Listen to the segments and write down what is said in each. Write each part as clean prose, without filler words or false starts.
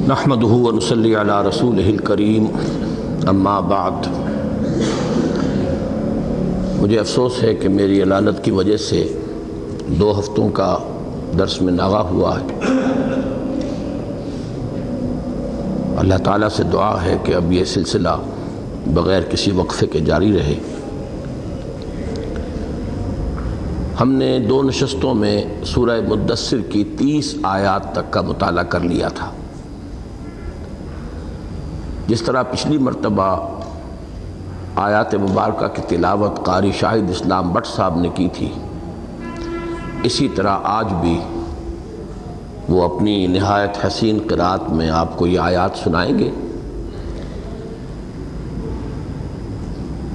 نحمده ونصلي علی رسولہ الکریم اما بعد۔ مجھے افسوس ہے کہ میری علالت کی وجہ سے 2 ہفتوں کا درس میں ناغہ ہوا ہے۔ اللہ تعالیٰ سے دعا ہے کہ اب یہ سلسلہ بغیر کسی وقفے کے جاری رہے۔ ہم نے 2 نشستوں میں سورہ مدثر کی 30 آیات تک کا مطالعہ کر لیا تھا۔ جس طرح پچھلی مرتبہ آیات مبارکہ کی تلاوت قاری شاہد اسلام بٹ صاحب نے کی تھی، اسی طرح آج بھی وہ اپنی نہایت حسین قرأت میں آپ کو یہ آیات سنائیں گے۔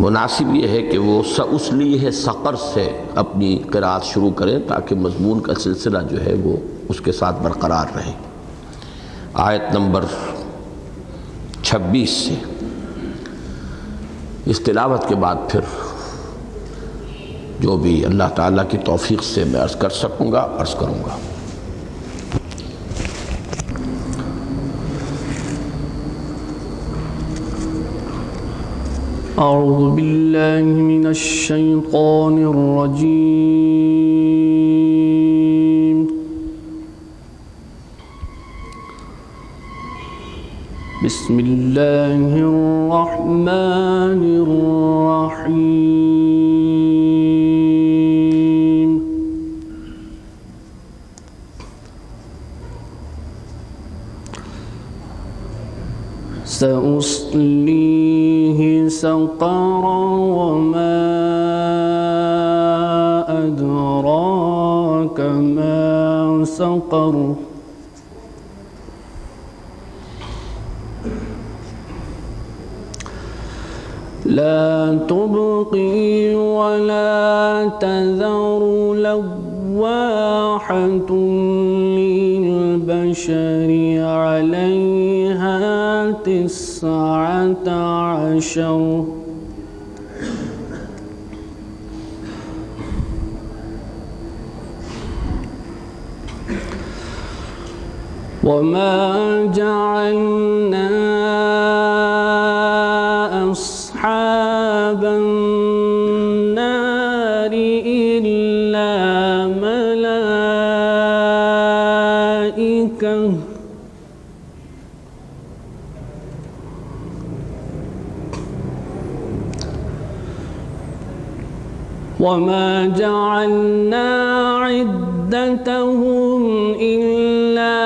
مناسب یہ ہے کہ وہ سأصلیہ سقر سے اپنی قرأت شروع کریں تاکہ مضمون کا سلسلہ جو ہے وہ اس کے ساتھ برقرار رہے۔ آیت نمبر 26 سے اس تلاوت کے بعد پھر جو بھی اللہ تعالیٰ کی توفیق سے میں عرض کر سکوں گا عرض کروں گا۔ اعوذ باللہ من الشیطان الرجیم، بسم اللہ الرحمن الرحیم۔ سأصليه سقر وما أدراك ما سقر، لا تبقي ولا تذر لواحة للبشر عليها 19 وما جعلنا أصحاب النار إلا ملائكة وما جعلنا عدتهم إلا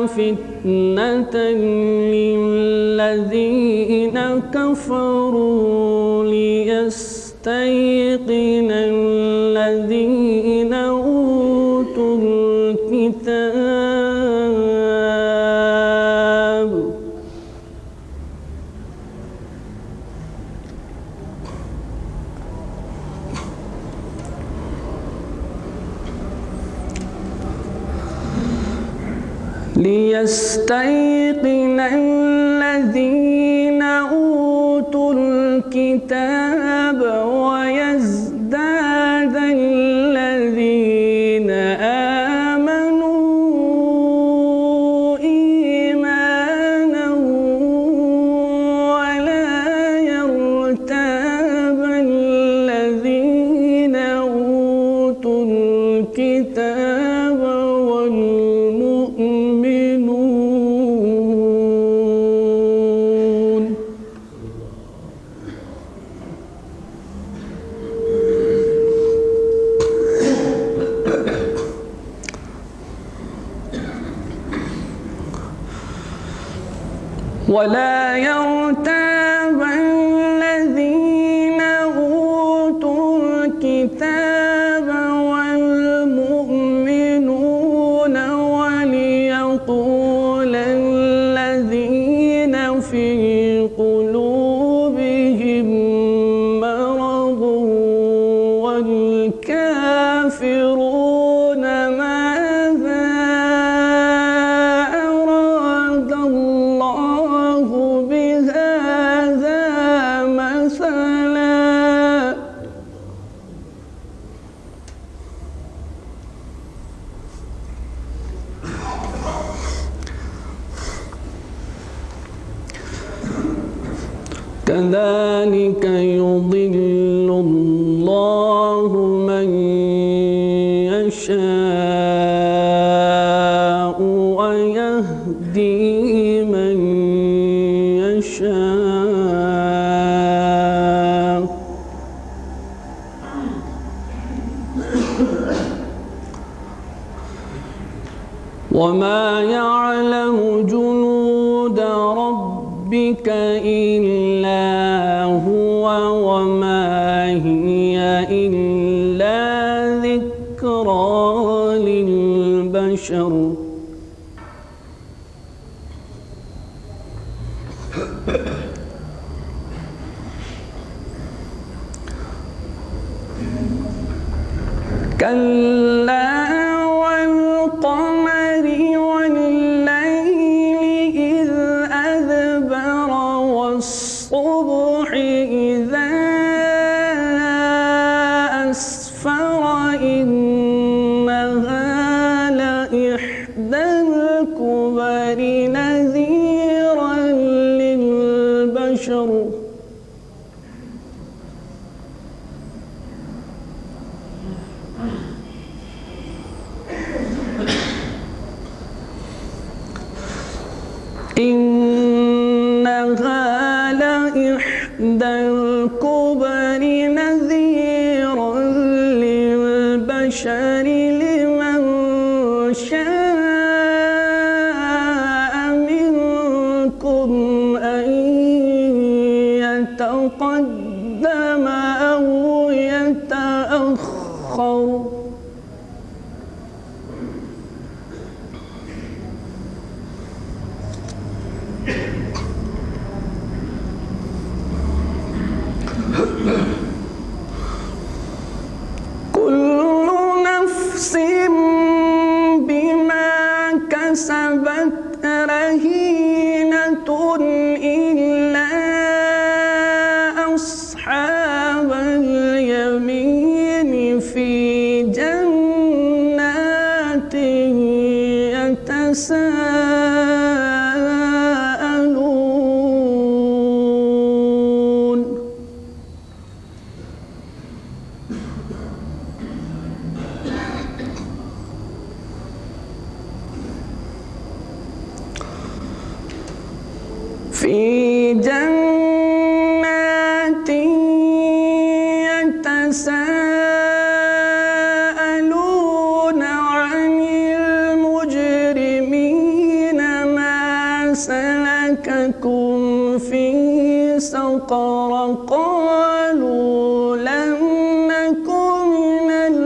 فتنة للذين كفروا ليستيقن الذين أوتوا الكتاب، ليستيقن الذين أوتوا الكتاب ويزداد الذين آمنوا إيمانا ولا يرتاب الذين أوتوا الكتاب ولا يرتاب الذين أوتوا الكتاب والمؤمنون وليقول الذين في قلوبهم مرض والكافرون ماذا أراد الله بهذا مثلا، كذلك يضل الله من يشاء ويهدي من يشاء وما يعلم جنود ربك إلا هو وما هي إلا ذكرى للبشر كلا والقمر والليل إذ أدبر والصبح إذا أسفر إنها لإحدى الكبر نذيرا للبشر إنها لإحدى الكبر نذيرا للبشر لمن شاء منكم أن يتقدم أو يتأخر كل نفس بما كسبت رهينة إلا أصحاب اليمين في جنات يتساءلون في جنات يتساءلون عن المجرمين ما سلككم في سقر قالوا لم نك من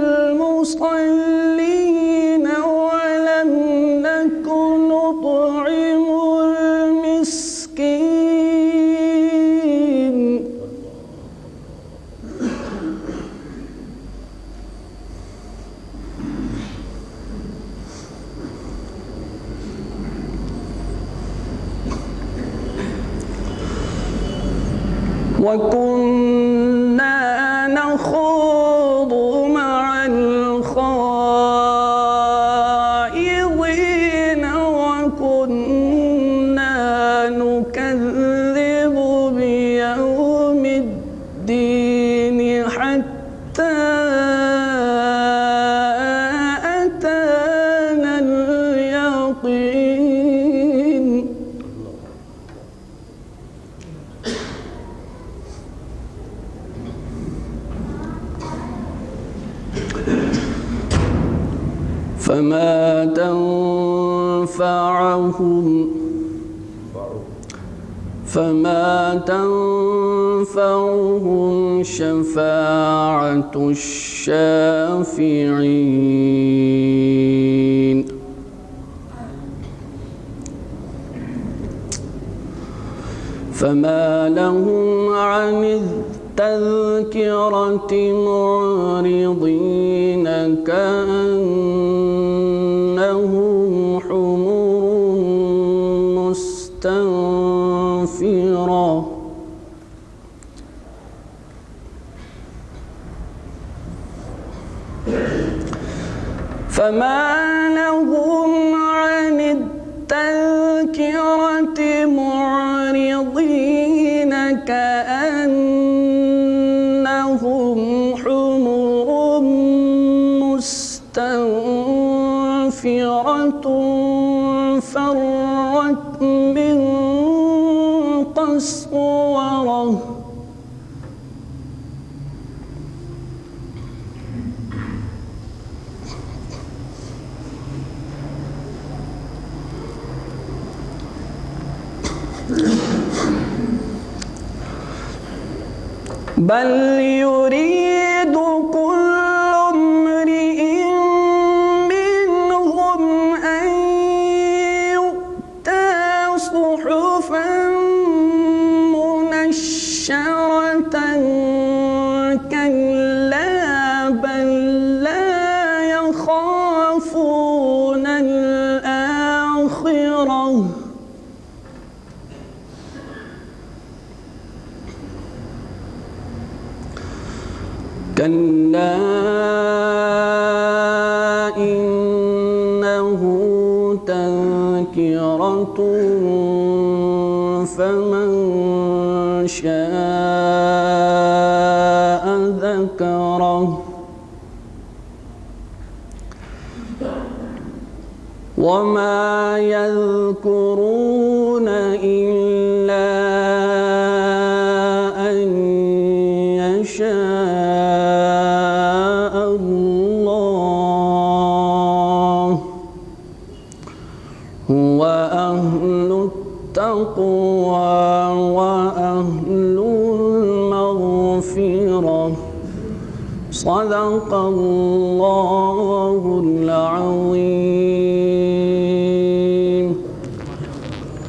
المصلين ولم نك نطعم المسكين وكنا نخوض مع الخائضين وكنا نكذب بيوم الدين حتى أتانا اليقين فما تنفعهم شفاعة الشافعين فما لهم عن التذكرة معرضين كأنهم حمر مستنفرة فما لهم عن التذكرة معرضين فرت من قسورة بل يريد كل امرئ منهم أن يؤتى صحفا منشرة كلا بل لا يخافون الآخرة كلا إنه تذكرة فمن شاء ذكره وما يذكرون إلا أن يشاء الله هو أهل التقوى وأهل المغفرة صدق الله العظيم.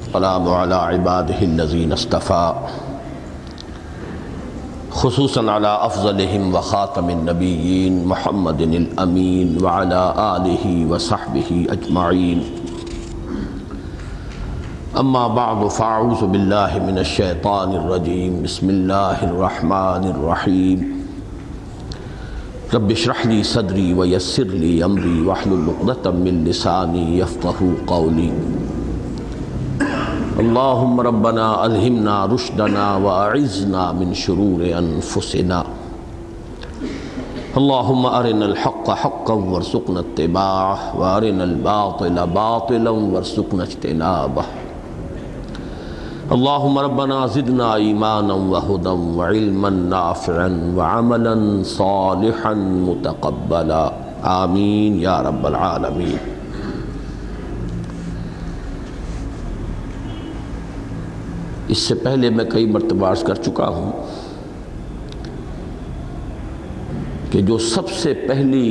السلام على عباده الذين اصطفى خصوصاً على أفضلهم وخاتم النبيين محمد الأمين وعلى آله وصحبه أجمعين. أما بعد فأعوذ بالله من الشيطان الرجيم. بسم الله الرحمن الرحيم. رب اشرح لي صدري ويسر لي أمري واحلل عقدة من لساني يفقهوا قولي. اللهم ربنا ألهمنا رشدنا وأعذنا من شرور أنفسنا. اللهم أرنا الحق حقا وارزقنا اتباعه وأرنا الباطل باطلا وارزقنا اجتنابه. اللهم ربنا زدنا إيمانا وهدى وعلما نافعا وعملا صالحا متقبلا آمين يا رب العالمين. اس سے پہلے میں کئی مرتبہ عرض کر چکا ہوں کہ جو سب سے پہلی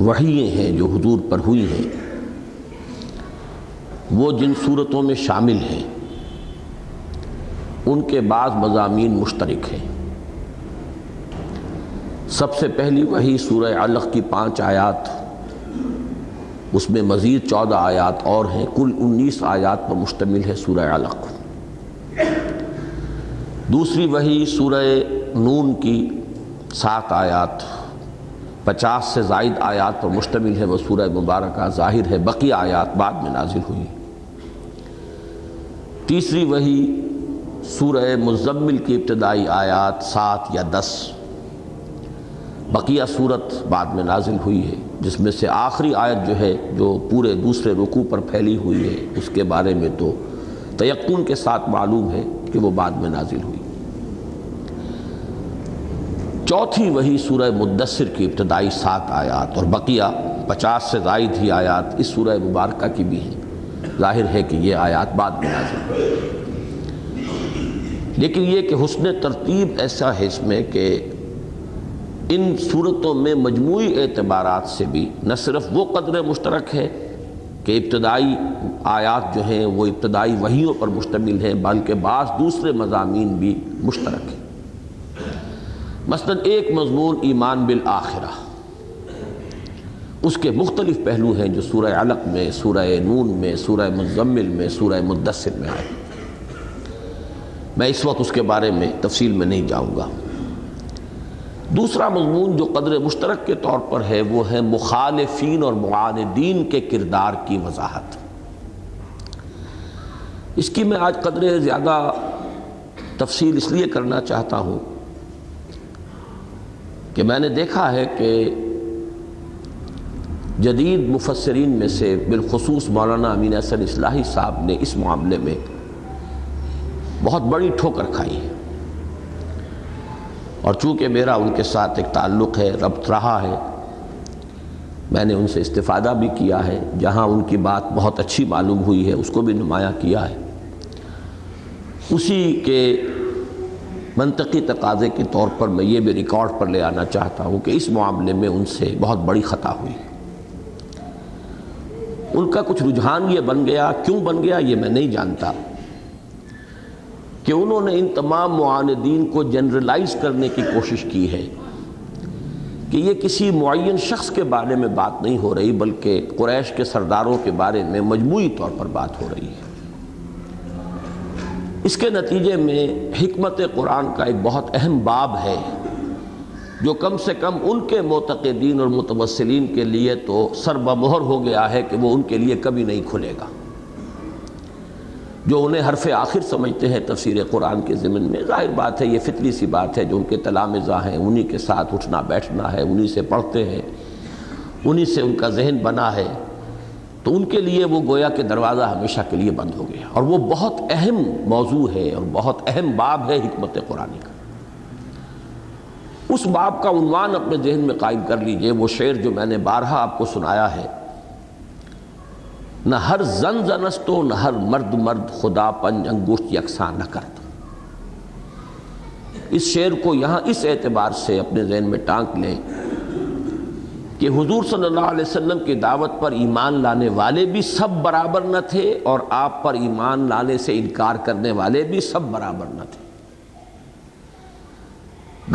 وحییں ہیں جو حضور پر ہوئی ہیں وہ جن صورتوں میں شامل ہیں ان کے بعض مضامین مشترک ہیں. سب سے پہلی وحی سورہ علق کی 5 آیات، اس میں مزید 14 آیات اور ہیں، کل 19 آیات پر مشتمل ہے سورہ علق. دوسری وحی سورہ نون کی 7 آیات، 50 سے زائد آیات پر مشتمل ہے، وہ سورہ مبارکہ ظاہر ہے، بقیہ آیات بعد میں نازل ہوئی. تیسری وحی سورہ مزمل کی ابتدائی آیات 7 یا 10، بقیہ صورت بعد میں نازل ہوئی ہے، جس میں سے آخری آیت جو ہے جو پورے دوسرے رکوع پر پھیلی ہوئی ہے اس کے بارے میں تو تیقن کے ساتھ معلوم ہے کہ وہ بعد میں نازل ہوئی. چوتھی وحی سورہ مدثر کی ابتدائی 7 آیات اور بقیہ 50 سے زائد ہی آیات اس سورہ مبارکہ کی بھی ہیں. ظاہر ہے کہ یہ آیات بعد میں نازل ہوئی، لیکن یہ کہ حسن ترتیب ایسا ہے اس میں کہ ان صورتوں میں مجموعی اعتبارات سے بھی نہ صرف وہ قدر مشترک ہے کہ ابتدائی آیات جو ہیں وہ ابتدائی وحیوں پر مشتمل ہیں، بلکہ بعض دوسرے مضامین بھی مشترک ہیں. مثلا ایک مضمون ایمان بالآخرہ، اس کے مختلف پہلو ہیں جو سورہ علق میں، سورہ نون میں، سورہ مزمل میں، سورہ مدثر میں آئے. میں اس وقت اس کے بارے میں تفصیل میں نہیں جاؤں گا. دوسرا مضمون جو قدر مشترک کے طور پر ہے وہ ہے مخالفین اور معاندین کے کردار کی وضاحت. اس کی میں آج قدر زیادہ تفصیل اس لیے کرنا چاہتا ہوں کہ میں نے دیکھا ہے کہ جدید مفسرین میں سے بالخصوص مولانا امین احسن اصلاحی صاحب نے اس معاملے میں بہت بڑی ٹھوکر کھائی ہے، اور چونکہ میرا ان کے ساتھ ایک تعلق ہے، ربط رہا ہے، میں نے ان سے استفادہ بھی کیا ہے، جہاں ان کی بات بہت اچھی معلوم ہوئی ہے اس کو بھی نمایاں کیا ہے، اسی کے منطقی تقاضے کے طور پر میں یہ بھی ریکارڈ پر لے آنا چاہتا ہوں کہ اس معاملے میں ان سے بہت بڑی خطا ہوئی۔ ان کا کچھ رجحان یہ بن گیا، کیوں بن گیا یہ میں نہیں جانتا، کہ انہوں نے ان تمام معاندین کو جنرلائز کرنے کی کوشش کی ہے کہ یہ کسی معین شخص کے بارے میں بات نہیں ہو رہی، بلکہ قریش کے سرداروں کے بارے میں مجموعی طور پر بات ہو رہی ہے۔ اس کے نتیجے میں حکمت قرآن کا ایک بہت اہم باب ہے جو کم سے کم ان کے معتقدین اور متوسلین کے لیے تو سر بمہر ہو گیا ہے کہ وہ ان کے لیے کبھی نہیں کھلے گا، جو انہیں حرف آخر سمجھتے ہیں تفسیر قرآن کے ضمن میں۔ ظاہر بات ہے، یہ فطری سی بات ہے، جو ان کے تلامذہ ہیں انہی کے ساتھ اٹھنا بیٹھنا ہے، انہی سے پڑھتے ہیں، انہی سے ان کا ذہن بنا ہے، تو ان کے لیے وہ گویا کہ دروازہ ہمیشہ کے لیے بند ہو گیا۔ اور وہ بہت اہم موضوع ہے اور بہت اہم باب ہے حکمت قرآنی کا۔ اس باب کا عنوان اپنے ذہن میں قائم کر لیجئے، وہ شعر جو میں نے بارہا آپ کو سنایا ہے، نہ ہر زن زنستو نہ ہر مرد مرد خدا پنج انگشت یکساں نہ کرد۔ اس شعر کو یہاں اس اعتبار سے اپنے ذہن میں ٹانک لیں کہ حضور صلی اللہ علیہ وسلم کی دعوت پر ایمان لانے والے بھی سب برابر نہ تھے، اور آپ پر ایمان لانے سے انکار کرنے والے بھی سب برابر نہ تھے۔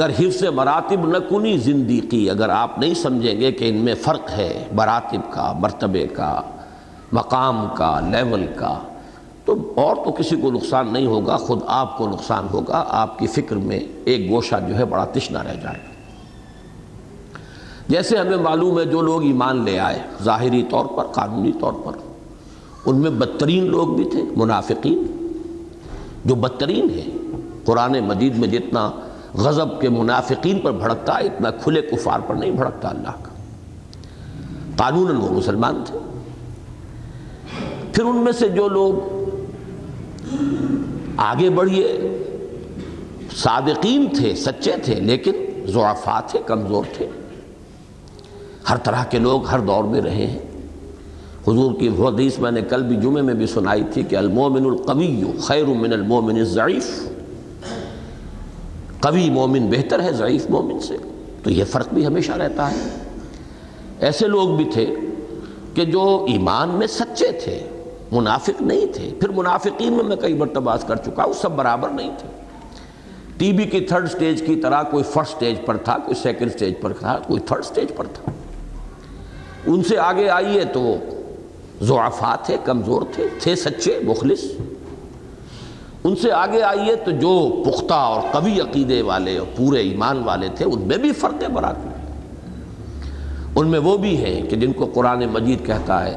گر حفظ مراتب نہ کنی زندگی، اگر آپ نہیں سمجھیں گے کہ ان میں فرق ہے مراتب کا، مرتبے کا، مقام کا، لیول کا، تو اور تو کسی کو نقصان نہیں ہوگا، خود آپ کو نقصان ہوگا، آپ کی فکر میں ایک گوشہ جو ہے بڑا تشنا رہ جائے گا۔ جیسے ہمیں معلوم ہے جو لوگ ایمان لے آئے ظاہری طور پر، قانونی طور پر، ان میں بدترین لوگ بھی تھے، منافقین، جو بدترین ہیں۔ قرآن مجید میں جتنا غضب کے منافقین پر بھڑکتا ہے اتنا کھلے کفار پر نہیں بھڑکتا اللہ کا۔ قانوناً وہ مسلمان تھے۔ پھر ان میں سے جو لوگ آگے بڑھیے صادقین تھے، سچے تھے، لیکن ضعفاء تھے، کمزور تھے۔ ہر طرح کے لوگ ہر دور میں رہے ہیں۔ حضور کی وہ حدیث میں نے کل بھی جمعے میں بھی سنائی تھی کہ المومن القوی خیر من المومن الضعیف، قوی مومن بہتر ہے ضعیف مومن سے، تو یہ فرق بھی ہمیشہ رہتا ہے۔ ایسے لوگ بھی تھے کہ جو ایمان میں سچے تھے، منافق نہیں تھے۔ پھر منافقین میں کئی مرتبہ عرض کر چکا ہوں، سب برابر نہیں تھے۔ ٹی بی کی تھرڈ سٹیج کی طرح کوئی فرسٹ سٹیج پر تھا، کوئی سیکنڈ سٹیج پر تھا، کوئی تھرڈ سٹیج پر تھا۔ ان سے آگے آئیے تو ضعفاء تھے، کمزور تھے سچے مخلص۔ ان سے آگے آئیے تو جو پختہ اور قوی عقیدے والے اور پورے ایمان والے تھے، ان میں بھی فرق براتری۔ ان میں وہ بھی ہیں کہ جن کو قرآن مجید کہتا ہے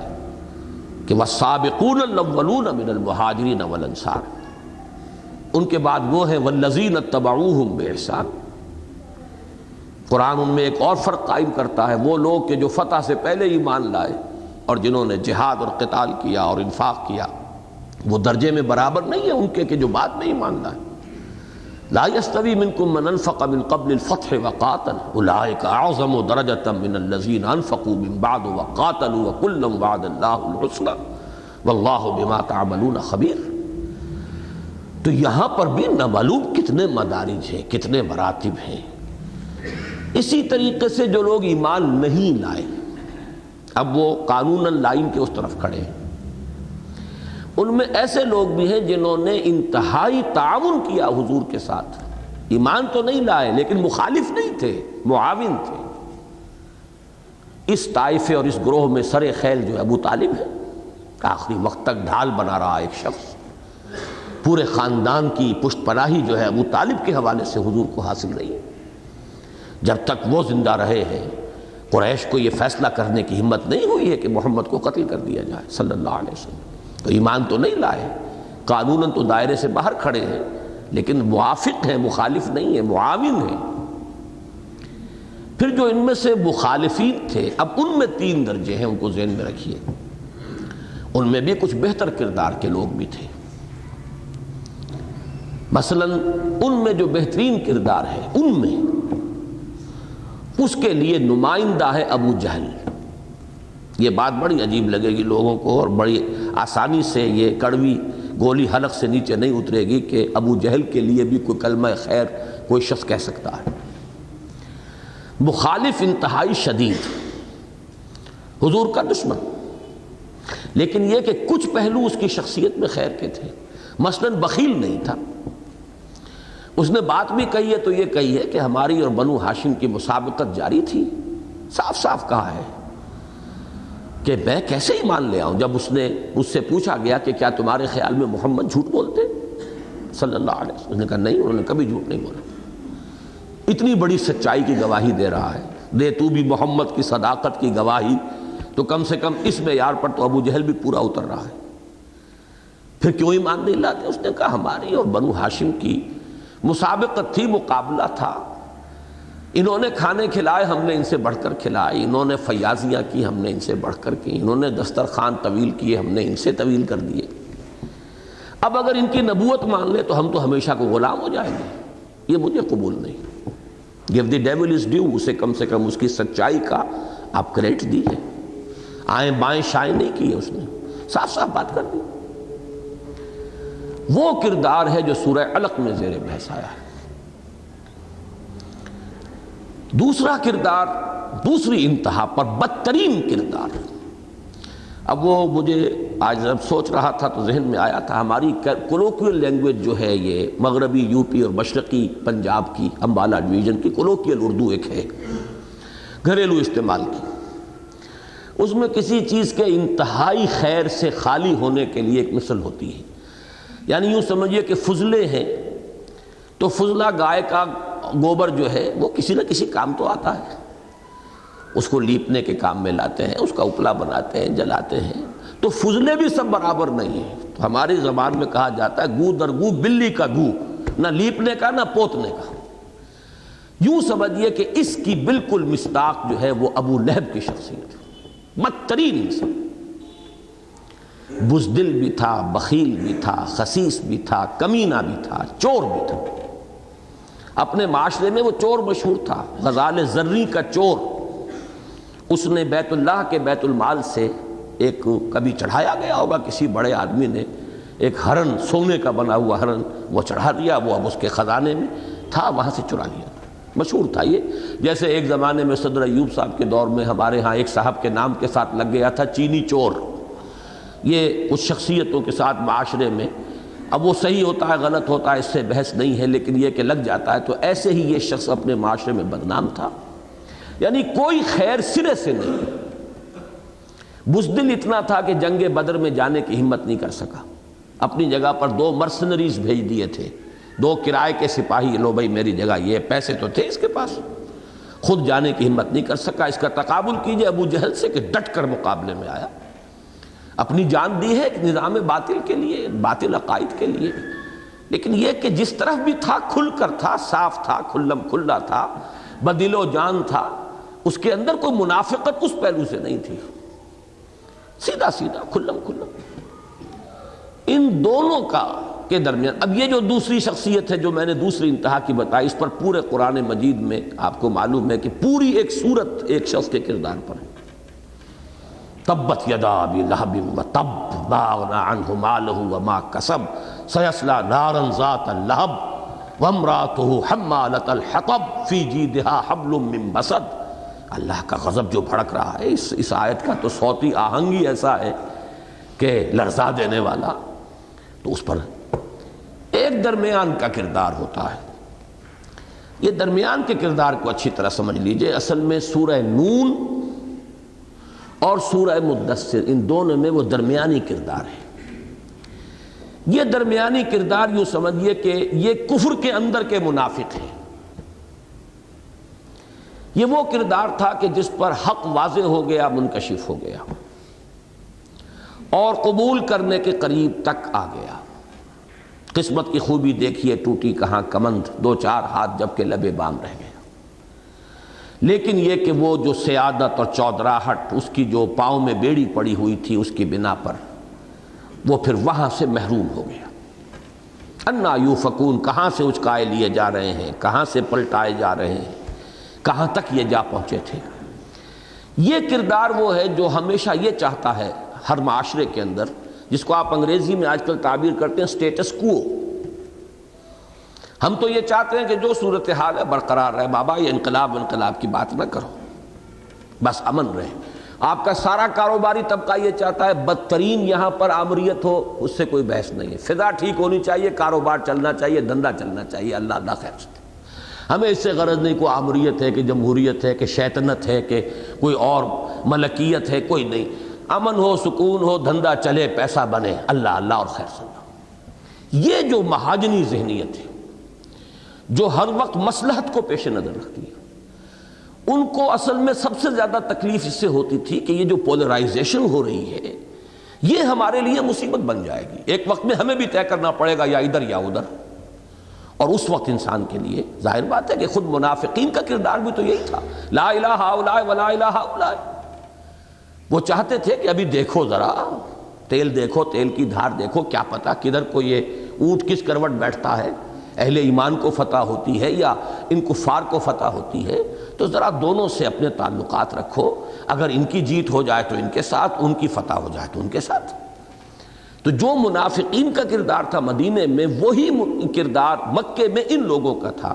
کہ وَالسَّابِقُونَ الْأَوَّلُونَ مِنَ الْمُهَاجِرِينَ وَالْأَنصَارِ، ان کے بعد وہ ہیں وَالَّذِينَ اتَّبَعُوهُمْ بِإِحْسَانٍ۔ قرآن ان میں ایک اور فرق قائم کرتا ہے، وہ لوگ کہ جو فتح سے پہلے ایمان لائے اور جنہوں نے جہاد اور قتال کیا اور انفاق کیا، وہ درجے میں برابر نہیں ہے ان کے کہ جو بعد میں ایمان لائے۔ لا يستوي منكم من انفق من قبل الفتح وقاتل اولئك اعظم درجة من الذين انفقوا من بعد وقاتلوا وكلا وعد الله الحسنى والله بما تعملون خبير۔ تو یہاں پر بھی نہ معلوم کتنے مدارج ہیں، کتنے مراتب ہیں۔ اسی طریقے سے جو لوگ ایمان نہیں لائے، اب وہ قانوناً لائن کے اس طرف کھڑے ہیں، ان میں ایسے لوگ بھی ہیں جنہوں نے انتہائی تعاون کیا حضور کے ساتھ، ایمان تو نہیں لائے لیکن مخالف نہیں تھے، معاون تھے۔ اس طائفے اور اس گروہ میں سر خیل جو ہے ابو طالب ہے، آخری وقت تک ڈھال بنا رہا ایک شخص، پورے خاندان کی پشت پناہی جو ہے ابو طالب کے حوالے سے حضور کو حاصل رہی ہے۔ جب تک وہ زندہ رہے ہیں، قریش کو یہ فیصلہ کرنے کی ہمت نہیں ہوئی ہے کہ محمد کو قتل کر دیا جائے صلی اللہ علیہ وسلم۔ تو ایمان تو نہیں لائے، قانوناً تو دائرے سے باہر کھڑے ہیں، لیکن موافق ہیں، مخالف نہیں ہیں، معاون ہیں۔ پھر جو ان میں سے مخالفین تھے، اب ان میں 3 درجے ہیں، ان کو ذہن میں رکھیے۔ ان میں بھی کچھ بہتر کردار کے لوگ بھی تھے۔ مثلا ان میں جو بہترین کردار ہے، ان میں اس کے لیے نمائندہ ہے ابو جہل۔ یہ بات بڑی عجیب لگے گی لوگوں کو، اور بڑی آسانی سے یہ کڑوی گولی حلق سے نیچے نہیں اترے گی کہ ابو جہل کے لیے بھی کوئی کلمہ خیر کوئی شخص کہہ سکتا ہے۔ مخالف انتہائی شدید، حضور کا دشمن، لیکن یہ کہ کچھ پہلو اس کی شخصیت میں خیر کے تھے۔ مثلا بخیل نہیں تھا۔ اس نے بات بھی کہی ہے تو یہ کہی ہے کہ ہماری اور بنو ہاشم کی مسابقت جاری تھی۔ صاف صاف کہا ہے کہ میں کیسے ایمان لے آؤں، جب اس نے اس سے پوچھا گیا کہ کیا تمہارے خیال میں محمد جھوٹ بولتے صلی اللہ علیہ وسلم؟ اس نے کہا نہیں، انہوں نے کبھی جھوٹ نہیں بولا۔ اتنی بڑی سچائی کی گواہی دے رہا ہے، دے تو بھی محمد کی صداقت کی گواہی، تو کم سے کم اس معیار پر تو ابو جہل بھی پورا اتر رہا ہے۔ پھر کیوں ایمان نہیں لاتے؟ اس نے کہا ہماری اور بنو ہاشم کی مسابقت تھی، مقابلہ تھا، انہوں نے کھانے کھلائے، ہم نے ان سے بڑھ کر کھلائے، انہوں نے فیاضیاں کی، ہم نے ان سے بڑھ کر کی، انہوں نے دسترخوان طویل کیے، ہم نے ان سے طویل کر دیے۔ اب اگر ان کی نبوت مان لے تو ہم تو ہمیشہ کو غلام ہو جائیں گے، یہ مجھے قبول نہیں۔ give the devil is due، اسے کم سے کم اس کی سچائی کا آپ کریڈٹ دیجیے۔ آئیں بائیں شائیں نہیں کیے، اس نے صاف صاف بات کر دی۔ وہ کردار ہے جو سورہ علق میں زیر بحث آیا ہے۔ دوسرا کردار، دوسری انتہا پر بدترین کردار، اب وہ مجھے آج جب سوچ رہا تھا تو ذہن میں آیا تھا، ہماری کولوکیل لینگویج جو ہے، یہ مغربی یوپی اور مشرقی پنجاب کی امبالہ ڈویژن کی کولوکیل اردو ایک ہے، گھریلو استعمال کی، اس میں کسی چیز کے انتہائی خیر سے خالی ہونے کے لیے ایک مثل ہوتی ہے۔ یعنی یوں سمجھیے کہ فضلے ہیں تو فضلہ گائے کا گوبر جو ہے وہ کسی نہ کسی کام تو آتا ہے، اس کو لیپنے کے کام میں لاتے ہیں، اس کا اپلا بناتے ہیں، جلاتے ہیں، تو فضلے بھی سب برابر نہیں ہیں۔ تو ہماری زبان میں کہا جاتا ہے گو در گو بلی کا گو، نہ لیپنے کا نہ پوتنے کا۔ یوں سمجھیے کہ اس کی بالکل مصداق جو ہے وہ ابو لہب کی شخصیت، بدترین انسان، بزدل بھی تھا، بخیل بھی تھا، خسیس بھی تھا، کمینہ بھی تھا، چور بھی تھا۔ اپنے معاشرے میں وہ چور مشہور تھا، غزال زریں کا چور۔ اس نے بیت اللہ کے بیت المال سے ایک کبھی چڑھایا گیا ہوگا کسی بڑے آدمی نے، ایک ہرن، سونے کا بنا ہوا ہرن، وہ چڑھا دیا، وہ اب اس کے خزانے میں تھا، وہاں سے چرا لیا۔ مشہور تھا یہ، جیسے ایک زمانے میں صدر ایوب صاحب کے دور میں ہمارے ہاں ایک صاحب کے نام کے ساتھ لگ گیا تھا چینی چور۔ یہ کچھ شخصیتوں کے ساتھ معاشرے میں، اب وہ صحیح ہوتا ہے غلط ہوتا ہے اس سے بحث نہیں ہے، لیکن یہ کہ لگ جاتا ہے، تو ایسے ہی یہ شخص اپنے معاشرے میں بدنام تھا، یعنی کوئی خیر سرے سے نہیں۔ بزدل اتنا تھا کہ جنگ بدر میں جانے کی ہمت نہیں کر سکا، اپنی جگہ پر 2 مرسنریز بھیج دیے تھے، 2 کرائے کے سپاہی، لو بھائی میری جگہ یہ، پیسے تو تھے اس کے پاس، خود جانے کی ہمت نہیں کر سکا۔ اس کا تقابل کیجئے ابو جہل سے کہ ڈٹ کر مقابلے میں آیا، اپنی جان دی ہے نظام باطل کے لیے، باطل عقائد کے لیے، لیکن یہ کہ جس طرف بھی تھا کھل کر تھا، صاف تھا، کھلم کھلا تھا، بدل و جان تھا، اس کے اندر کوئی منافقت اس پہلو سے نہیں تھی، سیدھا سیدھا کھلم کھلا۔ ان دونوں کا کے درمیان اب یہ جو دوسری شخصیت ہے جو میں نے دوسری انتہا کی بتائی، اس پر پورے قرآن مجید میں آپ کو معلوم ہے کہ پوری ایک سورت ایک شخص کے کردار پر ہے۔ تبت یدا ابی لہب وتب ما اغنی عنہ مالہ وما کسب سیصلی نارا ذات لہب وامرأتہ حمالۃ الحطب فی جیدہا حبل من مسد۔ اللہ کا غضب جو بھڑک رہا ہے، اس آیت کا تو صوتی آہنگ ہی ایسا ہے کہ لرزا دینے والا، تو اس پر ایک درمیان کا کردار ہوتا ہے۔ یہ درمیان کے کردار کو اچھی طرح سمجھ لیجئے، اصل میں سورہ نون اور سورہ مدثر، ان دونوں میں وہ درمیانی کردار ہے۔ یہ درمیانی کردار یوں سمجھیے کہ یہ کفر کے اندر کے منافق ہیں۔ یہ وہ کردار تھا کہ جس پر حق واضح ہو گیا، منکشف ہو گیا اور قبول کرنے کے قریب تک آ گیا۔ قسمت کی خوبی دیکھیے، ٹوٹی کہاں کمند، 2-4 ہاتھ جب کہ لبے بام رہ گیا۔ لیکن یہ کہ وہ جو سیادت اور چودراہٹ اس کی جو پاؤں میں بیڑی پڑی ہوئی تھی اس کی بنا پر وہ پھر وہاں سے محروم ہو گیا۔ انا یوفکون، کہاں سے اچکائے لیے جا رہے ہیں، کہاں سے پلٹائے جا رہے ہیں، کہاں تک یہ جا پہنچے تھے۔ یہ کردار وہ ہے جو ہمیشہ یہ چاہتا ہے ہر معاشرے کے اندر، جس کو آپ انگریزی میں آج کل تعبیر کرتے ہیں سٹیٹس کو۔ ہم تو یہ چاہتے ہیں کہ جو صورتحال ہے برقرار رہے، بابا یہ انقلاب کی بات نہ کرو، بس امن رہے۔ آپ کا سارا کاروباری طبقہ یہ چاہتا ہے بدترین یہاں پر آمریت ہو، اس سے کوئی بحث نہیں ہے، فضا ٹھیک ہونی چاہیے، کاروبار چلنا چاہیے، دھندا چلنا چاہیے، اللہ خیر سے۔ ہمیں اس سے غرض نہیں کوئی آمریت ہے کہ جمہوریت ہے کہ شیطنت ہے کہ کوئی اور ملکیت ہے، کوئی نہیں، امن ہو، سکون ہو، دھندا چلے، پیسہ بنے، اللہ اور خیر سے اللہ۔ یہ جو مہاجنی ذہنیت ہے جو ہر وقت مصلحت کو پیش نظر رکھتی ہے، ان کو اصل میں سب سے زیادہ تکلیف اس سے ہوتی تھی کہ یہ جو پولرائزیشن ہو رہی ہے یہ ہمارے لیے مصیبت بن جائے گی، ایک وقت میں ہمیں بھی طے کرنا پڑے گا یا ادھر یا ادھر۔ اور اس وقت انسان کے لیے ظاہر بات ہے کہ خود منافقین کا کردار بھی تو یہی تھا، لا الہ ہؤلاء ولا الہ ہؤلاء۔ وہ چاہتے تھے کہ ابھی دیکھو ذرا، تیل دیکھو، تیل کی دھار دیکھو، کیا پتہ کدھر کو یہ اونٹ کس کروٹ بیٹھتا ہے، اہل ایمان کو فتح ہوتی ہے یا ان کفار کو فتح ہوتی ہے، تو ذرا دونوں سے اپنے تعلقات رکھو، اگر ان کی جیت ہو جائے تو ان کے ساتھ، ان کی فتح ہو جائے تو ان کے ساتھ۔ تو جو منافقین کا کردار تھا مدینے میں، وہی کردار مکے میں ان لوگوں کا تھا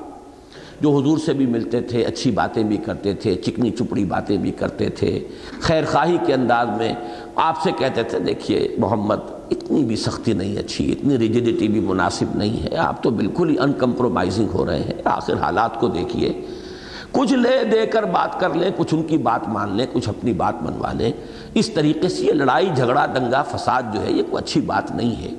جو حضور سے بھی ملتے تھے، اچھی باتیں بھی کرتے تھے، چکنی چپڑی باتیں بھی کرتے تھے، خیر خواہی کے انداز میں آپ سے کہتے تھے دیکھیے محمد اتنی بھی سختی نہیں اچھی، اتنی ریجیڈیٹی بھی مناسب نہیں ہے، آپ تو بالکل ہی ان کمپرومائزنگ ہو رہے ہیں، آخر حالات کو دیکھیے، کچھ لے دے کر بات کر لیں، کچھ ان کی بات مان لیں، کچھ اپنی بات منوا لیں۔ اس طریقے سے یہ لڑائی جھگڑا دنگا فساد جو ہے یہ کوئی اچھی بات نہیں ہے۔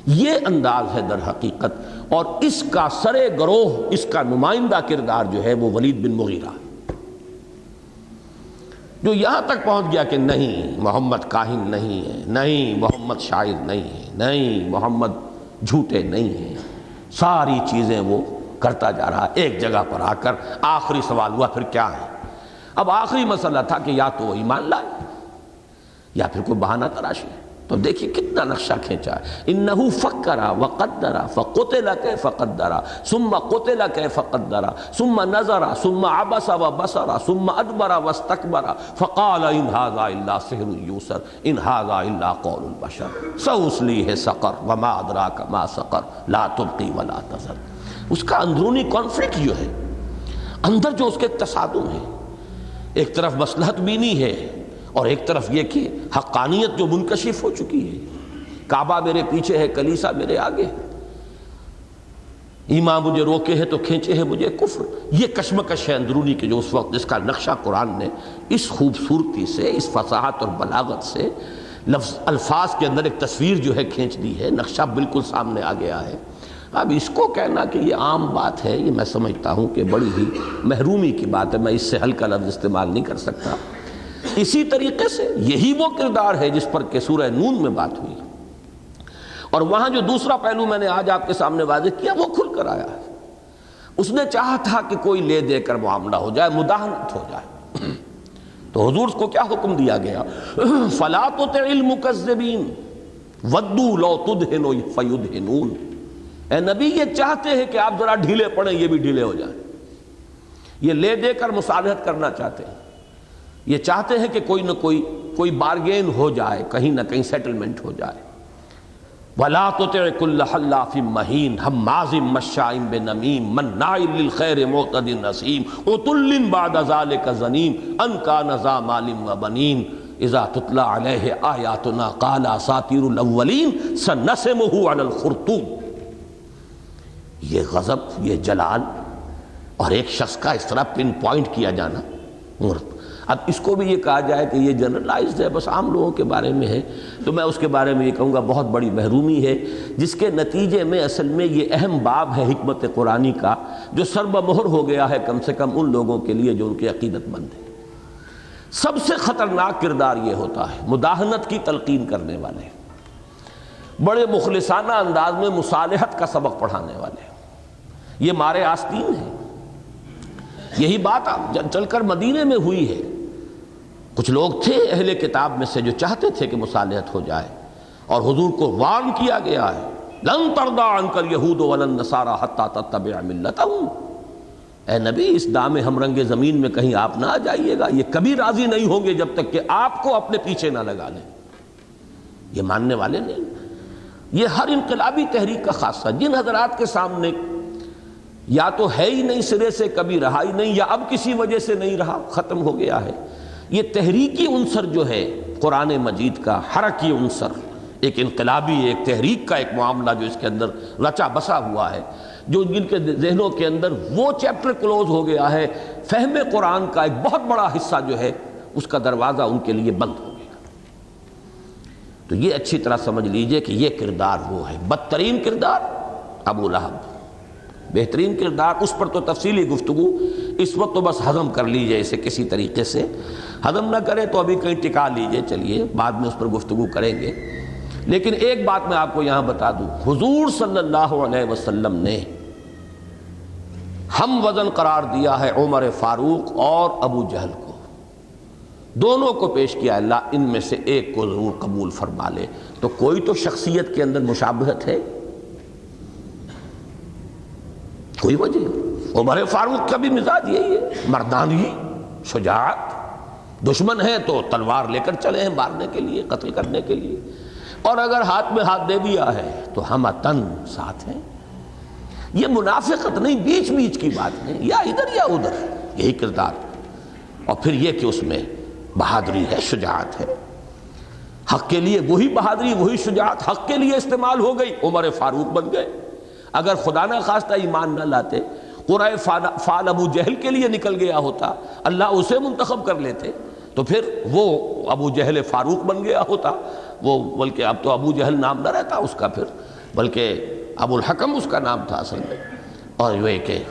یہ انداز ہے در حقیقت، اور اس کا سرے گروہ، اس کا نمائندہ کردار جو ہے وہ ولید بن مغیرہ، جو یہاں تک پہنچ گیا کہ نہیں محمد کاہن نہیں ہے، نہیں محمد شاعر نہیں ہے، نہیں محمد جھوٹے نہیں ہیں، ساری چیزیں وہ کرتا جا رہا۔ ایک جگہ پر آ کر آخری سوال ہوا پھر کیا ہے؟ اب آخری مسئلہ تھا کہ یا تو وہ ایمان لائے یا پھر کوئی بہانہ تراشی۔ تو دیکھیے کتنا نقشہ کھینچا ہے، انہ فکر وقدر فقتل کیف قدر ثم قتل کیف قدر ثم نظر ثم عبس وبصر ثم ادبر واستکبر فقال ان ھذا الا سحر یوسر ان ھذا الا قول البشر ساصلیہ سقر وما ادراک ما سقر لا تبقی ولا تذر۔ اس کا اندرونی کانفلکٹ جو ہے، اندر جو اس کے تصادم ہے، ایک طرف مصلحت بینی ہے اور ایک طرف یہ کہ حقانیت جو منکشف ہو چکی ہے، کعبہ میرے پیچھے ہے، کلیسا میرے آگے ہے، ایمان مجھے روکے ہے تو کھینچے ہے مجھے کفر۔ یہ کشمکش ہے اندرونی کے جو اس وقت جس کا نقشہ قرآن نے اس خوبصورتی سے، اس فصاحت اور بلاغت سے الفاظ کے اندر ایک تصویر جو ہے کھینچ دی ہے، نقشہ بالکل سامنے آ گیا ہے۔ اب اس کو کہنا کہ یہ عام بات ہے، یہ میں سمجھتا ہوں کہ بڑی ہی محرومی کی بات ہے، میں اس سے ہلکا لفظ استعمال نہیں کر سکتا۔ اسی طریقے سے یہی وہ کردار ہے جس پر کہ سورہ نون میں بات ہوئی، اور وہاں جو دوسرا پہلو میں نے آج آپ کے سامنے واضح کیا وہ کھل کر آیا ہے۔ اس نے چاہا تھا کہ کوئی لے دے کر معاملہ ہو جائے، مداہنت ہو جائے، تو حضور کو کیا حکم دیا گیا؟ فَلَا تُطِعِ الْمُكَذِّبِينَ وَدُّوا لَوْ تُدْهِنُ فَيُدْهِنُونَ۔ اے نبی یہ چاہتے ہیں کہ آپ ذرا ڈھیلے پڑیں، یہ بھی ڈھیلے ہو جائیں، یہ لے دے کر مصالحت کرنا چاہتے ہیں، یہ چاہتے ہیں کہ کوئی نہ کوئی بارگین ہو جائے، کہیں نہ کہیں سیٹلمنٹ ہو جائے۔ وَلَا تُطِعْ كُلَّ حَلَّافٍ مَّهِينٍ هَمَّازٍ مَّشَّاءٍ بِنَمِيمٍ مَّنَّاعٍ لِّلْخَيْرِ مُعْتَدٍ أَثِيمٍ عُتُلٍّ بَعْدَ ذَلِكَ زَنِيمٍ أَن كَانَ ذَا مَالٍ وَبَنِينَ اذا تتلى عليه آیاتنا قال اساطیر الاولین سنسمه على الخرطوم۔ یہ غضب، یہ جلال اور ایک شخص کا اس طرح پن پوائنٹ کیا جانا، اب اس کو بھی یہ کہا جائے کہ یہ جنرلائزڈ ہے، بس عام لوگوں کے بارے میں ہے، تو میں اس کے بارے میں یہ کہوں گا بہت بڑی محرومی ہے، جس کے نتیجے میں اصل میں یہ اہم باب ہے حکمت قرآنی کا، جو سر بمہر ہو گیا ہے کم سے کم ان لوگوں کے لیے جو ان کے عقیدت مند ہیں۔ سب سے خطرناک کردار یہ ہوتا ہے مداہنت کی تلقین کرنے والے، بڑے مخلصانہ انداز میں مصالحت کا سبق پڑھانے والے، یہ مارے آستین ہیں۔ یہی بات چل کر مدینے میں ہوئی ہے. کچھ لوگ تھے اہل کتاب میں سے جو چاہتے تھے کہ مصالحت ہو جائے، اور حضور کو وارن کیا گیا ہے لن ترضى عنك اليهود ولا النصارى حتى تتبع ملتهم. اے نبی اس دام ہم رنگ زمین میں کہیں آپ نہ آ جائیے گا، یہ کبھی راضی نہیں ہوں گے جب تک کہ آپ کو اپنے پیچھے نہ لگا لیں. یہ ماننے والے نہیں. یہ ہر انقلابی تحریک کا خاصہ، جن حضرات کے سامنے یا تو ہے ہی نہیں سرے سے، کبھی رہا ہی نہیں، یا اب کسی وجہ سے نہیں رہا، ختم ہو گیا ہے. یہ تحریکی عنصر جو ہے قرآن مجید کا، حرکی عنصر، ایک انقلابی، ایک تحریک کا ایک معاملہ جو اس کے اندر رچا بسا ہوا ہے، جو جن کے ذہنوں کے اندر وہ چیپٹر کلوز ہو گیا ہے، فہم قرآن کا ایک بہت بڑا حصہ جو ہے اس کا دروازہ ان کے لیے بند ہو گیا. تو یہ اچھی طرح سمجھ لیجئے کہ یہ کردار وہ ہے. بدترین کردار ابو لہب، بہترین کردار، اس پر تو تفصیلی گفتگو اس وقت تو بس ہضم کر لیجئے اسے کسی طریقے سے. ہضم نہ کرے تو ابھی کہیں ٹکا لیجئے، چلیے بعد میں اس پر گفتگو کریں گے. لیکن ایک بات میں آپ کو یہاں بتا دوں، حضور صلی اللہ علیہ وسلم نے ہم وزن قرار دیا ہے عمر فاروق اور ابو جہل کو. دونوں کو پیش کیا، اللہ ان میں سے ایک کو ضرور قبول فرما لے. تو کوئی تو شخصیت کے اندر مشابہت ہے، کوئی وجہ. عمر فاروق کا بھی مزاج یہی ہے، مردانگی، شجاعت. دشمن ہے تو تلوار لے کر چلے ہیں مارنے کے لیے، قتل کرنے کے لیے، اور اگر ہاتھ میں ہاتھ دے دیا ہے تو ہم تن ساتھ ہیں. یہ منافقت نہیں، بیچ بیچ کی بات نہیں، یا ادھر یا ادھر، یہی کردار. اور پھر یہ کہ اس میں بہادری ہے، شجاعت ہے. حق کے لیے وہی بہادری، وہی شجاعت حق کے لیے استعمال ہو گئی، عمر فاروق بن گئے. اگر خدا نہ خواستہ ایمان نہ لاتے، قرائے فال ابو جہل کے لیے نکل گیا ہوتا، اللہ اسے منتخب کر لیتے، تو پھر وہ ابو جہل فاروق بن گیا ہوتا. وہ بلکہ اب تو ابو جہل نام نہ رہتا اس کا پھر، بلکہ ابو الحکم اس کا نام تھا اصل میں. اور یہ کہ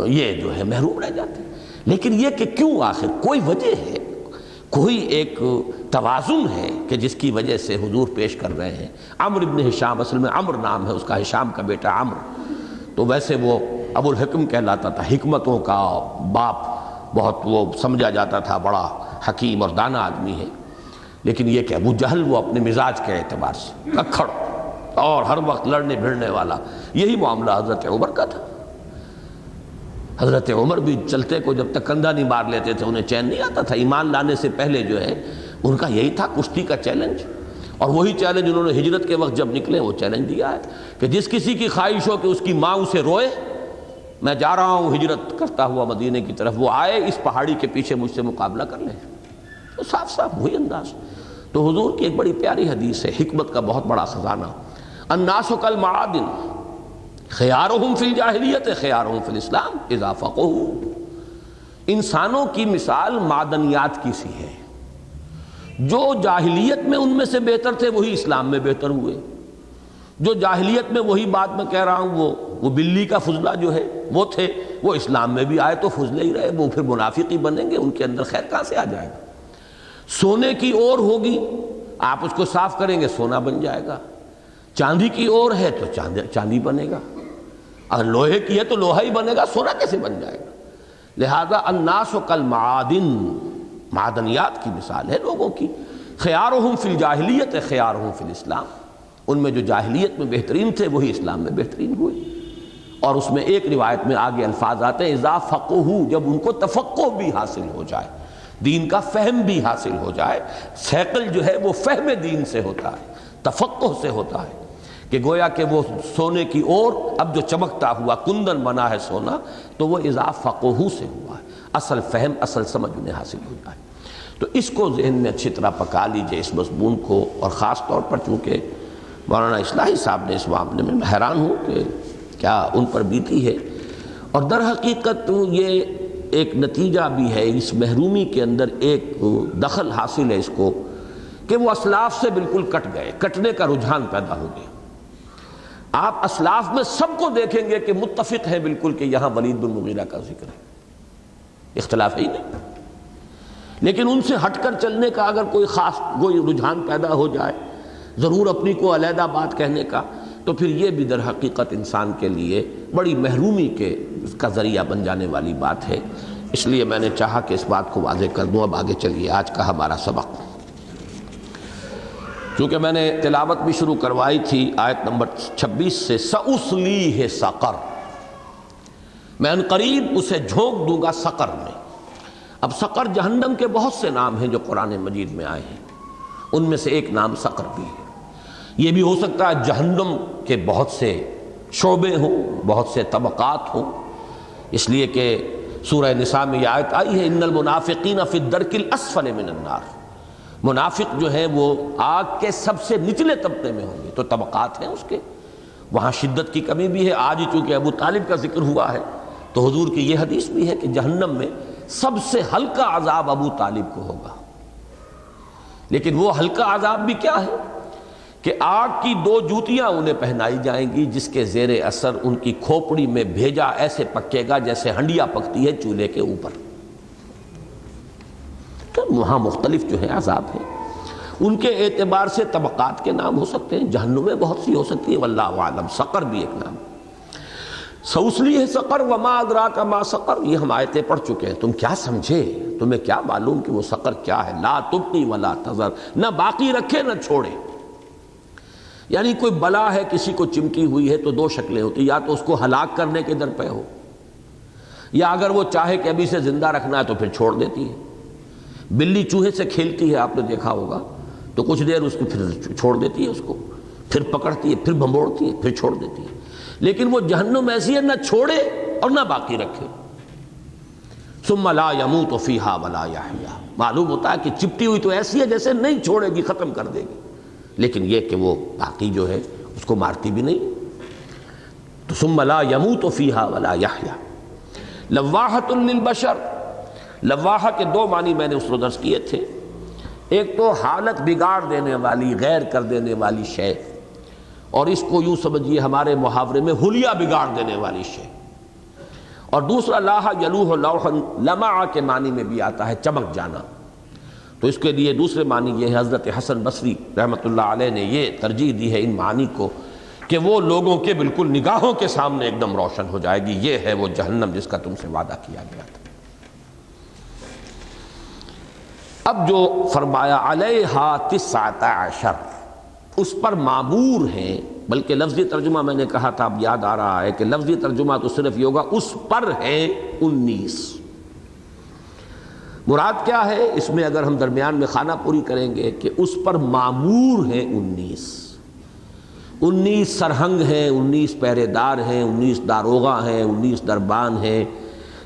یہ جو ہے محروم رہ جاتے. لیکن یہ کہ کیوں، آخر کوئی وجہ ہے، کوئی ایک توازن ہے کہ جس کی وجہ سے حضور پیش کر رہے ہیں. عمرو ابن ہشام، اصل میں عمرو نام ہے اس کا، ہشام کا بیٹا عمرو. تو ویسے وہ ابو الحکم کہلاتا تھا، حکمتوں کا باپ، بہت وہ سمجھا جاتا تھا بڑا حکیم اور دانا آدمی ہے. لیکن یہ کہ ابو جہل وہ اپنے مزاج کے اعتبار سے ککھڑ اور ہر وقت لڑنے بھیڑنے والا. یہی معاملہ حضرت عمر کا تھا. حضرت عمر بھی چلتے کو جب تک کندھا نہیں مار لیتے تھے انہیں چین نہیں آتا تھا. ایمان لانے سے پہلے جو ہے ان کا یہی تھا کشتی کا چیلنج. اور وہی چیلنج انہوں نے ہجرت کے وقت جب نکلے وہ چیلنج دیا ہے کہ جس کسی کی خواہش ہو کہ اس کی ماں اسے روئے، میں جا رہا ہوں ہجرت کرتا ہوا مدینے کی طرف، وہ آئے اس پہاڑی کے پیچھے مجھ سے مقابلہ کر لیں. تو صاف صاف وہی انداز. تو حضور کی ایک بڑی پیاری حدیث ہے، حکمت کا بہت بڑا خزانہ. الناس کالمعادن خیارہم فی الجاہلیت خیارہم فی الاسلام اذا فقہوا. انسانوں کی مثال معدنیات کی سی ہے. جو جاہلیت میں ان میں سے بہتر تھے وہی اسلام میں بہتر ہوئے. جو جاہلیت میں، وہی بات میں کہہ رہا ہوں، وہ بلی کا فضلہ جو ہے وہ تھے، وہ اسلام میں بھی آئے تو فضلے ہی رہے. وہ پھر منافق ہی بنیں گے، ان کے اندر خیر کہاں سے آ جائے گا. سونے کی اور ہوگی، آپ اس کو صاف کریں گے سونا بن جائے گا. چاندی کی اور ہے تو چاندی بنے گا. اگر لوہے کی ہے تو لوہا ہی بنے گا، سونا کیسے بن جائے گا. لہذا الناس کالمعادن، معدنیات کی مثال ہے لوگوں کی. خیارہم فی الجاہلیت خیارہم فی الاسلام. ان میں جو جاہلیت میں بہترین تھے وہی اسلام میں بہترین ہوئے. اور اس میں ایک روایت میں آگے الفاظ آتے ہیں اذا فقہوا، جب ان کو تفقہ بھی حاصل ہو جائے، دین کا فہم بھی حاصل ہو جائے. سیکل جو ہے وہ فہم دین سے ہوتا ہے، تفقہ سے ہوتا ہے. کہ گویا کہ وہ سونے کی اور اب جو چمکتا ہوا کندن بنا ہے سونا، تو وہ اذا فقہوا سے ہوا ہے. اصل فہم، اصل سمجھ انہیں حاصل ہو جائے. تو اس کو ذہن میں اچھی طرح پکا لیجئے اس مضمون کو. اور خاص طور پر چونکہ مولانا اصلاحی صاحب نے اس معاملے میں، میں حیران ہوں کہ کیا ان پر بیتی ہے. اور در حقیقت یہ ایک نتیجہ بھی ہے اس محرومی کے اندر، ایک دخل حاصل ہے اس کو کہ وہ اسلاف سے بالکل کٹ گئے، کٹنے کا رجحان پیدا ہو گیا. آپ اسلاف میں سب کو دیکھیں گے کہ متفق ہیں بالکل کہ یہاں ولید بن مغیرہ کا ذکر ہے، اختلاف ہی نہیں. لیکن ان سے ہٹ کر چلنے کا اگر کوئی خاص کوئی رجحان پیدا ہو جائے، ضرور اپنی کو علیحدہ بات کہنے کا، تو پھر یہ بھی در حقیقت انسان کے لیے بڑی محرومی کے اس کا ذریعہ بن جانے والی بات ہے۔ اس لیے میں نے چاہا کہ اس بات کو واضح کر دوں۔ اب آگے چلیے آج کا ہمارا سبق، چونکہ میں نے تلاوت بھی شروع کروائی تھی آیت نمبر 26 سے، سأصلیہ سقر، میں ان قریب اسے جھونک دوں گا سقر میں۔ اب سقر جہنم کے بہت سے نام ہیں جو قرآن مجید میں آئے ہیں، ان میں سے ایک نام سقر بھی ہے۔ یہ بھی ہو سکتا ہے جہنم کے بہت سے شعبے ہوں، بہت سے طبقات ہوں، اس لیے کہ سورہ نساء میں یہ آیت آئی ہے ان المنافقین فی الدرک الاسفل من النار، منافق جو ہیں وہ آگ کے سب سے نچلے طبقے میں ہوں گے، تو طبقات ہیں اس کے، وہاں شدت کی کمی بھی ہے۔ آج چونکہ ابو طالب کا ذکر ہوا ہے تو حضور کی یہ حدیث بھی ہے کہ جہنم میں سب سے ہلکا عذاب ابو طالب کو ہوگا، لیکن وہ ہلکا عذاب بھی کیا ہے کہ آگ کی 2 جوتیاں انہیں پہنائی جائیں گی جس کے زیر اثر ان کی کھوپڑی میں بھیجا ایسے پکے گا جیسے ہنڈیا پکتی ہے چولہے کے اوپر۔ تو وہاں مختلف جو ہے عذاب ہیں، ان کے اعتبار سے طبقات کے نام ہو سکتے ہیں، جہنم میں بہت سی ہو سکتی ہے، واللہ اعلم۔ سقر بھی ایک نام، سأصلیہ سقر وما ادراک ما سقر، یہ ہم آیتیں پڑھ چکے ہیں۔ تم کیا سمجھے، تمہیں کیا معلوم کہ وہ سقر کیا ہے؟ لا تبقی ولا تذر، نہ باقی رکھے نہ چھوڑے۔ یعنی کوئی بلا ہے کسی کو چمٹی ہوئی ہے تو 2 شکلیں ہوتی، یا تو اس کو ہلاک کرنے کے در پہ ہو، یا اگر وہ چاہے کہ ابھی سے زندہ رکھنا ہے تو پھر چھوڑ دیتی ہے۔ بلی چوہے سے کھیلتی ہے، آپ نے دیکھا ہوگا، تو کچھ دیر اس کو پھر چھوڑ دیتی ہے، اس کو پھر پکڑتی ہے، پھر بھمبوڑتی ہے، پھر چھوڑ دیتی ہے۔ لیکن وہ جہنم ایسی ہے، نہ چھوڑے اور نہ باقی رکھے۔ ثم لا يموت فیہا ولا یحیا، معلوم ہوتا ہے کہ چپٹی ہوئی تو ایسی ہے جیسے نہیں چھوڑے گی، ختم کر دے گی، لیکن یہ کہ وہ باقی جو ہے اس کو مارتی بھی نہیں۔ تو ثم لا يموت فیہا ولا یحیا، لواحۃ للبشر، لواحہ کے 2 معنی میں نے اس کو درس کیے تھے۔ ایک تو حالت بگاڑ دینے والی، غیر کر دینے والی شے، اور اس کو یوں سمجھیے ہمارے محاورے میں حلیہ بگاڑ دینے والی شے، اور دوسرا لاح یلوح لوحا، لمع کے معنی میں بھی آتا ہے چمک جانا۔ تو اس کے لیے دوسرے معنی یہ ہے، حضرت حسن بصری رحمۃ اللہ علیہ نے یہ ترجیح دی ہے ان معنی کو کہ وہ لوگوں کے بالکل نگاہوں کے سامنے ایک دم روشن ہو جائے گی، یہ ہے وہ جہنم جس کا تم سے وعدہ کیا گیا تھا۔ اب جو فرمایا علیہا 19، اس پر معمور ہیں، بلکہ لفظی ترجمہ میں نے کہا تھا، اب یاد آ رہا ہے کہ لفظی ترجمہ تو صرف یہ ہوگا اس پر ہے 19۔ مراد کیا ہے اس میں؟ اگر ہم درمیان میں خانہ پوری کریں گے کہ اس پر معمور ہیں 19 سرہنگ ہیں، 19 پہرے دار ہیں، 19 داروغہ ہیں، 19 دربان ہیں،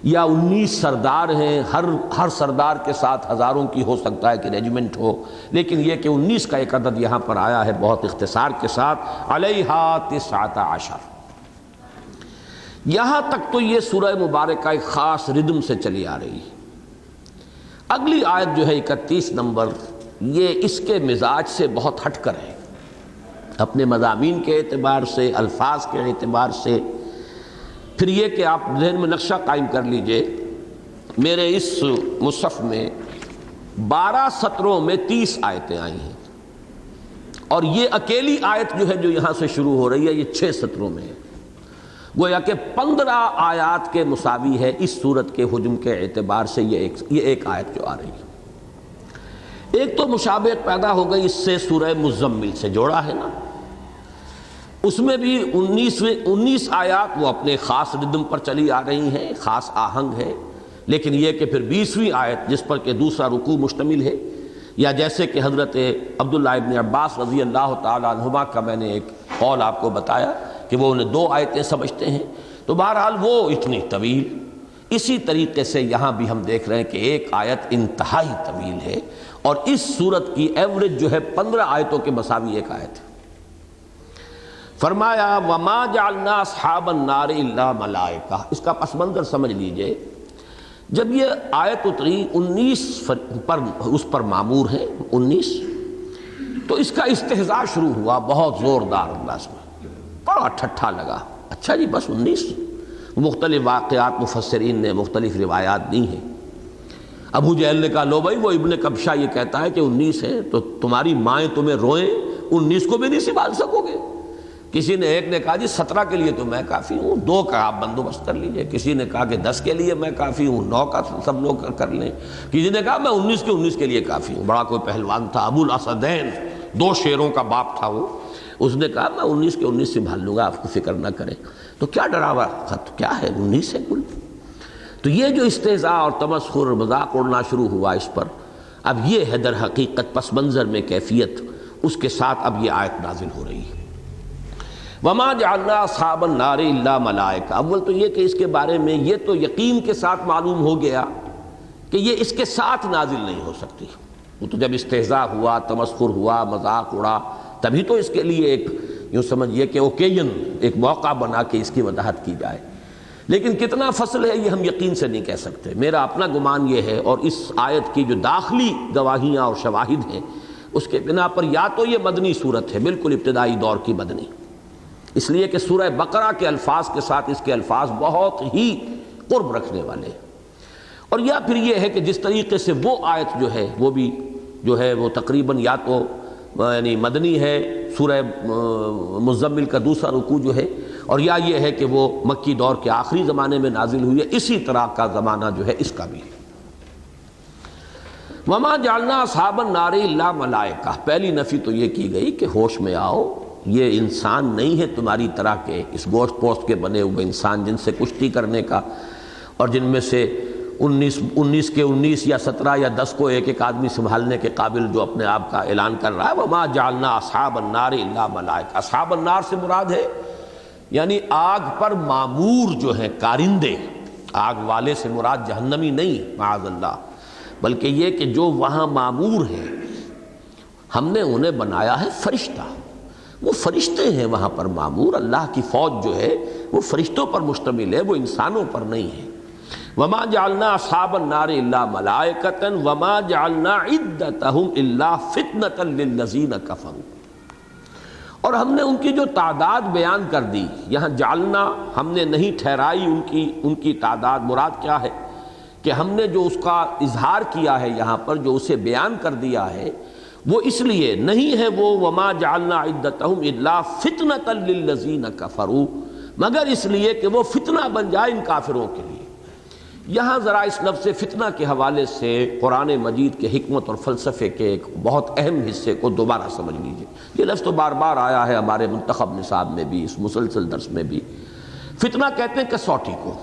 یا 19 سردار ہیں۔ ہر سردار کے ساتھ ہزاروں کی ہو سکتا ہے کہ ریجمنٹ ہو، لیکن یہ کہ 19 کا ایک عدد یہاں پر آیا ہے بہت اختصار کے ساتھ، علیہا 19۔ یہاں تک تو یہ سورہ مبارکہ ایک خاص ردم سے چلی آ رہی ہے۔ اگلی آیت جو ہے 31 نمبر، یہ اس کے مزاج سے بہت ہٹ کر ہے، اپنے مضامین کے اعتبار سے، الفاظ کے اعتبار سے۔ پھر یہ کہ آپ ذہن میں نقشہ قائم کر لیجئے، میرے اس مصحف میں 12 سطروں میں 30 آیتیں آئی ہیں، اور یہ اکیلی آیت جو ہے جو یہاں سے شروع ہو رہی ہے یہ 6 سطروں میں ہے، گویا کہ 15 آیات کے مساوی ہے اس صورت کے حجم کے اعتبار سے یہ ایک آیت جو آ رہی ہے۔ ایک تو مشابہت پیدا ہو گئی اس سے سورہ مزمل سے، جوڑا ہے نا، اس میں بھی 19 آیات وہ اپنے خاص ردم پر چلی آ رہی ہیں، خاص آہنگ ہے، لیکن یہ کہ پھر 20ویں آیت جس پر کہ دوسرا رکوع مشتمل ہے، یا جیسے کہ حضرت عبداللہ ابن عباس رضی اللہ تعالیٰ عنہما کا میں نے ایک قول آپ کو بتایا کہ وہ انہیں 2 آیتیں سمجھتے ہیں، تو بہرحال وہ اتنی طویل۔ اسی طریقے سے یہاں بھی ہم دیکھ رہے ہیں کہ ایک آیت انتہائی طویل ہے، اور اس صورت کی ایوریج جو ہے 15 آیتوں کے مساوی ایک آیت ہے۔ فرمایا وَمَا جَعَلْنَا أَصْحَابَ النَّارِ إِلَّا مَلَائِكَةً، اس کا پس منظر سمجھ لیجئے۔ جب یہ آیت اتری 19 پر، اس پر معمور ہے 19، تو اس کا استہزاء شروع ہوا بہت زوردار انداز میں، بڑا ٹھٹھا لگا۔ اچھا جی بس 19؟ مختلف واقعات مفسرین نے مختلف روایات دی ہیں۔ ابو جہل نے کہا لو بھائی وہ ابن کبشہ یہ کہتا ہے کہ 19 ہے، تو تمہاری مائیں تمہیں روئیں، 19 کو بھی نہیں سنبھال سکو گے؟ کسی نے ایک نے کہا جی 17 کے لیے تو میں کافی ہوں، 2 کا آپ بندوبست کر لیجئے، کسی نے کہا کہ 10 کے لیے میں کافی ہوں، 9 کا سب لوگ کر لیں، کسی نے کہا میں 19 کے لیے کافی ہوں۔ بڑا کوئی پہلوان تھا، ابو الاسدین، 2 شیروں کا باپ تھا وہ، اس نے کہا میں 19 سنبھال لوں گا، آپ کو فکر نہ کریں۔ تو کیا ڈراوا خط کیا ہے، 19 ہے کل۔ تو یہ جو استہزاء اور تمسخر اور مذاق اڑنا شروع ہوا اس پر، اب یہ ہے در حقیقت پس منظر میں کیفیت، اس کے ساتھ اب یہ آیت نازل ہو رہی ہے۔ وَمَا جَعَلْنَا أَصْحَابَ النَّارِ إِلَّا مَلَائِكَةً۔ اول تو یہ کہ اس کے بارے میں یہ تو یقین کے ساتھ معلوم ہو گیا کہ یہ اس کے ساتھ نازل نہیں ہو سکتی۔ وہ تو جب استہزاء ہوا، تمسخر ہوا، مذاق اڑا، تبھی تو اس کے لیے ایک یوں سمجھیے کہ اوکیزن، ایک موقع بنا کے اس کی وضاحت کی جائے۔ لیکن کتنا فصل ہے یہ ہم یقین سے نہیں کہہ سکتے۔ میرا اپنا گمان یہ ہے، اور اس آیت کی جو داخلی گواہیاں اور شواہد ہیں اس کے بنا پر، یا تو یہ مدنی صورت ہے، بالکل ابتدائی دور کی مدنی، اس لیے کہ سورہ بقرہ کے الفاظ کے ساتھ اس کے الفاظ بہت ہی قرب رکھنے والے ہیں، اور یا پھر یہ ہے کہ جس طریقے سے وہ آیت جو ہے وہ بھی جو ہے وہ تقریباً یا تو یعنی مدنی ہے، سورہ مزمل کا دوسرا رکوع جو ہے، اور یا یہ ہے کہ وہ مکی دور کے آخری زمانے میں نازل ہوئی ہے، اسی طرح کا زمانہ جو ہے اس کا بھی ہے۔ وَمَا جَعَلْنَا أَصْحَابَ النَّارِ إِلَّا مَلَائِكَةً، پہلی نفی تو یہ کی گئی کہ ہوش میں آؤ، یہ انسان نہیں ہے تمہاری طرح کے اس گوشت پوست کے بنے ہوئے انسان جن سے کشتی کرنے کا، اور جن میں سے 19 یا 17 یا 10 کو ایک آدمی سنبھالنے کے قابل جو اپنے آپ کا اعلان کر رہا ہے۔ وَمَا جَعَلْنَا أَصْحَابَ النَّارِ إِلَّا مَلَائِكَةً، اصحاب النار سے مراد ہے یعنی آگ پر معمور جو ہیں کارندے، آگ والے سے مراد جہنمی نہیں معاذ اللہ، بلکہ یہ کہ جو وہاں معمور ہیں، ہم نے انہیں بنایا ہے فرشتہ، وہ فرشتے ہیں وہاں پر معمور، اللہ کی فوج جو ہے وہ فرشتوں پر مشتمل ہے، وہ انسانوں پر نہیں ہے۔ وَمَا جَعَلْنَا أَصْحَابَ النَّارِ إِلَّا مَلَائِكَةً وَمَا جَعَلْنَا عِدَّتَهُمْ إِلَّا فِتْنَةً لِلَّذِينَ كَفَرُوا، اور ہم نے ان کی جو تعداد بیان کر دی، یہاں جعلنا ہم نے نہیں ٹھہرائی ان کی تعداد، مراد کیا ہے کہ ہم نے جو اس کا اظہار کیا ہے یہاں پر، جو اسے بیان کر دیا ہے، وہ اس لیے نہیں ہے وہ وَمَا جَعَلْنَا عِدَّتَهُمْ إِلَّا فِتْنَةً لِلَّذِينَ كَفَرُوا، مگر اس لیے کہ وہ فتنہ بن جائے ان کافروں کے لیے۔ یہاں ذرا اس لفظ فتنہ کے حوالے سے قرآن مجید کے حکمت اور فلسفے کے ایک بہت اہم حصے کو دوبارہ سمجھ لیجیے۔ یہ لفظ تو بار بار آیا ہے ہمارے منتخب نصاب میں بھی، اس مسلسل درس میں بھی۔ فتنہ کہتے ہیں کسوٹی کو،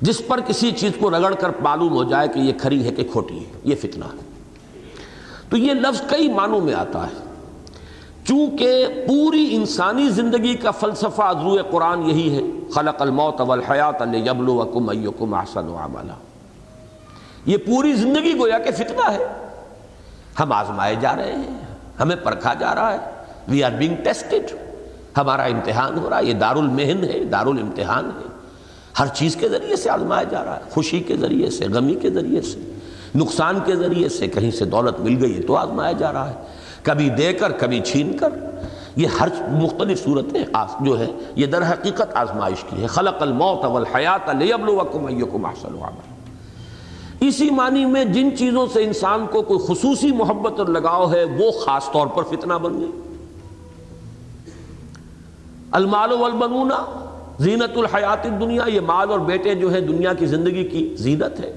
جس پر کسی چیز کو رگڑ کر معلوم ہو جائے کہ یہ کھری ہے کہ کھوٹی ہے، یہ فتنہ ہے۔ تو یہ لفظ کئی معنوں میں آتا ہے، چونکہ پوری انسانی زندگی کا فلسفہ از روئے قرآن یہی ہے، خلق الموت والحیات لیبلوکم ایکم احسن عملا۔ یہ پوری زندگی گویا کہ فتنہ ہے، ہم آزمائے جا رہے ہیں، ہمیں پرکھا جا رہا ہے، وی آر بینگ ٹیسٹڈ، ہمارا امتحان ہو رہا ہے، یہ دار المحن ہے، دار الامتحان ہے، ہر چیز کے ذریعے سے آزمایا جا رہا ہے، خوشی کے ذریعے سے، غمی کے ذریعے سے، نقصان کے ذریعے سے، کہیں سے دولت مل گئی ہے تو آزمایا جا رہا ہے، کبھی دے کر کبھی چھین کر، یہ ہر مختلف صورتیں جو ہے یہ در حقیقت آزمائش کی ہے۔ خلق الموت والحیات لیبلوکم ایکم احسن عملا، اسی معنی میں جن چیزوں سے انسان کو کوئی خصوصی محبت اور لگاؤ ہے وہ خاص طور پر فتنہ بن گئی۔ المال والبنون زینت الحیات الدنیا، یہ مال اور بیٹے جو ہیں دنیا کی زندگی کی زینت ہے،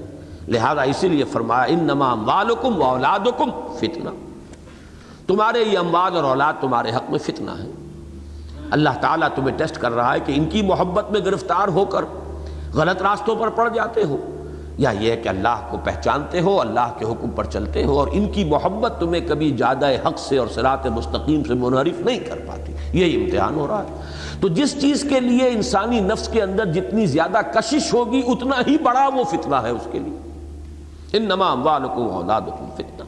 لہذا اسی لیے فرمایا انما اموالکم واولادکم فتنہ، تمہارے یہ اموال اور اولاد تمہارے حق میں فتنہ ہے۔ اللہ تعالیٰ تمہیں ٹیسٹ کر رہا ہے کہ ان کی محبت میں گرفتار ہو کر غلط راستوں پر پڑ جاتے ہو، یا یہ کہ اللہ کو پہچانتے ہو، اللہ کے حکم پر چلتے ہو، اور ان کی محبت تمہیں کبھی جادہ حق سے اور صراط مستقیم سے منحرف نہیں کر پاتی، یہی امتحان ہو رہا ہے۔ تو جس چیز کے لیے انسانی نفس کے اندر جتنی زیادہ کشش ہوگی اتنا ہی بڑا وہ فتنہ ہے اس کے لیے۔ انما اموالکم واولادکم فتنہ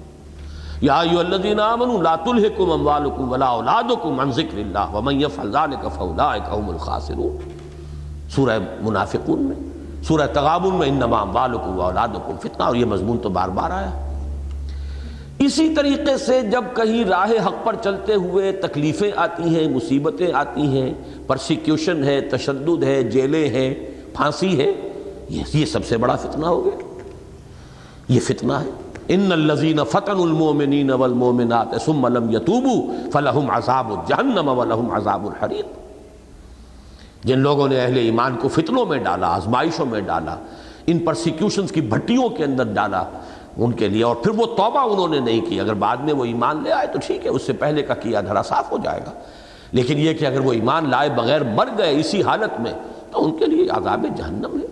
یا ایھا الذین آمنوا لا تلھکم اموالکم ولا اولادکم عن ذکر اللہ ومن یفعل ذلک فاولئک هم الخاسرون، سورہ منافقون میں، سورہ تغابن میں انما اموالکم واولادکم فتنہ، اور یہ مضمون تو بار بار آیا۔ اسی طریقے سے جب کہیں راہ حق پر چلتے ہوئے تکلیفیں آتی ہیں، مصیبتیں آتی ہیں، پرسیکیوشن ہے، تشدد ہے، جیلیں ہیں، پھانسی ہے، یہ سب سے بڑا فتنہ ہو گیا، یہ فتنہ ہے۔ ان الذین فتنوا المؤمنین والمؤمنات ثم لم یتوبوا فلہم عذاب جہنم ولہم عذاب الحریق. جن لوگوں نے اہل ایمان کو فتنوں میں ڈالا، آزمائشوں میں ڈالا، ان پرسیکیوشنز کی بھٹیوں کے اندر ڈالا ان کے لیے، اور پھر وہ توبہ انہوں نے نہیں کی، اگر بعد میں وہ ایمان لے آئے تو ٹھیک ہے، اس سے پہلے کا کیا دھرا صاف ہو جائے گا، لیکن یہ کہ اگر وہ ایمان لائے بغیر مر گئے اسی حالت میں تو ان کے لیے عذاب جہنم ہے،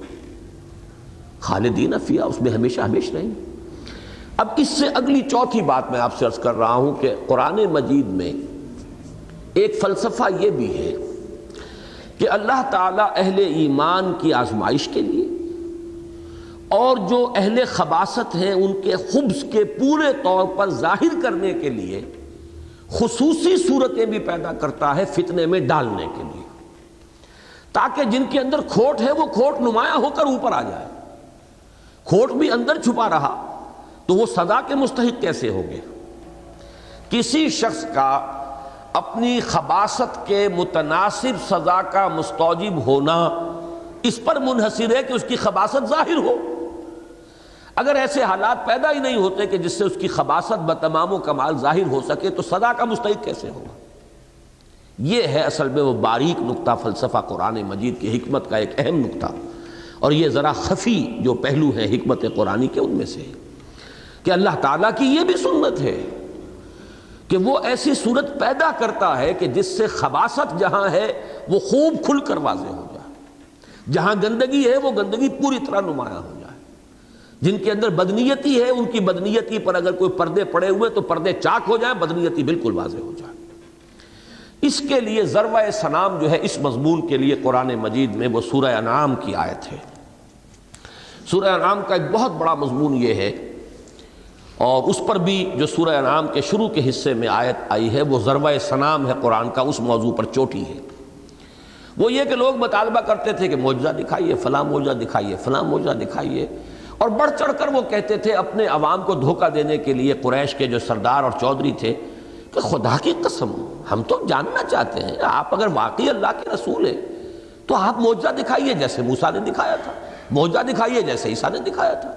خالدین فیہا، اس میں ہمیشہ ہمیشہ رہیں گے. اب اس سے اگلی چوتھی بات میں آپ سے عرض کر رہا ہوں کہ قرآن مجید میں ایک فلسفہ یہ بھی ہے کہ اللہ تعالیٰ اہل ایمان کی آزمائش کے لیے اور جو اہل خباثت ہیں ان کے خبث کے پورے طور پر ظاہر کرنے کے لیے خصوصی صورتیں بھی پیدا کرتا ہے فتنے میں ڈالنے کے لیے، تاکہ جن کے اندر کھوٹ ہے وہ کھوٹ نمایاں ہو کر اوپر آ جائے. کھوٹ بھی اندر چھپا رہا تو وہ سزا کے مستحق کیسے ہوگے؟ کسی شخص کا اپنی خباثت کے متناسب سزا کا مستوجب ہونا اس پر منحصر ہے کہ اس کی خباثت ظاہر ہو. اگر ایسے حالات پیدا ہی نہیں ہوتے کہ جس سے اس کی خباثت بتمام و کمال ظاہر ہو سکے تو سزا کا مستحق کیسے ہوگا؟ یہ ہے اصل میں وہ باریک نقطہ فلسفہ قرآن مجید کی حکمت کا ایک اہم نقطہ، اور یہ ذرا خفی جو پہلو ہیں حکمت قرآنی کے ان میں سے ہے کہ اللہ تعالیٰ کی یہ بھی سنت ہے کہ وہ ایسی صورت پیدا کرتا ہے کہ جس سے خباثت جہاں ہے وہ خوب کھل کر واضح ہو جائے، جہاں گندگی ہے وہ گندگی پوری طرح نمایاں ہو جائے، جن کے اندر بدنیتی ہے ان کی بدنیتی پر اگر کوئی پردے پڑے ہوئے تو پردے چاک ہو جائیں، بدنیتی بالکل واضح ہو جائے. اس کے لیے ضربہ سنام جو ہے اس مضمون کے لیے قرآن مجید میں وہ سورہ انعام کی آیت ہے. سورہ انعام کا ایک بہت بڑا مضمون یہ ہے، اور اس پر بھی جو سورہ انعام کے شروع کے حصے میں آیت آئی ہے وہ ضربہ سنام ہے قرآن کا، اس موضوع پر چوٹی ہے. وہ یہ کہ لوگ مطالبہ کرتے تھے کہ معجزہ دکھائیے، فلاں معجزہ دکھائیے، فلاں معجزہ دکھائیے، اور بڑھ چڑھ کر وہ کہتے تھے اپنے عوام کو دھوکہ دینے کے لیے قریش کے جو سردار اور چودھری تھے کہ خدا کی قسم ہم تو جاننا چاہتے ہیں آپ اگر واقعی اللہ کے رسول ہیں تو آپ معجزہ دکھائیے جیسے موسیٰ نے دکھایا تھا، معجزہ دکھائیے جیسے عیسیٰ نے دکھایا تھا،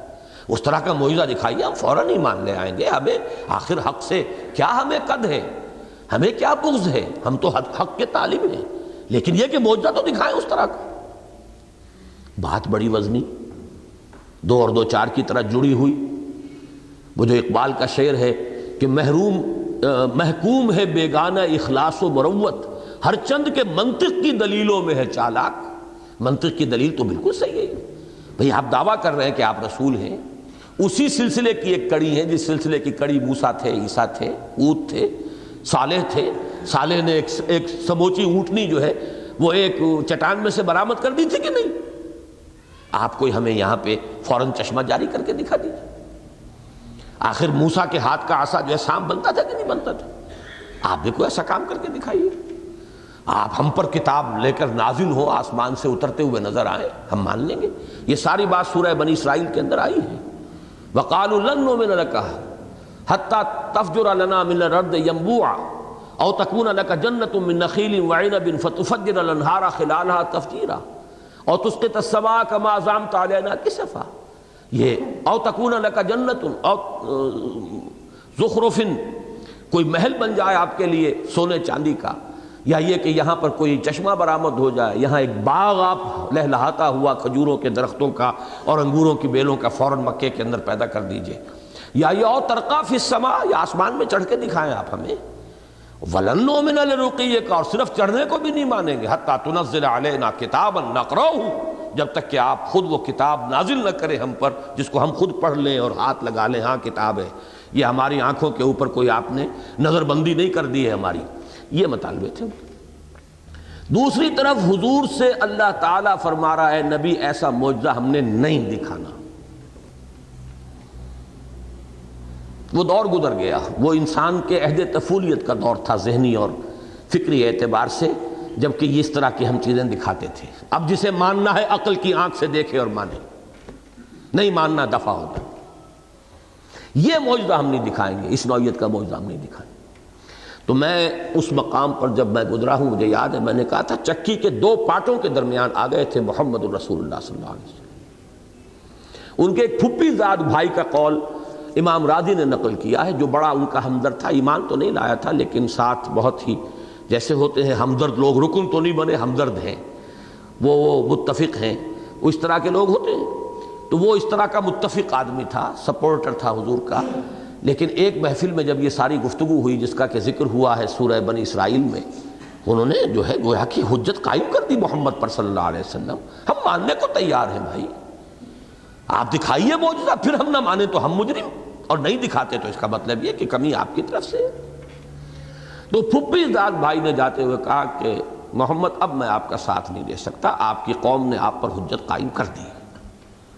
اس طرح کا معجزہ دکھائیے، ہم فوراً ایمان لے آئیں گے. ہمیں آخر حق سے کیا ہمیں قد ہے، ہمیں کیا بغض ہے، ہم تو حق کے طالب ہیں، لیکن یہ کہ معجزہ تو دکھائیں اس طرح کا. بات بڑی وزنی، 2 اور 2 4 کی طرح جڑی ہوئی. وہ جو اقبال کا شعر ہے کہ محکوم ہے بیگانہ اخلاص و مروت، ہر چند کے منطق کی دلیلوں میں ہے چالاک. منطق کی دلیل تو بالکل صحیح ہے بھئی، آپ دعویٰ کر رہے ہیں کہ آپ رسول ہیں، اسی سلسلے کی ایک کڑی ہے جس سلسلے کی کڑی موسیٰ تھے، عیسیٰ تھے، اونٹ تھے، صالح تھے. صالح نے ایک سموچی اونٹنی جو ہے وہ ایک چٹان میں سے برآمد کر دی تھی کہ نہیں؟ آپ کوئی ہمیں یہاں پہ فوراً چشمہ جاری کر کے دکھا دیجیے. آخر موسیٰ کے ہاتھ کا عصا جو ہے سانپ بنتا تھا کہ نہیں بنتا تھا؟ آپ بھی کوئی ایسا کام کر کے دکھائیے. آپ ہم پر کتاب لے کر نازل ہو، آسمان سے اترتے ہوئے نظر آئیں، ہم مان لیں گے. یہ ساری بات سورہ بنی اسرائیل کے اندر آئی ہے. وَقَالُوا لَن نُّؤْمِنَ لَكَ حَتَّىٰ تَفْجُرَ لَنَا مِنَ الْأَرْضِ يَنبُوعًا أَوْ تَكُونَ لَكَ جَنَّةٌ مِّن نَخِيلٍ وَعِنَبٍ فَتُفَجِّرَ الْأَنْهَارَ خِلَالَهَا تَفْجِيرًا أَوْ تُسْقِطَ السَّمَاءَ كَمَا زَعَمْتَ عَلَيْنَا كِسَفًا. یہ أَوْ تَكُونَ لَكَ جَنَّةٌ أَوْ زُخْرُفٍ، کوئی محل بن جائے آپ کے لیے سونے چاندی کا، یا یہ کہ یہاں پر کوئی چشمہ برآمد ہو جائے، یہاں ایک باغ آپ لہلہاتا ہوا کھجوروں کے درختوں کا اور انگوروں کی بیلوں کا فوراً مکے کے اندر پیدا کر دیجئے. یا یہ اور ترقیٰ فی السماء، یا آسمان میں چڑھ کے دکھائیں آپ ہمیں. وَلَن نُّؤْمِنَ لِرُقِيِّكَ، اور صرف چڑھنے کو بھی نہیں مانیں گے، حَتَّىٰ تُنَزِّلَ عَلَيْنَا كِتَابًا نَقْرَؤُهُ، جب تک کہ آپ خود وہ کتاب نازل نہ کریں ہم پر جس کو ہم خود پڑھ لیں اور ہاتھ لگا لیں ہاں کتاب ہے، یہ ہماری آنکھوں کے اوپر کوئی آپ نے نظر بندی نہیں کر دی ہے ہماری. یہ مطالبے تھے. دوسری طرف حضور سے اللہ تعالیٰ فرما رہا ہے نبی ایسا معجزہ ہم نے نہیں دکھانا. وہ دور گزر گیا، وہ انسان کے عہد طفولیت کا دور تھا ذہنی اور فکری اعتبار سے، جبکہ یہ اس طرح کی ہم چیزیں دکھاتے تھے. اب جسے ماننا ہے عقل کی آنکھ سے دیکھے اور مانے، نہیں ماننا دفع ہوتا. یہ معجزہ ہم نہیں دکھائیں گے، اس نوعیت کا معجزہ ہم نہیں دکھائیں گے. تو میں اس مقام پر جب میں گزرا ہوں مجھے یاد ہے میں نے کہا تھا چکی کے 2 پاٹوں کے درمیان آ گئے تھے محمد الرسول اللہ صلی اللہ علیہ وسلم. ان کے ایک پھپھی زاد بھائی کا قول امام راضی نے نقل کیا ہے، جو بڑا ان کا ہمدرد تھا، ایمان تو نہیں لایا تھا لیکن ساتھ بہت ہی جیسے ہوتے ہیں ہمدرد لوگ، رکن تو نہیں بنے، ہمدرد ہیں وہ متفق ہیں، وہ اس طرح کے لوگ ہوتے ہیں، تو وہ اس طرح کا متفق آدمی تھا، سپورٹر تھا حضور کا۔ لیکن ایک محفل میں جب یہ ساری گفتگو ہوئی جس کا کہ ذکر ہوا ہے سورہ بنی اسرائیل میں، انہوں نے جو ہے گویا کہ حجت قائم کر دی محمد پر صلی اللہ علیہ وسلم، ہم ماننے کو تیار ہیں بھائی، آپ دکھائیے معجزہ، پھر ہم نہ مانیں تو ہم مجرم، اور نہیں دکھاتے تو اس کا مطلب یہ کہ کمی آپ کی طرف سے ہے۔ تو پھپھی زاد بھائی نے جاتے ہوئے کہا کہ محمد اب میں آپ کا ساتھ نہیں دے سکتا، آپ کی قوم نے آپ پر حجت قائم کر دی،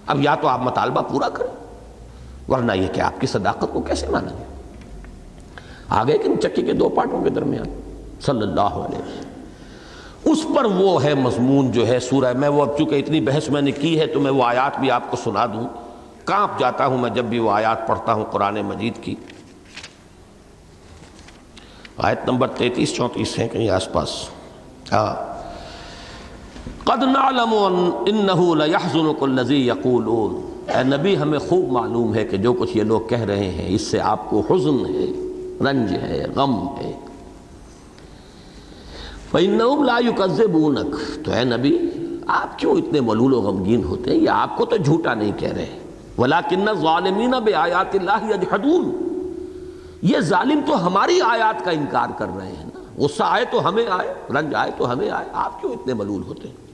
اب یا تو آپ مطالبہ پورا کریں ورنہ یہ کہ آپ کی صداقت کو کیسے مانیں گے۔ آگے کہ چکی کے دو پارٹوں کے درمیان صلی اللہ علیہ وسلم، اس پر وہ ہے مضمون جو ہے سورہ، میں وہ اب چونکہ اتنی بحث میں نے کی ہے تو میں وہ آیات بھی آپ کو سنا دوں، کانپ جاتا ہوں میں جب بھی وہ آیات پڑھتا ہوں قرآن مجید کی۔ آیت نمبر 33-34 ہیں کہیں آس پاس۔ قد نعلم انہ لیحزنک الذی یقولون، اے نبی ہمیں خوب معلوم ہے کہ جو کچھ یہ لوگ کہہ رہے ہیں اس سے آپ کو حزن ہے، رنج ہے، غم ہے۔ فإنہم لا یکذبونک، تو اے نبی آپ کیوں اتنے ملول و غمگین ہوتے ہیں، یہ آپ کو تو جھوٹا نہیں کہہ رہے، ولکن الظالمین بآیات اللہ یجحدون، یہ ظالم تو ہماری آیات کا انکار کر رہے ہیں نا، غصہ آئے تو ہمیں آئے، رنج آئے تو ہمیں آئے، آپ کیوں اتنے ملول ہوتے ہیں۔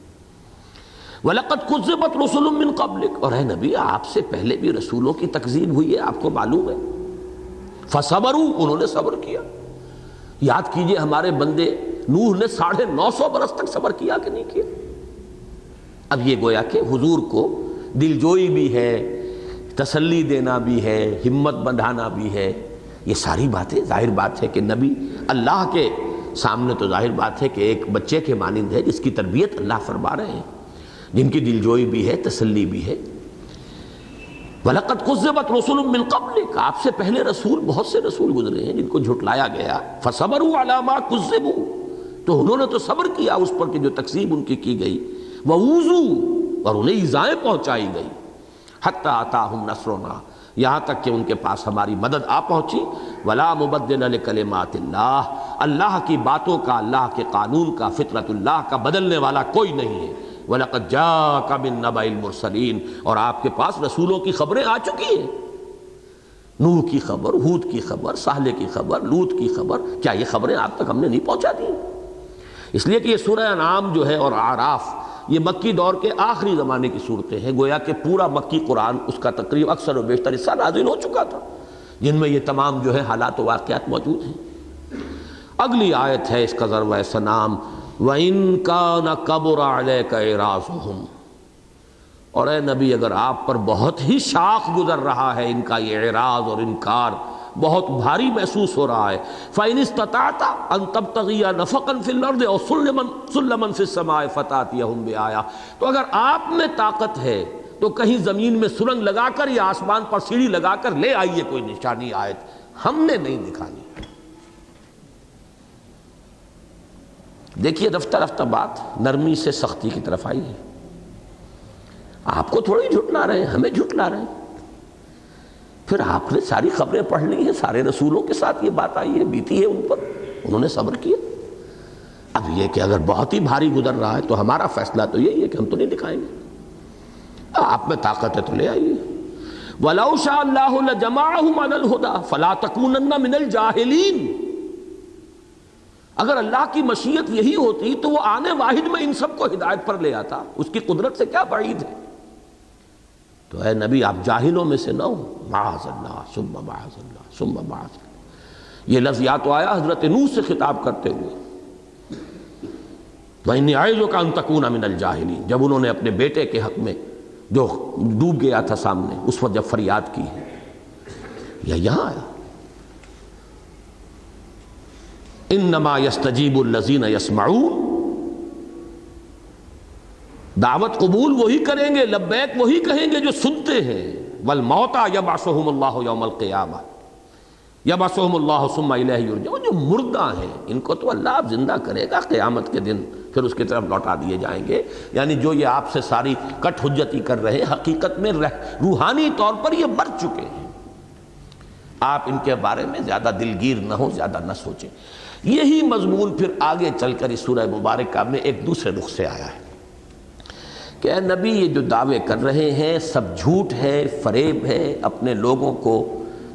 وَلَقَدْ كُذِّبَتْ رُسُلٌ مِّن قَبْلِكَ، اور اے نبی آپ سے پہلے بھی رسولوں کی تکذیب ہوئی ہے، آپ کو معلوم ہے۔ فَصَبَرُوا، انہوں نے صبر کیا۔ یاد کیجئے ہمارے بندے نوح نے 950 برس تک صبر کیا کہ نہیں کیا۔ اب یہ گویا کہ حضور کو دلجوئی بھی ہے، تسلی دینا بھی ہے، ہمت بندھانا بھی ہے، یہ ساری باتیں ظاہر بات ہے کہ نبی اللہ کے سامنے تو ظاہر بات ہے کہ ایک بچے کے مانند ہے جس کی تربیت اللہ فرما رہے ہیں، جن کی دلجوئی بھی ہے، تسلی بھی ہے۔ وَلَقَدْ كُذِّبَتْ رُسُلٌ مِّن قَبْلِكَ، آپ سے پہلے رسول، بہت سے رسول گزرے ہیں جن کو جھٹلایا گیا۔ فَصَبَرُوا عَلَىٰ مَا كُذِّبُوا، تو انہوں نے تو صبر کیا اس پر کہ جو تکذیب ان کی گئی۔ وَأُوذُوا، اور انہیں ایذائیں پہنچائی گئی۔ حَتَّىٰ أَتَاهُمْ نَصْرُنَا، یہاں تک کہ ان کے پاس ہماری مدد آ پہنچی۔ وَلَا مُبَدِّلَ لِكَلِمَاتِ اللَّهِ، اللہ کی باتوں کا، اللہ کے قانون کا، فطرت اللہ کا بدلنے والا کوئی نہیں ہے۔ وَلَقَدْ جَاءَكَ مِن نَّبَإِ الْمُرْسَلِينَ، اور آپ کے پاس رسولوں کی خبریں آ چکی ہیں، نوح کی خبر، ہود کی خبر، صالح کی خبر، لوط کی خبر، کیا یہ خبریں آپ تک ہم نے نہیں پہنچا دی؟ اس لیے کہ یہ سورہ انعام جو ہے اور اعراف یہ مکی دور کے آخری زمانے کی صورتیں ہیں، گویا کہ پورا مکی قرآن اس کا تقریب اکثر و بیشتر حصہ نازل ہو چکا تھا، جن میں یہ تمام جو ہے حالات و واقعات موجود ہیں۔ اگلی آیت ہے اس کا ضرب سنام، وَإِن كَانَ كَبُرَ عَلَيْكَ إِعْرَاضُهُمْ، اور اے نبی اگر آپ پر بہت ہی شاق گزر رہا ہے ان کا یہ اعراض اور انکار، بہت بھاری محسوس ہو رہا ہے، فَإِنِ اسْتَطَعْتَ أَن تَبْتَغِيَ نَفَقًا فِي الْأَرْضِ أَوْ سُلَّمًا فِي السَّمَاءِ فَتَأْتِيَهُم بِآيَةٍ، تو اگر آپ میں طاقت ہے تو کہیں زمین میں سرنگ لگا کر یا آسمان پر سیڑھی لگا کر لے آئیے کوئی نشانی آیت، ہم نے نہیں دکھانی۔ دیکھیے رفتہ رفتہ بات نرمی سے سختی کی طرف آئی ہے، آپ کو تھوڑی جھٹلا رہے ہیں، ہمیں جھٹلا رہے ہیں۔ پھر آپ نے ساری خبریں پڑھ لی ہیں، سارے رسولوں کے ساتھ یہ بات آئی ہے، بیتی ہے ان پر، انہوں نے صبر کیا۔ اب یہ کہ اگر بہت ہی بھاری گزر رہا ہے تو ہمارا فیصلہ تو یہی ہے کہ ہم تو نہیں دکھائیں گے، آپ میں طاقت ہے تو لے آئیے۔ وَلَوْ شَاءَ اللَّهُ لَجَمَعَهُمْ عَلَى الْهُدَىٰ فَلَا تَكُونَنَّ مِنَ الْجَاهِلِينَ، اگر اللہ کی مشیت یہی ہوتی تو وہ آنے واحد میں ان سب کو ہدایت پر لے آتا، اس کی قدرت سے کیا بعید ہے۔ تو اے نبی آپ جاہلوں میں سے نہ ہو، معاذ اللہ ثم معاذ اللہ ثم معاذ اللہ۔ یہ لفظ یا تو آیا حضرت نوح سے خطاب کرتے ہوئے، وَإِنِّي أَعِظُكَ أَن تَكُونَ مِنَ الْجَاهِلِينَ، جب انہوں نے اپنے بیٹے کے حق میں جو ڈوب گیا تھا سامنے، اس وقت جب فریاد کی ہے، یا یہاں آیا انما یستجیب الذین یسمعون، دعوت قبول وہی کریں گے، لبیک وہی کہیں گے جو سنتے ہیں۔ والموتى یبعثهم اللہ یوم القیامہ، یبعثهم اللہ ثم الیہ یرجعون، جو مردہ ہیں ان کو تو اللہ اب زندہ کرے گا قیامت کے دن، پھر اس کی طرف لوٹا دیے جائیں گے۔ یعنی جو یہ آپ سے ساری کٹ حجتی کر رہے ہیں، حقیقت میں روحانی طور پر یہ مر چکے ہیں، آپ ان کے بارے میں زیادہ دلگیر نہ ہو، زیادہ نہ سوچیں۔ یہی مضمون پھر آگے چل کر اس سورہ مبارکہ میں ایک دوسرے رخ سے آیا ہے کہ اے نبی یہ جو دعوے کر رہے ہیں سب جھوٹ ہے، فریب ہے، اپنے لوگوں کو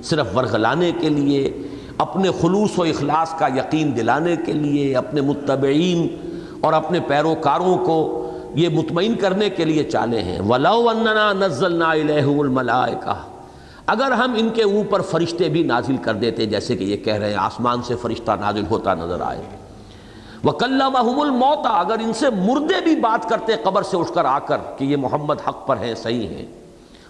صرف ورغلانے کے لیے، اپنے خلوص و اخلاص کا یقین دلانے کے لیے، اپنے متبعین اور اپنے پیروکاروں کو یہ مطمئن کرنے کے لیے چالے ہیں۔ وَلَوْ أَنَّنَا نَزَّلْنَا إِلَيْهِمُ الْمَلَائِكَةَ، اگر ہم ان کے اوپر فرشتے بھی نازل کر دیتے، جیسے کہ یہ کہہ رہے ہیں آسمان سے فرشتہ نازل ہوتا نظر آئے۔ وَكَلَّمَهُمُ الْمَوْتَى، اگر ان سے مردے بھی بات کرتے قبر سے اٹھ کر آ کر کہ یہ محمد حق پر ہیں، صحیح ہیں۔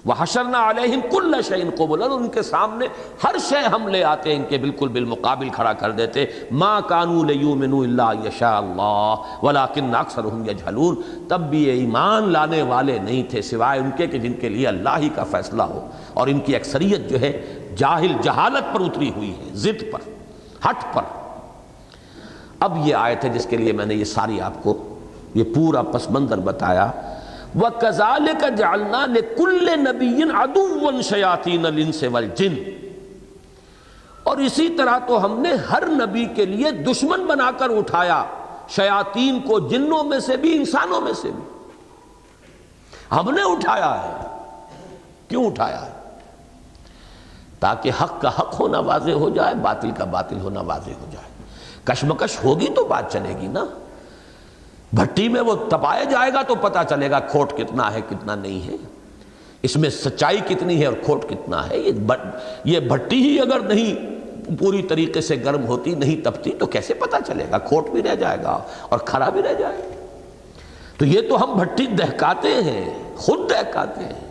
وَحَشَرْنَا عَلَيْهِمْ كُلَّ شَيْءٍ قُبُلًا، ان کے سامنے ہر شے ہم لے آتے، ان کے بالکل بالمقابل کھڑا کر دیتے۔ مَا كَانُوا لِيُؤْمِنُوا إِلَّا أَن يَشَاءَ اللَّهُ وَلَٰكِنَّ أَكْثَرَهُمْ يَجْهَلُونَ، تب بھی یہ ایمان لانے والے نہیں تھے سوائے ان کے کہ جن کے لیے اللہ ہی کا فیصلہ ہو، اور ان کی اکثریت جو ہے جاہل جہالت پر اتری ہوئی ہے، ضد پر، ہٹ پر۔ اب یہ آیت ہے جس کے لیے میں نے یہ ساری آپ کو یہ پورا پس منظر بتایا۔ وَكَذَلِكَ جَعَلْنَا لِكُلِّ نَبِيٍّ عَدُوًّا شَيَاطِينَ الْإِنسِ وَالْجِنِّ، اور اسی طرح تو ہم نے ہر نبی کے لیے دشمن بنا کر اٹھایا شیاطین کو، جنوں میں سے بھی انسانوں میں سے بھی ہم نے اٹھایا ہے۔ کیوں اٹھایا ہے؟ تاکہ حق کا حق ہونا واضح ہو جائے، باطل کا باطل ہونا واضح ہو جائے۔ کشمکش ہوگی تو بات چلے گی نا، بھٹی میں وہ تپایا جائے گا تو پتہ چلے گا کھوٹ کتنا ہے کتنا نہیں ہے، اس میں سچائی کتنی ہے اور کھوٹ کتنا ہے۔ یہ بھٹی ہی اگر نہیں پوری طریقے سے گرم ہوتی، نہیں تپتی، تو کیسے پتہ چلے گا؟ کھوٹ بھی رہ جائے گا اور کھرا بھی رہ جائے گا۔ تو یہ تو ہم بھٹی دہکاتے ہیں، خود دہکاتے ہیں۔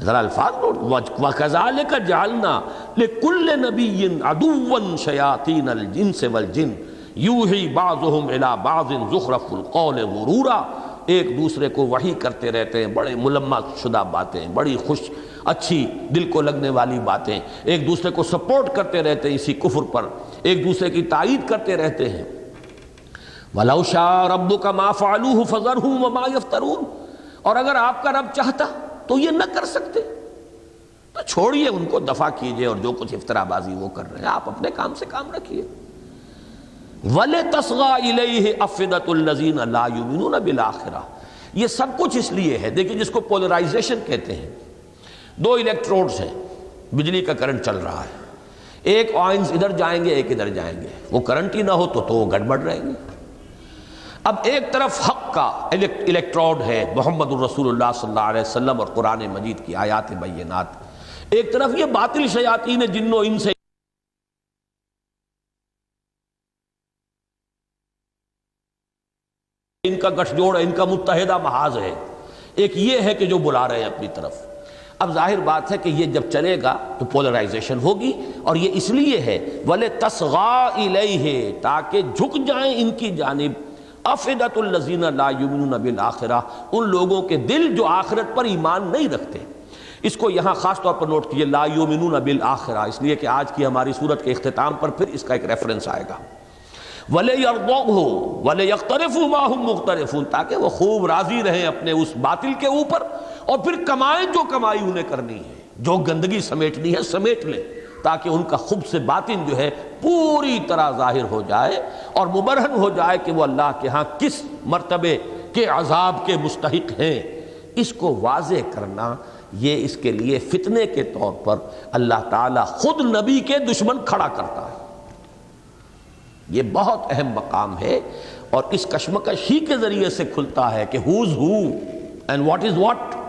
ذرا الفاظ نوٹ، وَكَذَلِكَ جَعَلْنَا لِكُلِّ نَبِيٍّ عَدُوًّا شَيَاطِينَ الْإِنسِ وَالْجِنِّ یوحی بعضهم الی بعض زخرف القول غرورا، ایک دوسرے کو وحی کرتے رہتے ہیں بڑے ملمہ شدہ باتیں، بڑی خوش اچھی دل کو لگنے والی باتیں، ایک دوسرے کو سپورٹ کرتے رہتے ہیں اسی کفر پر، ایک دوسرے کی تائید کرتے رہتے ہیں۔ وَلَوْ شَاءَ رَبُّكَ مَا فَعَلُوهُ فَذَرْهُمْ وَمَا يَفْتَرُونَ، اور اگر آپ کا رب چاہتا تو یہ نہ کر سکتے، تو چھوڑیے ان کو، دفع کیجئے، اور جو کچھ افطرا بازی وہ کر رہے ہیں آپ اپنے کام سے کام رکھیے۔ وَلِتَصْغَىٰ إِلَيْهِ أَفْئِدَةُ الَّذِينَ لَا يُؤْمِنُونَ بِالْآخِرَةِ، یہ سب کچھ اس لیے ہے، دیکھیں جس کو پولرائزیشن کہتے ہیں، دو الیکٹروڈز ہیں، بجلی کا کرنٹ چل رہا ہے، ایک آئنز ادھر جائیں گے ایک ادھر جائیں گے، وہ کرنٹ ہی نہ ہو تو وہ گڑبڑ رہیں گے۔ اب ایک طرف حق کا الیکٹروڈ ہے محمد الرسول اللہ صلی اللہ علیہ وسلم اور قرآن مجید کی آیات بینات، ایک طرف یہ باطل شیاطین جن و انس ان کا گٹھ جوڑ ہے، ان کا متحدہ محاذ ہے، ایک یہ ہے کہ جو بلا رہے ہیں اپنی طرف۔ اب ظاہر بات ہے کہ یہ جب چلے گا تو پولرائزیشن ہوگی، اور یہ اس لیے ہے وَلِتَصْغَىٰ إِلَيْهِ، تاکہ جھک جائیں ان کی جانب أَفْئِدَةُ الَّذِينَ لَا يُؤْمِنُونَ بِالْآخِرَةِ، ان لوگوں کے دل جو آخرت پر ایمان نہیں رکھتے۔ اس کو یہاں خاص طور پر نوٹ کیجئے، لا یؤمنون بالآخرہ، اس لیے کہ آج کی ہماری صورت کے اختتام پر پھر اس کا ایک ریفرنس آئے گا۔ وَلِيَرْضَوْهُ وَلِيَقْتَرِفُوا مَا هُمْ مُقْتَرِفُونَ، تاکہ وہ خوب راضی رہیں اپنے اس باطل کے اوپر، اور پھر کمائیں جو کمائی انہیں کرنی ہے، جو گندگی سمیٹنی ہے سمیٹ لیں، تاکہ ان کا خبث باطن جو ہے پوری طرح ظاہر ہو جائے اور مبرہن ہو جائے کہ وہ اللہ کے ہاں کس مرتبے کے عذاب کے مستحق ہیں۔ اس کو واضح کرنا، یہ اس کے لیے فتنے کے طور پر اللہ تعالیٰ خود نبی کے دشمن کھڑا کرتا ہے۔ یہ بہت اہم مقام ہے، اور اس کشمکش ہی کے ذریعے سے کھلتا ہے کہ who's who and what is what،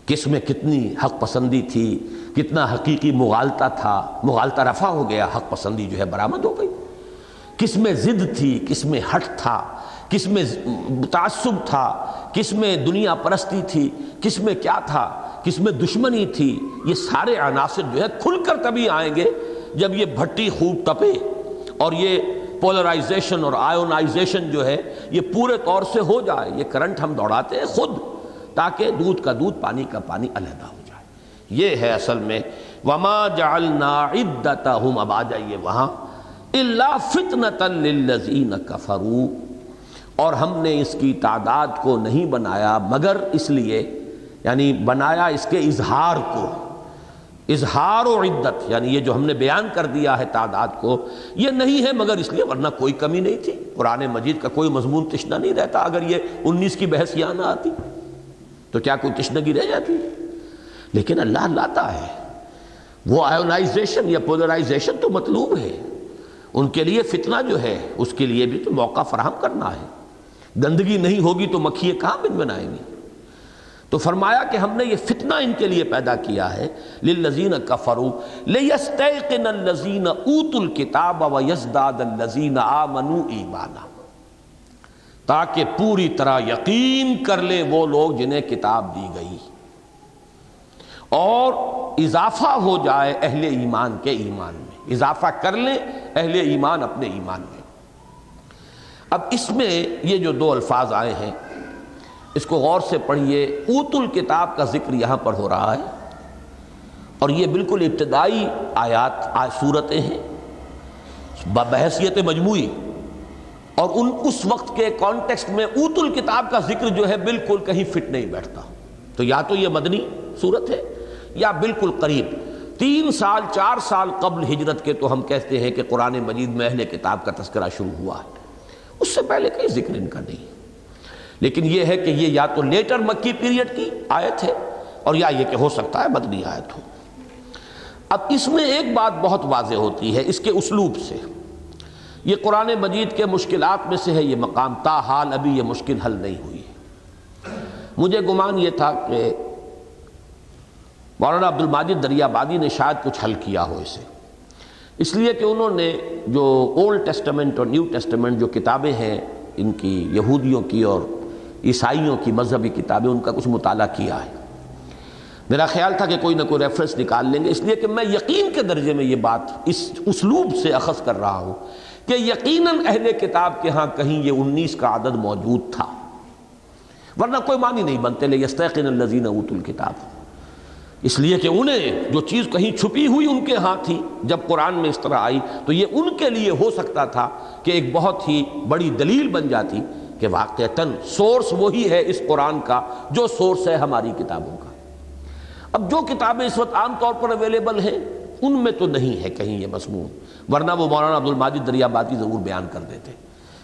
کس میں کتنی حق پسندی تھی، کتنا حقیقی مغالطہ تھا، مغالطہ رفع ہو گیا، حق پسندی جو ہے برآمد ہو گئی، کس میں ضد تھی، کس میں ہٹ تھا، کس میں تعصب تھا، کس میں دنیا پرستی تھی، کس میں کیا تھا، کس میں دشمنی تھی۔ یہ سارے عناصر جو ہے کھل کر تبھی آئیں گے جب یہ بھٹی خوب تپے، اور یہ پولرائزیشن اور آئونائزیشن جو ہے یہ پورے طور سے ہو جائے۔ یہ کرنٹ ہم دوڑاتے ہیں خود، تاکہ دودھ کا دودھ پانی کا پانی علیحدہ ہو جائے۔ یہ ہے اصل میں وَمَا جَعَلْنَا عِدَّتَهُمْ، اب آ جائیے وہاں، إِلَّا فِتْنَةً لِلَّذِينَ كَفَرُوا، اور ہم نے اس کی تعداد کو نہیں بنایا مگر اس لیے، یعنی بنایا اس کے اظہار کو، اظہار و عدت، یعنی یہ جو ہم نے بیان کر دیا ہے تعداد کو، یہ نہیں ہے مگر اس لیے، ورنہ کوئی کمی نہیں تھی۔ قرآن مجید کا کوئی مضمون تشنہ نہیں رہتا۔ اگر یہ 19 کی بحث یہاں نہ آتی تو کیا کوئی تشنگی رہ جاتی؟ لیکن اللہ لاتا ہے۔ وہ آئونائزیشن یا پولرائزیشن تو مطلوب ہے، ان کے لیے فتنہ جو ہے اس کے لیے بھی تو موقع فراہم کرنا ہے۔ گندگی نہیں ہوگی تو مکھیاں کہاں بنائیں گی؟ تو فرمایا کہ ہم نے یہ فتنہ ان کے لیے پیدا کیا ہے، للذین کفروا لیستیقن الذین اوتوا الکتاب ویزداد الذین آمنوا ایمانا، تاکہ پوری طرح یقین کر لیں وہ لوگ جنہیں کتاب دی گئی، اور اضافہ ہو جائے اہل ایمان کے ایمان میں، اضافہ کر لیں اہل ایمان اپنے ایمان میں۔ اب اس میں یہ جو دو الفاظ آئے ہیں اس کو غور سے پڑھیے۔ اوت الکتاب کا ذکر یہاں پر ہو رہا ہے، اور یہ بالکل ابتدائی صورتیں ہیں بحیثیت مجموعی، اور اس وقت کے کانٹیکسٹ میں اوت الکتاب کا ذکر جو ہے بالکل کہیں فٹ نہیں بیٹھتا۔ تو یا تو یہ مدنی صورت ہے یا بالکل قریب 3 سال 4 سال قبل ہجرت کے تو ہم کہتے ہیں کہ قرآن مجید میں اہل کتاب کا تذکرہ شروع ہوا ہے، اس سے پہلے کوئی ذکر ان کا نہیں۔ لیکن یہ ہے کہ یہ یا تو لیٹر مکی پیریڈ کی آیت ہے، اور یا یہ کہ ہو سکتا ہے مدنی آیت ہو۔ اب اس میں ایک بات بہت واضح ہوتی ہے اس کے اسلوب سے، یہ قرآن مجید کے مشکلات میں سے ہے یہ مقام، تاحال ابھی یہ مشکل حل نہیں ہوئی۔ مجھے گمان یہ تھا کہ مولانا عبد الماجد دریابادی نے شاید کچھ حل کیا ہو اسے، اس لیے کہ انہوں نے جو اولڈ ٹیسٹمنٹ اور نیو ٹیسٹمنٹ جو کتابیں ہیں ان کی، یہودیوں کی اور عیسائیوں کی مذہبی کتابیں، ان کا کچھ مطالعہ کیا ہے۔ میرا خیال تھا کہ کوئی نہ کوئی ریفرنس نکال لیں گے، اس لیے کہ میں یقین کے درجے میں یہ بات اس اسلوب سے اخذ کر رہا ہوں کہ یقیناً اہل کتاب کے ہاں کہیں یہ 19 کا عدد موجود تھا، ورنہ کوئی معنی نہیں بنتے لیستیقن الذین اوتوا الکتاب، اس لیے کہ انہیں جو چیز کہیں چھپی ہوئی ان کے ہاں تھی، جب قرآن میں اس طرح آئی تو یہ ان کے لیے ہو سکتا تھا کہ ایک بہت ہی بڑی دلیل بن جاتی کہ واقعتاً سورس وہی ہے اس قرآن کا جو سورس ہے ہماری کتابوں کا۔ اب جو کتابیں اس وقت عام طور پر اویلیبل ہیں ان میں تو نہیں ہے کہیں یہ مضمون، ورنہ وہ مولانا عبد الماجد دریابادی ضرور بیان کر دیتے۔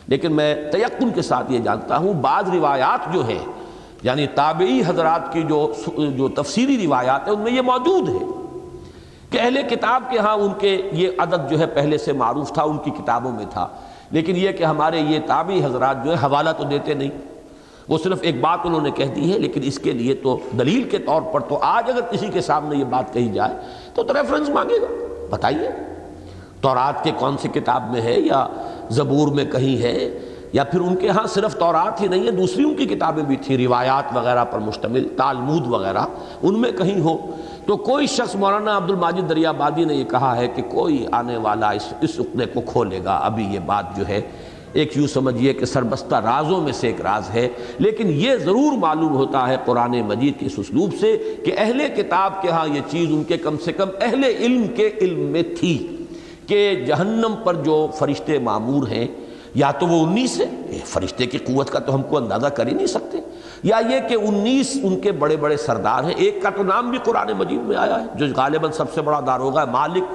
لیکن میں تیقن کے ساتھ یہ جانتا ہوں بعض روایات جو ہیں، یعنی تابعی حضرات کی جو تفسیری روایات ہیں ان میں یہ موجود ہے کہ اہل کتاب کے ہاں ان کے یہ عدد جو ہے پہلے سے معروف تھا، ان کی کتابوں میں تھا، لیکن یہ کہ ہمارے یہ تابعی حضرات جو ہے حوالہ تو دیتے نہیں، وہ صرف ایک بات انہوں نے کہہ دی ہے، لیکن اس کے لیے تو دلیل کے طور پر تو آج اگر کسی کے سامنے یہ بات کہی جائے تو ریفرنس مانگے گا، بتائیے تورات کے کون سی کتاب میں ہے، یا زبور میں کہیں ہے، یا پھر ان کے ہاں صرف تورات ہی نہیں ہے دوسری ان کی کتابیں بھی تھیں روایات وغیرہ پر مشتمل، تالمود وغیرہ، ان میں کہیں ہو تو کوئی شخص، مولانا عبد الماجد دریابادی نے یہ کہا ہے کہ کوئی آنے والا اس عقدے کو کھولے گا، ابھی یہ بات جو ہے ایک یوں سمجھیے کہ سربستہ رازوں میں سے ایک راز ہے، لیکن یہ ضرور معلوم ہوتا ہے قرآن مجید کے اس اسلوب سے کہ اہل کتاب کے ہاں یہ چیز ان کے کم سے کم اہل علم کے علم میں تھی کہ جہنم پر جو فرشتے معمور ہیں یا تو وہ 19 ہے، فرشتے کی قوت کا تو ہم کو اندازہ کر ہی نہیں سکتے، یا یہ کہ 19 ان کے بڑے بڑے سردار ہیں، ایک کا تو نام بھی قرآن مجید میں آیا ہے جو غالباً سب سے بڑا داروغہ ہے، مالک،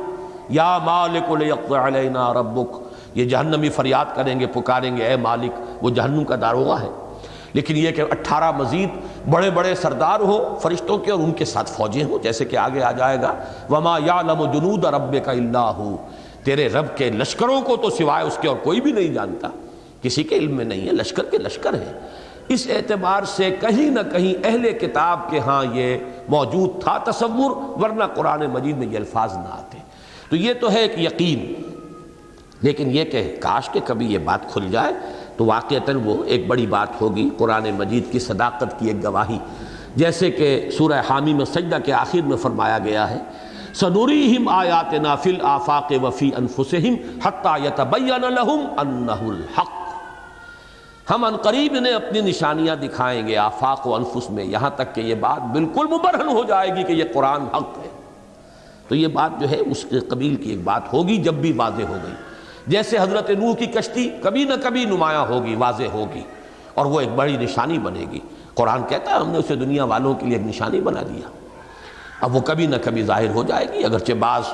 یا مالک لیقضی علینا ربک، یہ جہنمی فریاد کریں گے، پکاریں گے اے مالک، وہ جہنم کا داروغہ ہے۔ لیکن یہ کہ 18 مزید بڑے بڑے سردار ہوں فرشتوں کے اور ان کے ساتھ فوجیں ہوں، جیسے کہ آگے آ جائے گا وَمَا يَعْلَمُ جُنُودَ رَبِّكَ إِلَّا هُوَ، تیرے رب کے لشکروں کو تو سوائے اس کے اور کوئی بھی نہیں جانتا، کسی کے علم میں نہیں ہے، لشکر کے لشکر ہیں۔ اس اعتبار سے کہیں نہ کہیں اہل کتاب کے ہاں یہ موجود تھا تصور، ورنہ قرآن مجید میں یہ الفاظ نہ آتے۔ تو یہ تو ہے ایک یقین، لیکن یہ کہ کاش کہ کبھی یہ بات کھل جائے تو واقعتاً وہ ایک بڑی بات ہوگی، قرآن مجید کی صداقت کی ایک گواہی، جیسے کہ سورہ حامی میں سجدہ کے آخر میں فرمایا گیا ہے سَنُرِيهِمْ آيَاتِنَا فِي الْآفَاقِ وَفِي أَنفُسِهِمْ حَتَّى يَتَبَيَّنَ لَهُمْ أَنَّهُ الْحَقُّ، ہم عنقریب انہیں اپنی نشانیاں دکھائیں گے آفاق و انفس میں، یہاں تک کہ یہ بات بالکل مبرہن ہو جائے گی کہ یہ قرآن حق ہے۔ تو یہ بات جو ہے اس کے قبیل کی ایک بات ہوگی جب بھی واضح ہو گئی، جیسے حضرت نوح کی کشتی کبھی نہ کبھی نمایاں ہوگی، واضح ہوگی، اور وہ ایک بڑی نشانی بنے گی۔ قرآن کہتا ہے ہم نے اسے دنیا والوں کے لیے ایک نشانی بنا دیا۔ اب وہ کبھی نہ کبھی ظاہر ہو جائے گی، اگرچہ بعض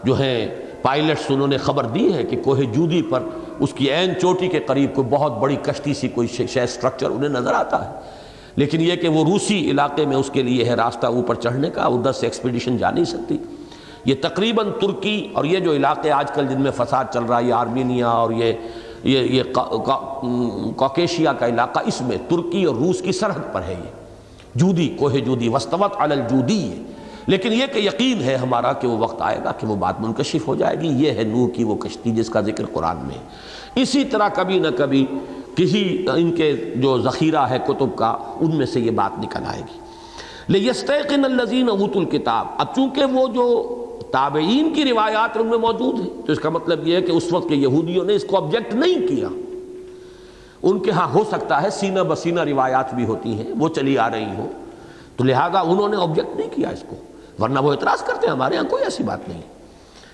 جو ہیں پائلٹس انہوں نے خبر دی ہے کہ کوہ جودی پر اس کی عین چوٹی کے قریب کوئی بہت بڑی کشتی سی کوئی شے سٹرکچر انہیں نظر آتا ہے، لیکن یہ کہ وہ روسی علاقے میں اس کے لیے ہے راستہ اوپر چڑھنے کا، ادھر سے ایکسپیڈیشن جا نہیں سکتی۔ یہ تقریباً ترکی اور یہ جو علاقے آج کل جن میں فساد چل رہا ہے، یہ آرمینیا اور یہ کوکیشیا کا علاقہ، اس میں ترکی اور روس کی سرحد پر ہے یہ جودی، کوہ جودی، واستوت علی الجودی ہے۔ لیکن یہ کہ یقین ہے ہمارا کہ وہ وقت آئے گا کہ وہ بات منکشف ہو جائے گی۔ یہ ہے نوح کی وہ کشتی جس کا ذکر قرآن میں ہے۔ اسی طرح کبھی نہ کبھی کسی ان کے جو ذخیرہ ہے کتب کا، ان میں سے یہ بات نکل آئے گی۔ لِيَسْتَيْقِنَ الَّذِينَ أُوتُوا الْكِتَابَ، اب چونکہ وہ جو تابعین کی روایات ان میں موجود ہیں، تو اس کا مطلب یہ ہے کہ اس وقت کے یہودیوں نے اس کو آبجیکٹ نہیں کیا۔ ان کے ہاں ہو سکتا ہے سینہ بسینہ روایات بھی ہوتی ہیں، وہ چلی آ رہی ہوں، تو لہذا انہوں نے آبجیکٹ نہیں کیا اس کو، ورنہ وہ اعتراض کرتے ہیں، ہمارے ہاں کوئی ایسی بات نہیں۔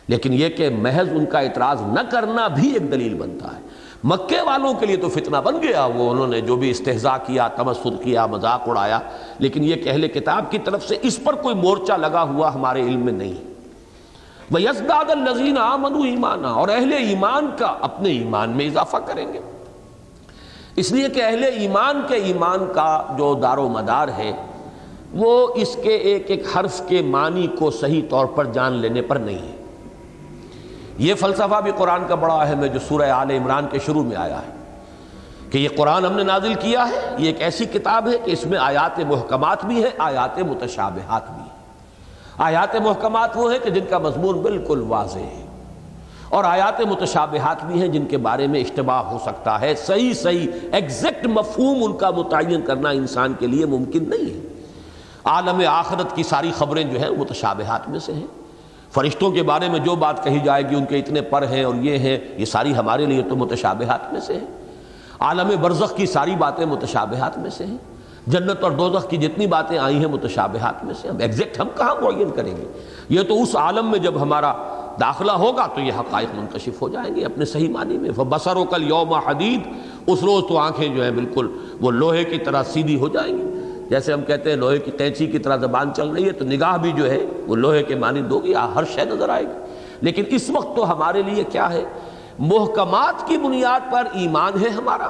لیکن یہ کہ محض ان کا اعتراض نہ کرنا بھی ایک دلیل بنتا ہے۔ مکے والوں کے لیے تو فتنہ بن گیا، وہ انہوں نے جو بھی استہزاء کیا، تمسخر کیا، مذاق اڑایا، لیکن یہ کہ اہل کتاب کی طرف سے اس پر کوئی مورچہ لگا ہوا ہمارے علم میں نہیں۔ وَيَزْدَادَ الَّذِينَ آمَنُوا ایمانا، اور اہل ایمان کا اپنے ایمان میں اضافہ کریں گے، اس لیے کہ اہل ایمان کے ایمان کا جو دار و مدار ہے وہ اس کے ایک ایک حرف کے معنی کو صحیح طور پر جان لینے پر نہیں ہے۔ یہ فلسفہ بھی قرآن کا بڑا اہم ہے جو سورہ آل عمران کے شروع میں آیا ہے کہ یہ قرآن ہم نے نازل کیا ہے، یہ ایک ایسی کتاب ہے کہ اس میں آیات محکمات بھی ہیں، آیات متشابہات بھی ہیں۔ آیات محکمات وہ ہیں کہ جن کا مضمون بالکل واضح ہے، اور آیات متشابہات بھی ہیں جن کے بارے میں اشتباہ ہو سکتا ہے، صحیح ایگزیکٹ مفہوم ان کا متعین کرنا انسان کے لیے ممکن نہیں ہے۔ عالم آخرت کی ساری خبریں جو ہیں متشابہات میں سے ہیں، فرشتوں کے بارے میں جو بات کہی جائے گی ان کے اتنے پر ہیں اور یہ ہیں، یہ ساری ہمارے لیے تو متشابہات میں سے ہیں۔ عالم برزخ کی ساری باتیں متشابہات میں سے ہیں، جنت اور دوزخ کی جتنی باتیں آئی ہیں متشابہات میں سے، ہم ایگزیکٹ ہم کہاں معین کریں گے؟ یہ تو اس عالم میں جب ہمارا داخلہ ہوگا تو یہ حقائق منکشف ہو جائیں گے اپنے صحیح معنی میں۔ فَبَصَرُكَ الْيَوْمَ حَدِيدٌ، اس روز تو آنکھیں جو ہیں بالکل وہ لوہے کی طرح سیدھی ہو جائیں گی، جیسے ہم کہتے ہیں لوہے کی قینچی کی طرح زبان چل رہی ہے، تو نگاہ بھی جو ہے وہ لوہے کے مانند ہوگی، ہر شے نظر آئے گی۔ لیکن اس وقت تو ہمارے لیے کیا ہے؟ محکمات کی بنیاد پر ایمان ہے ہمارا،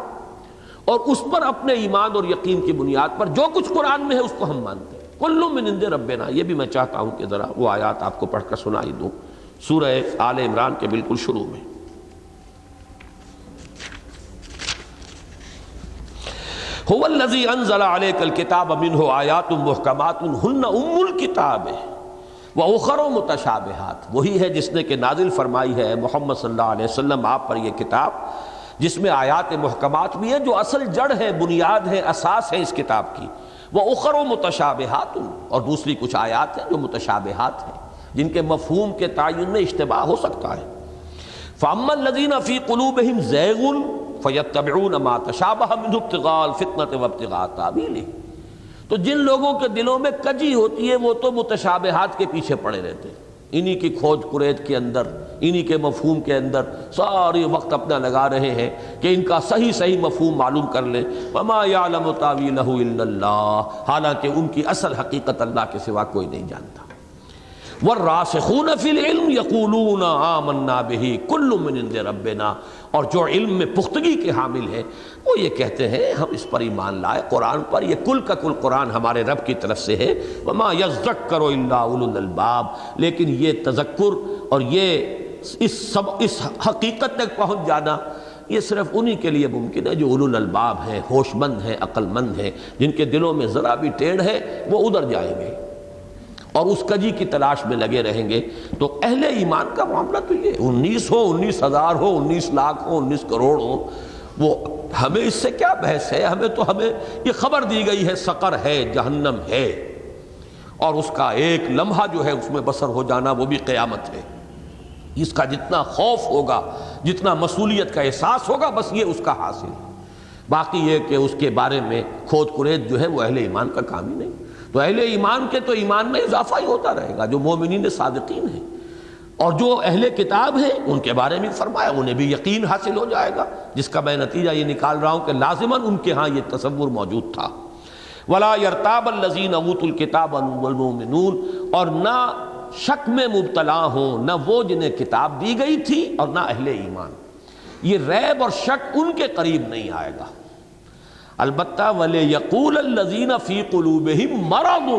اور اس پر اپنے ایمان اور یقین کی بنیاد پر جو کچھ قرآن میں ہے اس کو ہم مانتے ہیں۔ کل من عند ربنا، یہ بھی میں چاہتا ہوں کہ ذرا وہ آیات آپ کو پڑھ کر سنائی دوں سورہ آل عمران کے بالکل شروع میں۔ هو الذی انزل علیک الکتاب منہ آیات محکمات ہن ام الکتاب واخر متشابہات، وہی ہے جس نے کہ نازل فرمائی ہے محمد صلی اللہ علیہ وسلم آپ پر یہ کتاب جس میں آیات محکمات بھی ہیں جو اصل جڑ ہے، بنیاد ہے، اساس ہے اس کتاب کی، واخر متشابہات، اور دوسری کچھ آیات ہیں جو متشابہات ہیں جن کے مفہوم کے تعین میں اشتباہ ہو سکتا ہے۔ فَأَمَّا الَّذِينَ فِي قُلُوبِهِمْ زَيْغٌ فَيَتَّبِعُونَ مَا تَشَابَهَ مِنْهُ ابْتِغَاءَ الْفِتْنَةِ وَابْتِغَاءَ تَأْوِيلِهِ، تو جن لوگوں کے دلوں میں کجی ہوتی ہے وہ تو متشابہات کے پیچھے پڑے رہتے ہیں، انہی کی کھوج کرید کے اندر، انہی کے مفہوم کے اندر سارے وقت اپنا لگا رہے ہیں کہ ان کا صحیح مفہوم معلوم کر لیں۔ وَمَا يَعْلَمُ تَأْوِيلَهُ إِلَّا اللَّهُ، حالانکہ ان کی اصل حقیقت اللہ کے سوا کوئی نہیں جانتا۔ وَالرَّاسِخُونَ فِي الْعِلْمِ يَقُولُونَ آمَنَّا بِهِ كُلٌّ مِّنْ عِندِ رَبِّنَا، اور جو علم میں پختگی کے حامل ہیں وہ یہ کہتے ہیں ہم اس پر ایمان لائے، قرآن پر، یہ کل کا کل قرآن ہمارے رب کی طرف سے ہے۔ وَمَا يَذَّكَّرُ إِلَّا أُولُو الْأَلْبَابِ، لیکن یہ تذکر اور یہ اس حقیقت تک پہنچ جانا یہ صرف انہی کے لیے ممکن ہے جو اولو الالباب ہیں، ہوش مند ہیں، عقل مند ہیں، جن کے دلوں میں ذرا بھی ٹیڑھ ہے وہ ادھر جائیں گے اور اس کجی کی تلاش میں لگے رہیں گے۔ تو اہل ایمان کا معاملہ تو یہ 19 ہو، 19,000 ہو، 19 لاکھ ہو، 19 کروڑ ہو، وہ ہمیں اس سے کیا بحث ہے؟ ہمیں یہ خبر دی گئی ہے سقر ہے، جہنم ہے، اور اس کا ایک لمحہ جو ہے اس میں بسر ہو جانا وہ بھی قیامت ہے۔ اس کا جتنا خوف ہوگا، جتنا مسئولیت کا احساس ہوگا، بس یہ اس کا حاصل ہے۔ باقی یہ کہ اس کے بارے میں کھود کرید جو ہے وہ اہل ایمان کا کام ہی نہیں۔ تو اہل ایمان کے تو ایمان میں اضافہ ہی ہوتا رہے گا جو مومنین صادقین ہیں، اور جو اہل کتاب ہیں ان کے بارے میں فرمایا انہیں بھی یقین حاصل ہو جائے گا، جس کا میں نتیجہ یہ نکال رہا ہوں کہ لازماً ان کے ہاں یہ تصور موجود تھا۔ ولا یرتاب الذین اوتوا الکتاب والمؤمنون، اور نہ شک میں مبتلا ہوں نہ وہ جنہیں کتاب دی گئی تھی اور نہ اہل ایمان. یہ ریب اور شک ان کے قریب نہیں آئے گا. البتہ وَلِيَقُولَ الَّذِينَ فِي قُلُوبِهِم مَرَضٌ،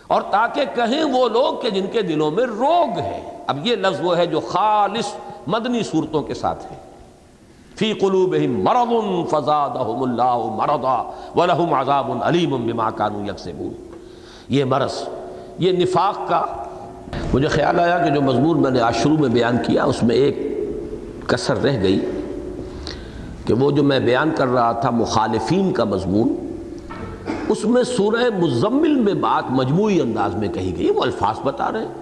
اور تاکہ کہیں وہ لوگ کہ جن کے دلوں میں روگ ہے. اب یہ لفظ وہ ہے جو خالص مدنی صورتوں کے ساتھ ہے. فی قلوبہم مرض فزادہم اللہ مرضا ولہم عذاب علیم بما کانوا یکسبون. یہ مرض، یہ نفاق کا. مجھے خیال آیا کہ جو مضمون میں نے آج شروع میں بیان کیا اس میں ایک کسر رہ گئی کہ وہ جو میں بیان کر رہا تھا مخالفین کا مضمون، اس میں سورہ مزمل میں بات مجموعی انداز میں کہی گئی. وہ الفاظ بتا رہے ہیں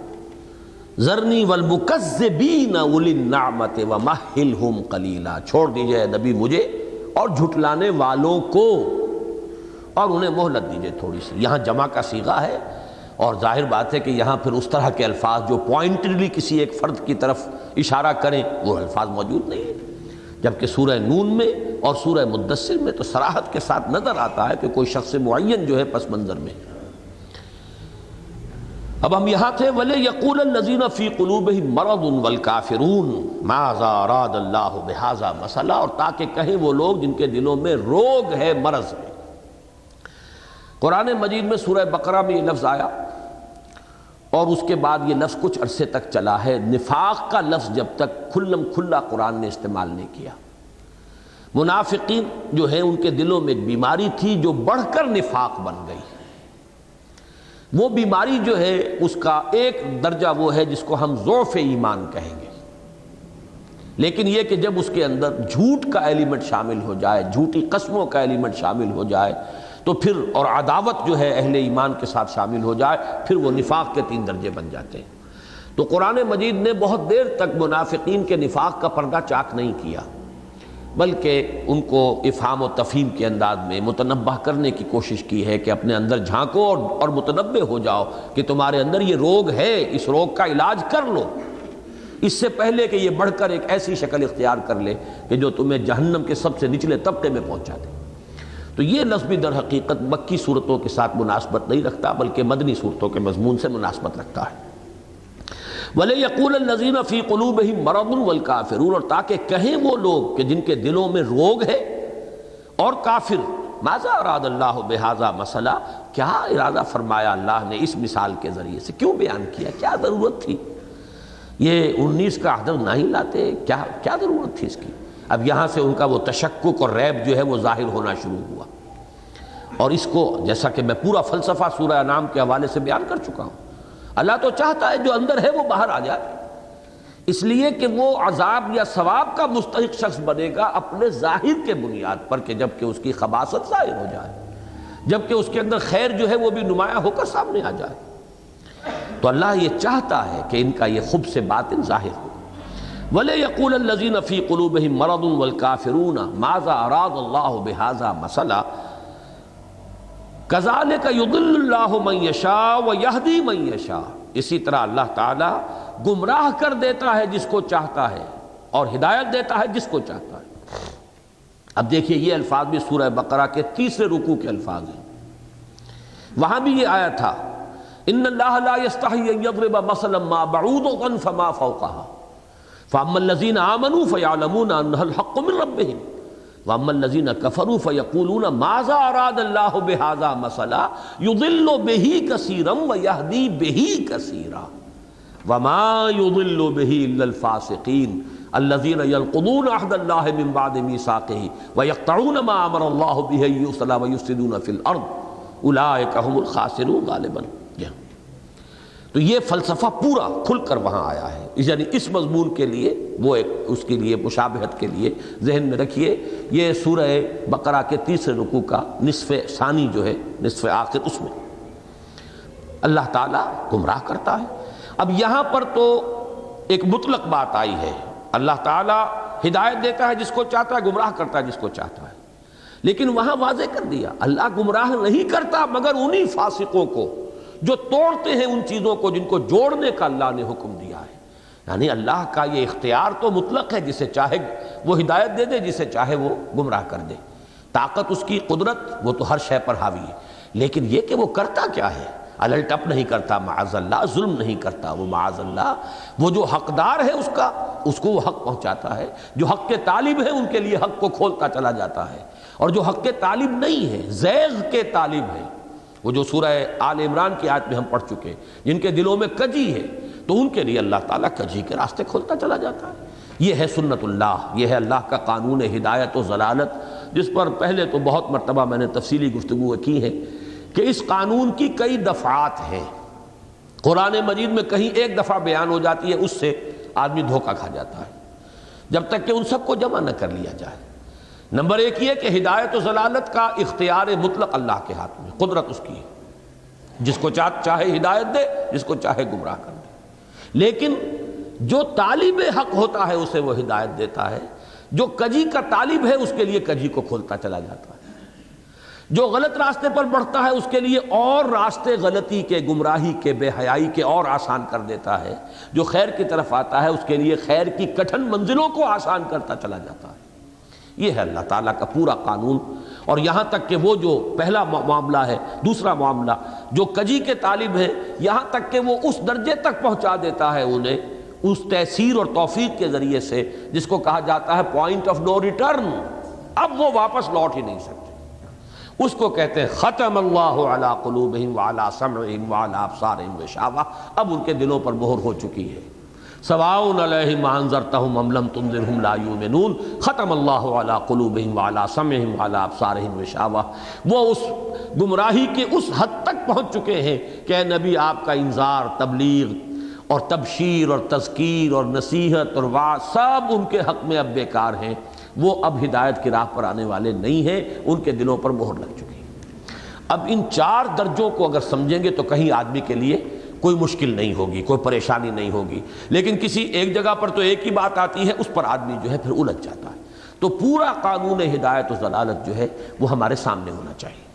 ذرنی والمکذبین اولی النعمت ومہلہم قلیلا، چھوڑ دیجئے نبی مجھے اور جھٹلانے والوں کو، اور انہیں مہلت دیجئے تھوڑی سی. یہاں جمع کا صیغہ ہے اور ظاہر بات ہے کہ یہاں پھر اس طرح کے الفاظ جو پوائنٹڈلی کسی ایک فرد کی طرف اشارہ کریں وہ الفاظ موجود نہیں ہیں. جبکہ سورہ نون میں اور سورہ مدثر میں تو صراحت کے ساتھ نظر آتا ہے کہ کوئی شخص معین جو ہے پس منظر میں. اب ہم یہاں تھے وَلِيَقُولَ الَّذِينَ فِي قُلُوبِهِم مَرَضٌ وَالْكَافِرُونَ مَاذَا أَرَادَ اللَّهُ بِهَذَا مَثَلًا، اور تاکہ کہیں وہ لوگ جن کے دلوں میں روگ ہے، مرض ہے. قرآن مجید میں سورہ بقرہ میں یہ لفظ آیا اور اس کے بعد یہ لفظ کچھ عرصے تک چلا ہے. نفاق کا لفظ جب تک کھلم کھلا قرآن نے استعمال نہیں کیا. منافقین جو ہیں ان کے دلوں میں ایک بیماری تھی جو بڑھ کر نفاق بن گئی. وہ بیماری جو ہے اس کا ایک درجہ وہ ہے جس کو ہم ضعف ایمان کہیں گے، لیکن یہ کہ جب اس کے اندر جھوٹ کا ایلیمنٹ شامل ہو جائے، جھوٹی قسموں کا ایلیمنٹ شامل ہو جائے تو پھر، اور عداوت جو ہے اہل ایمان کے ساتھ شامل ہو جائے، پھر وہ نفاق کے 3 درجے بن جاتے ہیں. تو قرآن مجید نے بہت دیر تک منافقین کے نفاق کا پردہ چاک نہیں کیا، بلکہ ان کو افہام و تفہیم کے انداز میں متنبہ کرنے کی کوشش کی ہے کہ اپنے اندر جھانکو اور متنبہ ہو جاؤ کہ تمہارے اندر یہ روگ ہے، اس روگ کا علاج کر لو، اس سے پہلے کہ یہ بڑھ کر ایک ایسی شکل اختیار کر لے کہ جو تمہیں جہنم کے سب سے نچلے طبقے میں پہنچا دے. تو یہ لفظ بھی در حقیقت مکی صورتوں کے ساتھ مناسبت نہیں رکھتا بلکہ مدنی صورتوں کے مضمون سے مناسبت رکھتا ہے. وَلِيَقُولَ الَّذِينَ فِي قُلُوبِهِم مَرَضٌ وَالْكَافِرُونَ، اور تاکہ کہیں وہ لوگ کہ جن کے دلوں میں روگ ہے اور کافر، ماذا اراد اللہ بہذا مسئلہ، کیا ارادہ فرمایا اللہ نے اس مثال کے ذریعے سے، کیوں بیان کیا، کیا ضرورت تھی، یہ 19 کا عدد نہ ہی لاتے، کیا ضرورت تھی اس کی. اب یہاں سے ان کا وہ تشکک اور ریب جو ہے وہ ظاہر ہونا شروع ہوا. اور اس کو جیسا کہ میں پورا فلسفہ سورہ انعام کے حوالے سے بیان کر چکا ہوں، اللہ تو چاہتا ہے جو اندر ہے وہ باہر آ جائے، اس لیے کہ وہ عذاب یا ثواب کا مستحق شخص بنے گا اپنے ظاہر کے بنیاد پر، کہ جب کہ اس کی خباثت ظاہر ہو جائے، جب کہ اس کے اندر خیر جو ہے وہ بھی نمایاں ہو کر سامنے آ جائے. تو اللہ یہ چاہتا ہے کہ ان کا یہ خبث باطن ظاہر ہو. وَلِيَقُولَ الَّذِينَ فِي قُلُوبِهِم مَرَضٌ وَالْكَافِرُونَ مَاذَا أَرَادَ اللَّهُ بِهَذَا مَثَلًا كَذَلِكَ يُضِلُّ اللَّهُ مَن يَشَاءُ وَيَهْدِي مَن يَشَاءُ. اسی طرح اللہ تعالیٰ گمراہ کر دیتا ہے جس کو چاہتا ہے اور ہدایت دیتا ہے جس کو چاہتا ہے. اب دیکھیے یہ الفاظ بھی سورہ بقرہ کے 3 رکوع کے الفاظ ہیں. وہاں بھی یہ آیا تھا ان اللہ لا یستحی ان یضرب مثلا ما بعوضۃ فما فوقها فاما الذین آمنوا فیعلمون انها الحق من ربهم واما الذین کفروا فیقولون ماذا اراد اللہ بہذا مثلا یضل به کثیرا ویہدی به کثیرا وما یضل به الا الفاسقین الذین ينقضون عہد اللہ من بعد میثاقہ ویقطعون ما امر اللہ به ان یوصل ویفسدون فی الارض اولئک هم الخاسرون غالبا. تو یہ فلسفہ پورا کھل کر وہاں آیا ہے، یعنی اس مضمون کے لیے وہ ایک اس کے لیے مشابہت کے لیے ذہن میں رکھیے یہ سورہ بقرہ کے 3 رکوع کا نصف ثانی جو ہے، نصف آخر، اس میں اللہ تعالیٰ گمراہ کرتا ہے. اب یہاں پر تو ایک مطلق بات آئی ہے، اللہ تعالیٰ ہدایت دیتا ہے جس کو چاہتا ہے، گمراہ کرتا ہے جس کو چاہتا ہے، لیکن وہاں واضح کر دیا اللہ گمراہ نہیں کرتا مگر انہی فاسقوں کو جو توڑتے ہیں ان چیزوں کو جن کو جوڑنے کا اللہ نے حکم دیا ہے. یعنی اللہ کا یہ اختیار تو مطلق ہے، جسے چاہے وہ ہدایت دے دے، جسے چاہے وہ گمراہ کر دے. طاقت اس کی، قدرت، وہ تو ہر شے پر حاوی ہے، لیکن یہ کہ وہ کرتا کیا ہے؟ الٹ اپ نہیں کرتا معاذ اللہ، ظلم نہیں کرتا وہ معاذ اللہ، وہ جو حقدار ہے اس کو وہ حق پہنچاتا ہے، جو حق کے طالب ہیں ان کے لیے حق کو کھولتا چلا جاتا ہے، اور جو حق کے طالب نہیں ہے، زیغ کے طالب ہیں، وہ جو سورہ آل عمران کی آیت میں ہم پڑھ چکے، جن کے دلوں میں کجی ہے، تو ان کے لیے اللہ تعالیٰ کجی کے راستے کھولتا چلا جاتا ہے۔ یہ ہے سنت اللہ، یہ ہے اللہ کا قانون ہدایت و ضلالت، جس پر پہلے تو بہت مرتبہ میں نے تفصیلی گفتگو کی ہے کہ اس قانون کی کئی دفعات ہیں۔ قرآن مجید میں کہیں ایک دفعہ بیان ہو جاتی ہے، اس سے آدمی دھوکہ کھا جاتا ہے، جب تک کہ ان سب کو جمع نہ کر لیا جائے۔ نمبر ایک یہ کہ ہدایت و ضلالت کا اختیار مطلق اللہ کے ہاتھ میں، قدرت اس کی ہے، جس کو چاہے ہدایت دے، جس کو چاہے گمراہ کر دے، لیکن جو طالب حق ہوتا ہے اسے وہ ہدایت دیتا ہے، جو کجی کا طالب ہے اس کے لیے کجی کو کھولتا چلا جاتا ہے، جو غلط راستے پر بڑھتا ہے اس کے لیے اور راستے غلطی کے، گمراہی کے، بے حیائی کے اور آسان کر دیتا ہے، جو خیر کی طرف آتا ہے اس کے لیے خیر کی کٹھن منزلوں کو آسان کرتا چلا جاتا ہے۔ یہ ہے اللہ تعالیٰ کا پورا قانون، اور یہاں تک کہ وہ جو پہلا معاملہ ہے، دوسرا معاملہ جو کجی کے طالب ہیں، یہاں تک کہ وہ اس درجے تک پہنچا دیتا ہے انہیں اس تیسیر اور توفیق کے ذریعے سے جس کو کہا جاتا ہے پوائنٹ آف نو ریٹرن، اب وہ واپس لوٹ ہی نہیں سکتے، اس کو کہتے ہیں ختم اللہ علی قلوبہم وعلی سمعہم وعلی ابصارہم غشاوہ، اب ان کے دلوں پر مہر ہو چکی ہے، سواء علیہم انذرتہم ام لم تنذرہم لا یؤمنون، ختم اللہ علی قلوبہم وعلی سمعہم وعلی ابصارہم غشاوہ، وہ اس گمراہی کے اس حد تک پہنچ چکے ہیں کہ اے نبی آپ کا انذار، تبلیغ اور تبشیر اور تذکیر اور نصیحت اور وعظ سب ان کے حق میں اب بیکار ہیں، وہ اب ہدایت کی راہ پر آنے والے نہیں ہیں، ان کے دلوں پر مہر لگ چکی ہے۔ اب ان چار درجوں کو اگر سمجھیں گے تو کہیں آدمی کے لیے کوئی مشکل نہیں ہوگی، کوئی پریشانی نہیں ہوگی، لیکن کسی ایک جگہ پر تو ایک ہی بات آتی ہے، اس پر آدمی جو ہے پھر الجھ جاتا ہے۔ تو پورا قانون ہدایت و ضلالت جو ہے وہ ہمارے سامنے ہونا چاہیے۔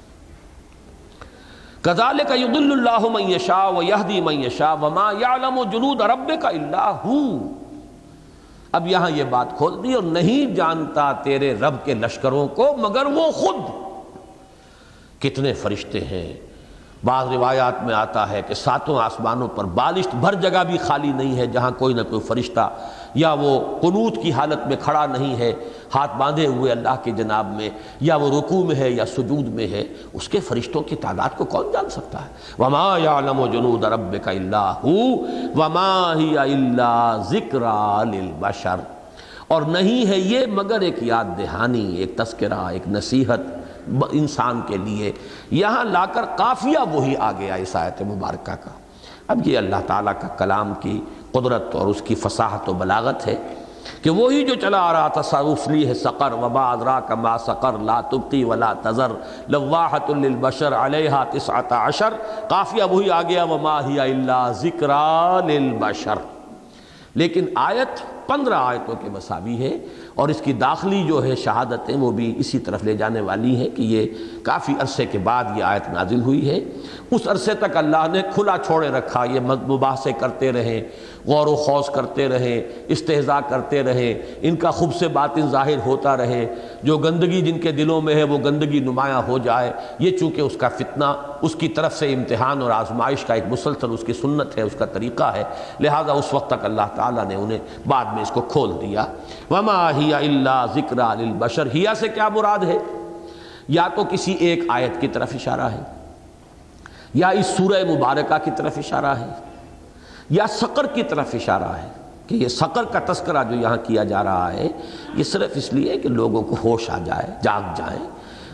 کذالک یضل اللہ من یشاء ویہدی من یشاء وما یعلم جنود ربک الا ہو۔ اب یہاں یہ بات کھول دی، اور نہیں جانتا تیرے رب کے لشکروں کو مگر وہ خود۔ کتنے فرشتے ہیں، بعض روایات میں آتا ہے کہ ساتوں آسمانوں پر بالشت بھر جگہ بھی خالی نہیں ہے جہاں کوئی نہ کوئی فرشتہ یا وہ قنوت کی حالت میں کھڑا نہیں ہے ہاتھ باندھے ہوئے اللہ کی جناب میں، یا وہ رکوع میں ہے یا سجود میں ہے، اس کے فرشتوں کی تعداد کو کون جان سکتا ہے؟ وما یعلم جنود ربک الا ہو وما ہی الا ذکریٰ للبشر، اور نہیں ہے یہ مگر ایک یاد دہانی، ایک تذکرہ، ایک نصیحت انسان کے لیے۔ یہاں لا کر قافیہ وہی آ گیا اس آیت مبارکہ کا۔ اب یہ اللہ تعالیٰ کا کلام کی قدرت اور اس کی فصاحت و بلاغت ہے کہ وہی جو چلا آ رہا تھا سأصلیہ سقر وما ادراک ما سقر لا تبقی ولا تذر لواحۃ للبشر علیہا 19، قافیہ وہی آ گیا وما ہی الا ذکریٰ للبشر، لیکن آیت 15 آیتوں کے مساوی ہے، اور اس کی داخلی جو ہے شہادتیں وہ بھی اسی طرف لے جانے والی ہیں کہ یہ کافی عرصے کے بعد یہ آیت نازل ہوئی ہے۔ اس عرصے تک اللہ نے کھلا چھوڑے رکھا، یہ مباحثے کرتے رہیں، غور و خوض کرتے رہیں، استہزاء کرتے رہیں، ان کا خوب سے باطن ظاہر ہوتا رہے، جو گندگی جن کے دلوں میں ہے وہ گندگی نمایاں ہو جائے، یہ چونکہ اس کا فتنہ، اس کی طرف سے امتحان اور آزمائش کا ایک مسلسل اس کی سنت ہے، اس کا طریقہ ہے، لہذا اس وقت تک اللہ تعالیٰ نے انہیں بعد میں اس کو کھول دیا۔ وما ہی الا ذکریٰ للبشر، ہیا سے کیا مراد ہے؟ یا تو کسی ایک آیت کی طرف اشارہ ہے، یا اس سورہ مبارکہ کی طرف اشارہ ہے، یا سقر کی طرف اشارہ ہے کہ یہ سقر کا تذکرہ جو یہاں کیا جا رہا ہے یہ صرف اس لیے کہ لوگوں کو ہوش آ جائے، جاگ جائیں،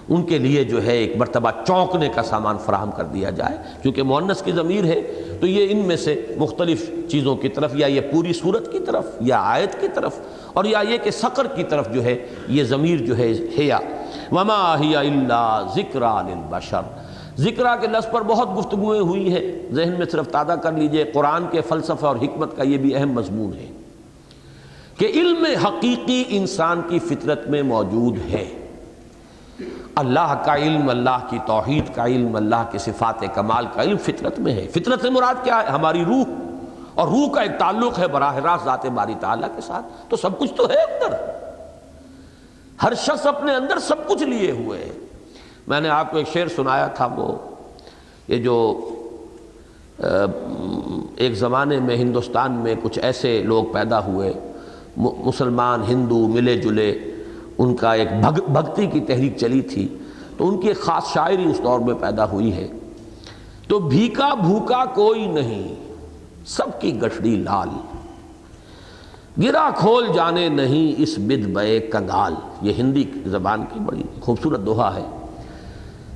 ان کے لیے جو ہے ایک مرتبہ چونکنے کا سامان فراہم کر دیا جائے، کیونکہ مؤنث کی ضمیر ہے تو یہ ان میں سے مختلف چیزوں کی طرف، یا یہ پوری صورت کی طرف، یا آیت کی طرف، اور یا یہ کہ سقر کی طرف جو ہے یہ ضمیر جو ہے یا وما ہی الا ذکریٰ للبشر۔ ذکرہ کے لفظ پر بہت گفتگویں ہوئی ہیں، ذہن میں صرف تازہ کر لیجئے، قرآن کے فلسفہ اور حکمت کا یہ بھی اہم مضمون ہے کہ علم حقیقی انسان کی فطرت میں موجود ہے۔ اللہ کا علم، اللہ کی توحید کا علم، اللہ کے صفات کمال کا علم فطرت میں ہے۔ فطرت سے مراد کیا ہے؟ ہماری روح، اور روح کا ایک تعلق ہے براہ راست ذات باری تعالیٰ کے ساتھ، تو سب کچھ تو ہے اندر۔ ہر شخص اپنے اندر سب کچھ لیے ہوئے ہے۔ میں نے آپ کو ایک شعر سنایا تھا، وہ یہ جو ایک زمانے میں ہندوستان میں کچھ ایسے لوگ پیدا ہوئے، مسلمان ہندو ملے جلے، ان کا ایک بھکتی کی تحریک چلی تھی، تو ان کی ایک خاص شاعری اس دور میں پیدا ہوئی ہے۔ تو بھیکا بھوکا کوئی نہیں، سب کی گٹھڑی لال، گرا کھول جانے نہیں اس بد بے کنگال۔ یہ ہندی زبان کی بڑی خوبصورت دوہا ہے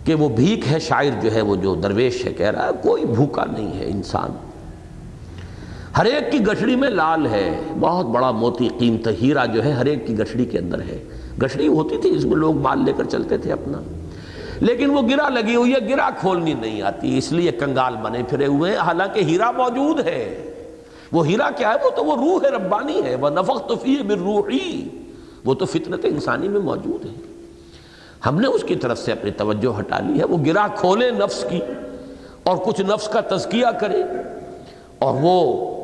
کہ وہ بھیک ہے، شاعر جو ہے وہ جو درویش ہے کہہ رہا ہے کوئی بھوکا نہیں ہے انسان، ہر ایک کی گٹھڑی میں لال ہے۔ بہت بڑا موتی قیمت ہیرا جو ہے ہر ایک کی گٹھڑی کے اندر ہے۔ گٹھڑی ہوتی تھی، اس میں لوگ مال لے کر چلتے تھے اپنا، لیکن وہ گرا لگی ہوئی ہے، گرا کھولنی نہیں آتی، اس لیے کنگال بنے پھرے ہوئے ہیں، حالانکہ ہیرا موجود ہے۔ وہ ہیرا کیا ہے؟ وہ تو وہ روح ربانی ہے، وَنَفَخْتُ فِيهِ مِن رُوحِي، وہ تو فطرت انسانی میں موجود ہے۔ ہم نے اس کی طرف سے اپنی توجہ ہٹا لی ہے۔ وہ گرا کھولے نفس کی اور کچھ نفس کا تزکیہ کرے اور وہ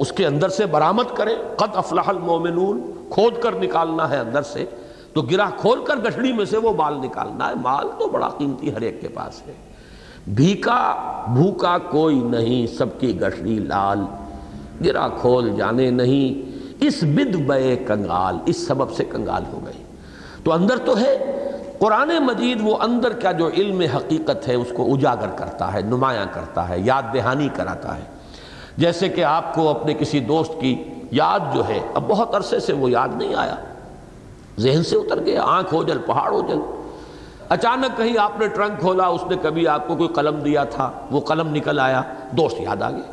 اس کے اندر سے برآمد کرے، قد افلح المومنون، کھود کر نکالنا ہے اندر سے، تو گرا کھول کر گٹھڑی میں سے وہ مال نکالنا ہے۔ مال تو بڑا قیمتی ہر ایک کے پاس ہے۔ بھیکا بھوکا کوئی نہیں، سب کی گٹھڑی لال، گرا کھول جانے نہیں اس بد بے کنگال، اس سبب سے کنگال ہو گئے۔ تو اندر تو ہے قرآن مجید، وہ اندر کا جو علم حقیقت ہے اس کو اجاگر کرتا ہے، نمایاں کرتا ہے، یاد دہانی کراتا ہے۔ جیسے کہ آپ کو اپنے کسی دوست کی یاد جو ہے، اب بہت عرصے سے وہ یاد نہیں آیا، ذہن سے اتر گیا، آنکھ ہو جل پہاڑ ہو جل، اچانک کہیں آپ نے ٹرنک کھولا، اس نے کبھی آپ کو کوئی قلم دیا تھا، وہ قلم نکل آیا، دوست یاد آ گیا۔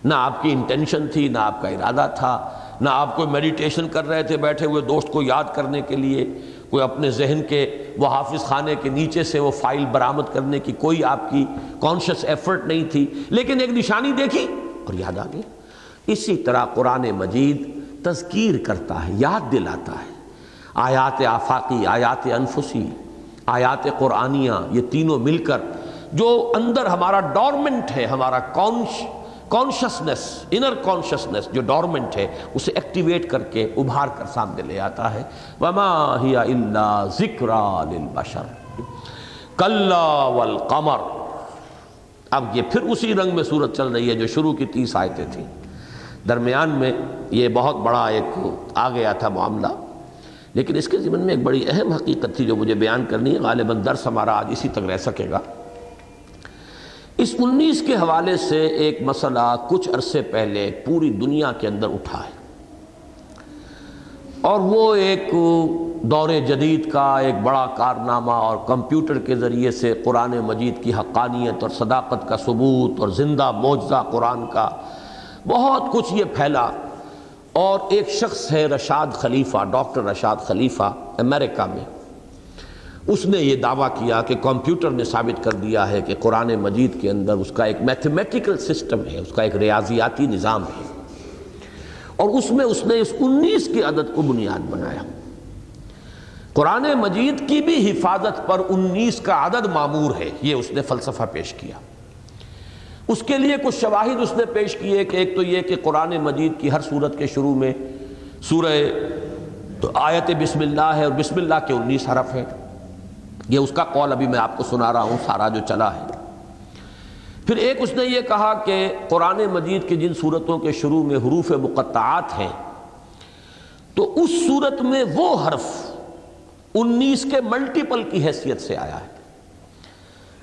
نہ آپ کی انٹینشن تھی، نہ آپ کا ارادہ تھا، نہ آپ کوئی میڈیٹیشن کر رہے تھے بیٹھے ہوئے دوست کو یاد کرنے کے لیے، کوئی اپنے ذہن کے وہ حافظ خانے کے نیچے سے وہ فائل برآمد کرنے کی کوئی آپ کی کانشیس ایفرٹ نہیں تھی، لیکن ایک نشانی دیکھی اور یاد آ گئی۔ اسی طرح قرآن مجید تذکیر کرتا ہے، یاد دلاتا ہے۔ آیات آفاقی، آیات انفسی، آیات قرآنیہ، یہ تینوں مل کر جو اندر ہمارا ڈورمنٹ ہے، ہمارا کانشسنس، انر کانشسنس جو ڈورمنٹ ہے، اسے ایکٹیویٹ کر کے ابھار کر سامنے لے آتا ہے۔ وَمَا هِيَ إِلَّا ذِكْرَى لِلْبَشَرِ کَلَّا وَالْقَمَرِ۔ اب یہ پھر اسی رنگ میں صورت چل رہی ہے جو شروع کی 30 آیتیں تھیں، درمیان میں یہ بہت بڑا ایک آ گیا تھا معاملہ، لیکن اس کے ضمن میں ایک بڑی اہم حقیقت تھی جو مجھے بیان کرنی ہے۔ غالباً درس ہمارا آج اسی تک رہ سکے گا۔ اس 19 کے حوالے سے ایک مسئلہ کچھ عرصے پہلے پوری دنیا کے اندر اٹھا ہے، اور وہ ایک دور جدید کا ایک بڑا کارنامہ، اور کمپیوٹر کے ذریعے سے قرآن مجید کی حقانیت اور صداقت کا ثبوت اور زندہ معجزہ قرآن کا بہت کچھ یہ پھیلا۔ اور ایک شخص ہے رشاد خلیفہ، ڈاکٹر رشاد خلیفہ، امریکہ میں، اس نے یہ دعویٰ کیا کہ کمپیوٹر نے ثابت کر دیا ہے کہ قرآن مجید کے اندر اس کا ایک میتھمیٹیکل سسٹم ہے، اس کا ایک ریاضیاتی نظام ہے، اور اس میں اس نے اس 19 کے عدد کو بنیاد بنایا۔ قرآن مجید کی بھی حفاظت پر 19 کا عدد معمور ہے، یہ اس نے فلسفہ پیش کیا۔ اس کے لیے کچھ شواہد اس نے پیش کیے کہ ایک تو یہ کہ قرآن مجید کی ہر سورت کے شروع میں سورہ آیت بسم اللہ ہے، اور بسم اللہ کے 19 حرف ہیں، یہ اس کا قول ابھی میں آپ کو سنا رہا ہوں سارا جو چلا ہے۔ پھر ایک اس نے یہ کہا کہ قرآن مجید کی جن سورتوں کے شروع میں حروف مقطعات ہیں، تو اس سورت میں وہ حرف 19 کے ملٹیپل کی حیثیت سے آیا ہے۔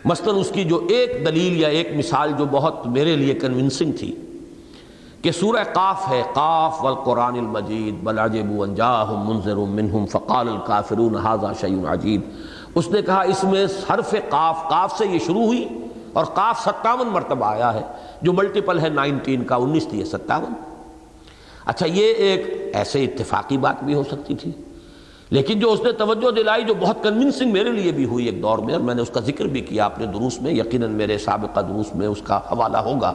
مثلا اس کی جو ایک دلیل یا ایک مثال جو بہت میرے لیے کنونسنگ تھی، کہ سورہ قاف ہے، قاف والقرآن المجید بل عجبوا ان جاءهم منذر منهم فقال الکافرون ھذا شیء عجیب۔ اس نے کہا اس میں حرف قاف سے یہ شروع ہوئی، اور قاف 57 مرتبہ آیا ہے، جو ملٹیپل ہے 19 کا، 19 تھی 57۔ اچھا، یہ ایک ایسے اتفاقی بات بھی ہو سکتی تھی، لیکن جو اس نے توجہ دلائی جو بہت کنونسنگ میرے لیے بھی ہوئی ایک دور میں، اور میں نے اس کا ذکر بھی کیا اپنے دروس میں، یقیناً میرے سابقہ دروس میں اس کا حوالہ ہوگا،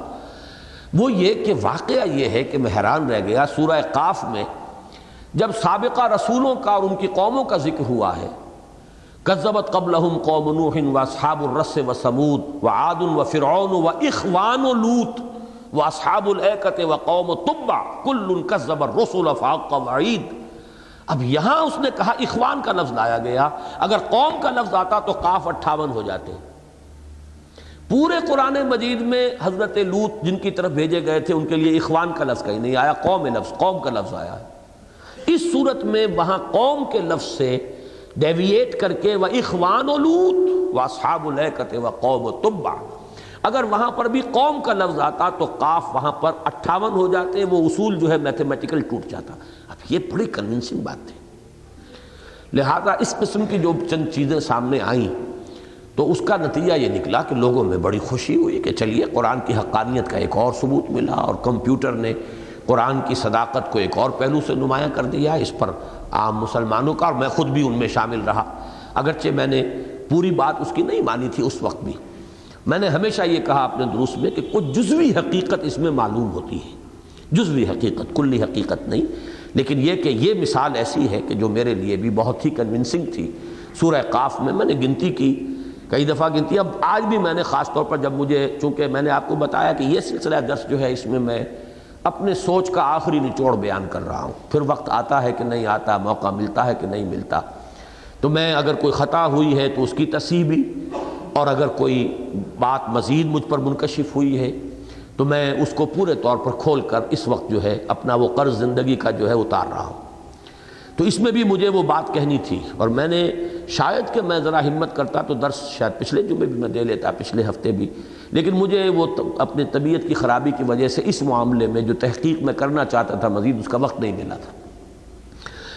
وہ یہ کہ واقعہ یہ ہے کہ میں حیران رہ گیا۔ سورہ قاف میں جب سابقہ رسولوں کا اور ان کی قوموں کا ذکر ہوا ہے، کذبت قبلہم قوم نوح واصحاب الرس وثمود وعاد وفرعون واخوان لوط واصحاب الایکۃ وقوم تبع کل کذب الرسل فحق وعید۔ اب یہاں اس نے کہا اخوان کا لفظ لایا گیا، اگر قوم کا لفظ آتا تو قاف 58 ہو جاتے۔ پورے قرآن مجید میں حضرت لوط جن کی طرف بھیجے گئے تھے ان کے لیے اخوان کا لفظ کہیں نہیں آیا، قوم کا لفظ آیا ہے۔ اس صورت میں وہاں قوم کے لفظ سے ڈیویٹ کر کے وَإِخْوَانُ لُوط وَأَصْحَابُ الْأَيْكَةِ وَقَوْمُ تُبَّعٍ، اگر وہاں پر بھی قوم کا لفظ آتا تو قاف وہاں پر 58 ہو جاتے، وہ اصول جو ہے میتھمیٹیکل ٹوٹ جاتا۔ اب یہ بڑی کنونسنگ بات تھی، لہذا اس قسم کی جو چند چیزیں سامنے آئیں تو اس کا نتیجہ یہ نکلا کہ لوگوں میں بڑی خوشی ہوئی کہ چلیے قرآن کی حقانیت کا ایک اور ثبوت ملا، اور کمپیوٹر نے قرآن کی صداقت کو ایک اور پہلو سے نمایاں کر دیا۔ اس پر عام مسلمانوں کا، اور میں خود بھی ان میں شامل رہا، اگرچہ میں نے پوری بات اس کی نہیں مانی تھی اس وقت بھی۔ میں نے ہمیشہ یہ کہا اپنے دروس میں کہ کچھ جزوی حقیقت اس میں معلوم ہوتی ہے، جزوی حقیقت، کلی حقیقت نہیں، لیکن یہ کہ یہ مثال ایسی ہے کہ جو میرے لیے بھی بہت ہی کنونسنگ تھی۔ سورہ قاف میں نے گنتی کی، کئی دفعہ گنتی، اب آج بھی میں نے خاص طور پر جب مجھے، چونکہ میں نے آپ کو بتایا کہ یہ سلسلہ درس جو ہے اس میں اپنے سوچ کا آخری نچوڑ بیان کر رہا ہوں، پھر وقت آتا ہے کہ نہیں آتا، موقع ملتا ہے کہ نہیں ملتا، تو میں اگر کوئی خطا ہوئی ہے تو اس کی تصحیح بھی، اور اگر کوئی بات مزید مجھ پر منکشف ہوئی ہے تو میں اس کو پورے طور پر کھول کر اس وقت جو ہے اپنا وہ قرض زندگی کا جو ہے اتار رہا ہوں۔ تو اس میں بھی مجھے وہ بات کہنی تھی، اور میں نے شاید کہ میں ذرا ہمت کرتا تو درس شاید پچھلے جمعے بھی میں دے لیتا، پچھلے ہفتے بھی، لیکن مجھے وہ اپنی طبیعت کی خرابی کی وجہ سے اس معاملے میں جو تحقیق میں کرنا چاہتا تھا مزید، اس کا وقت نہیں ملا تھا۔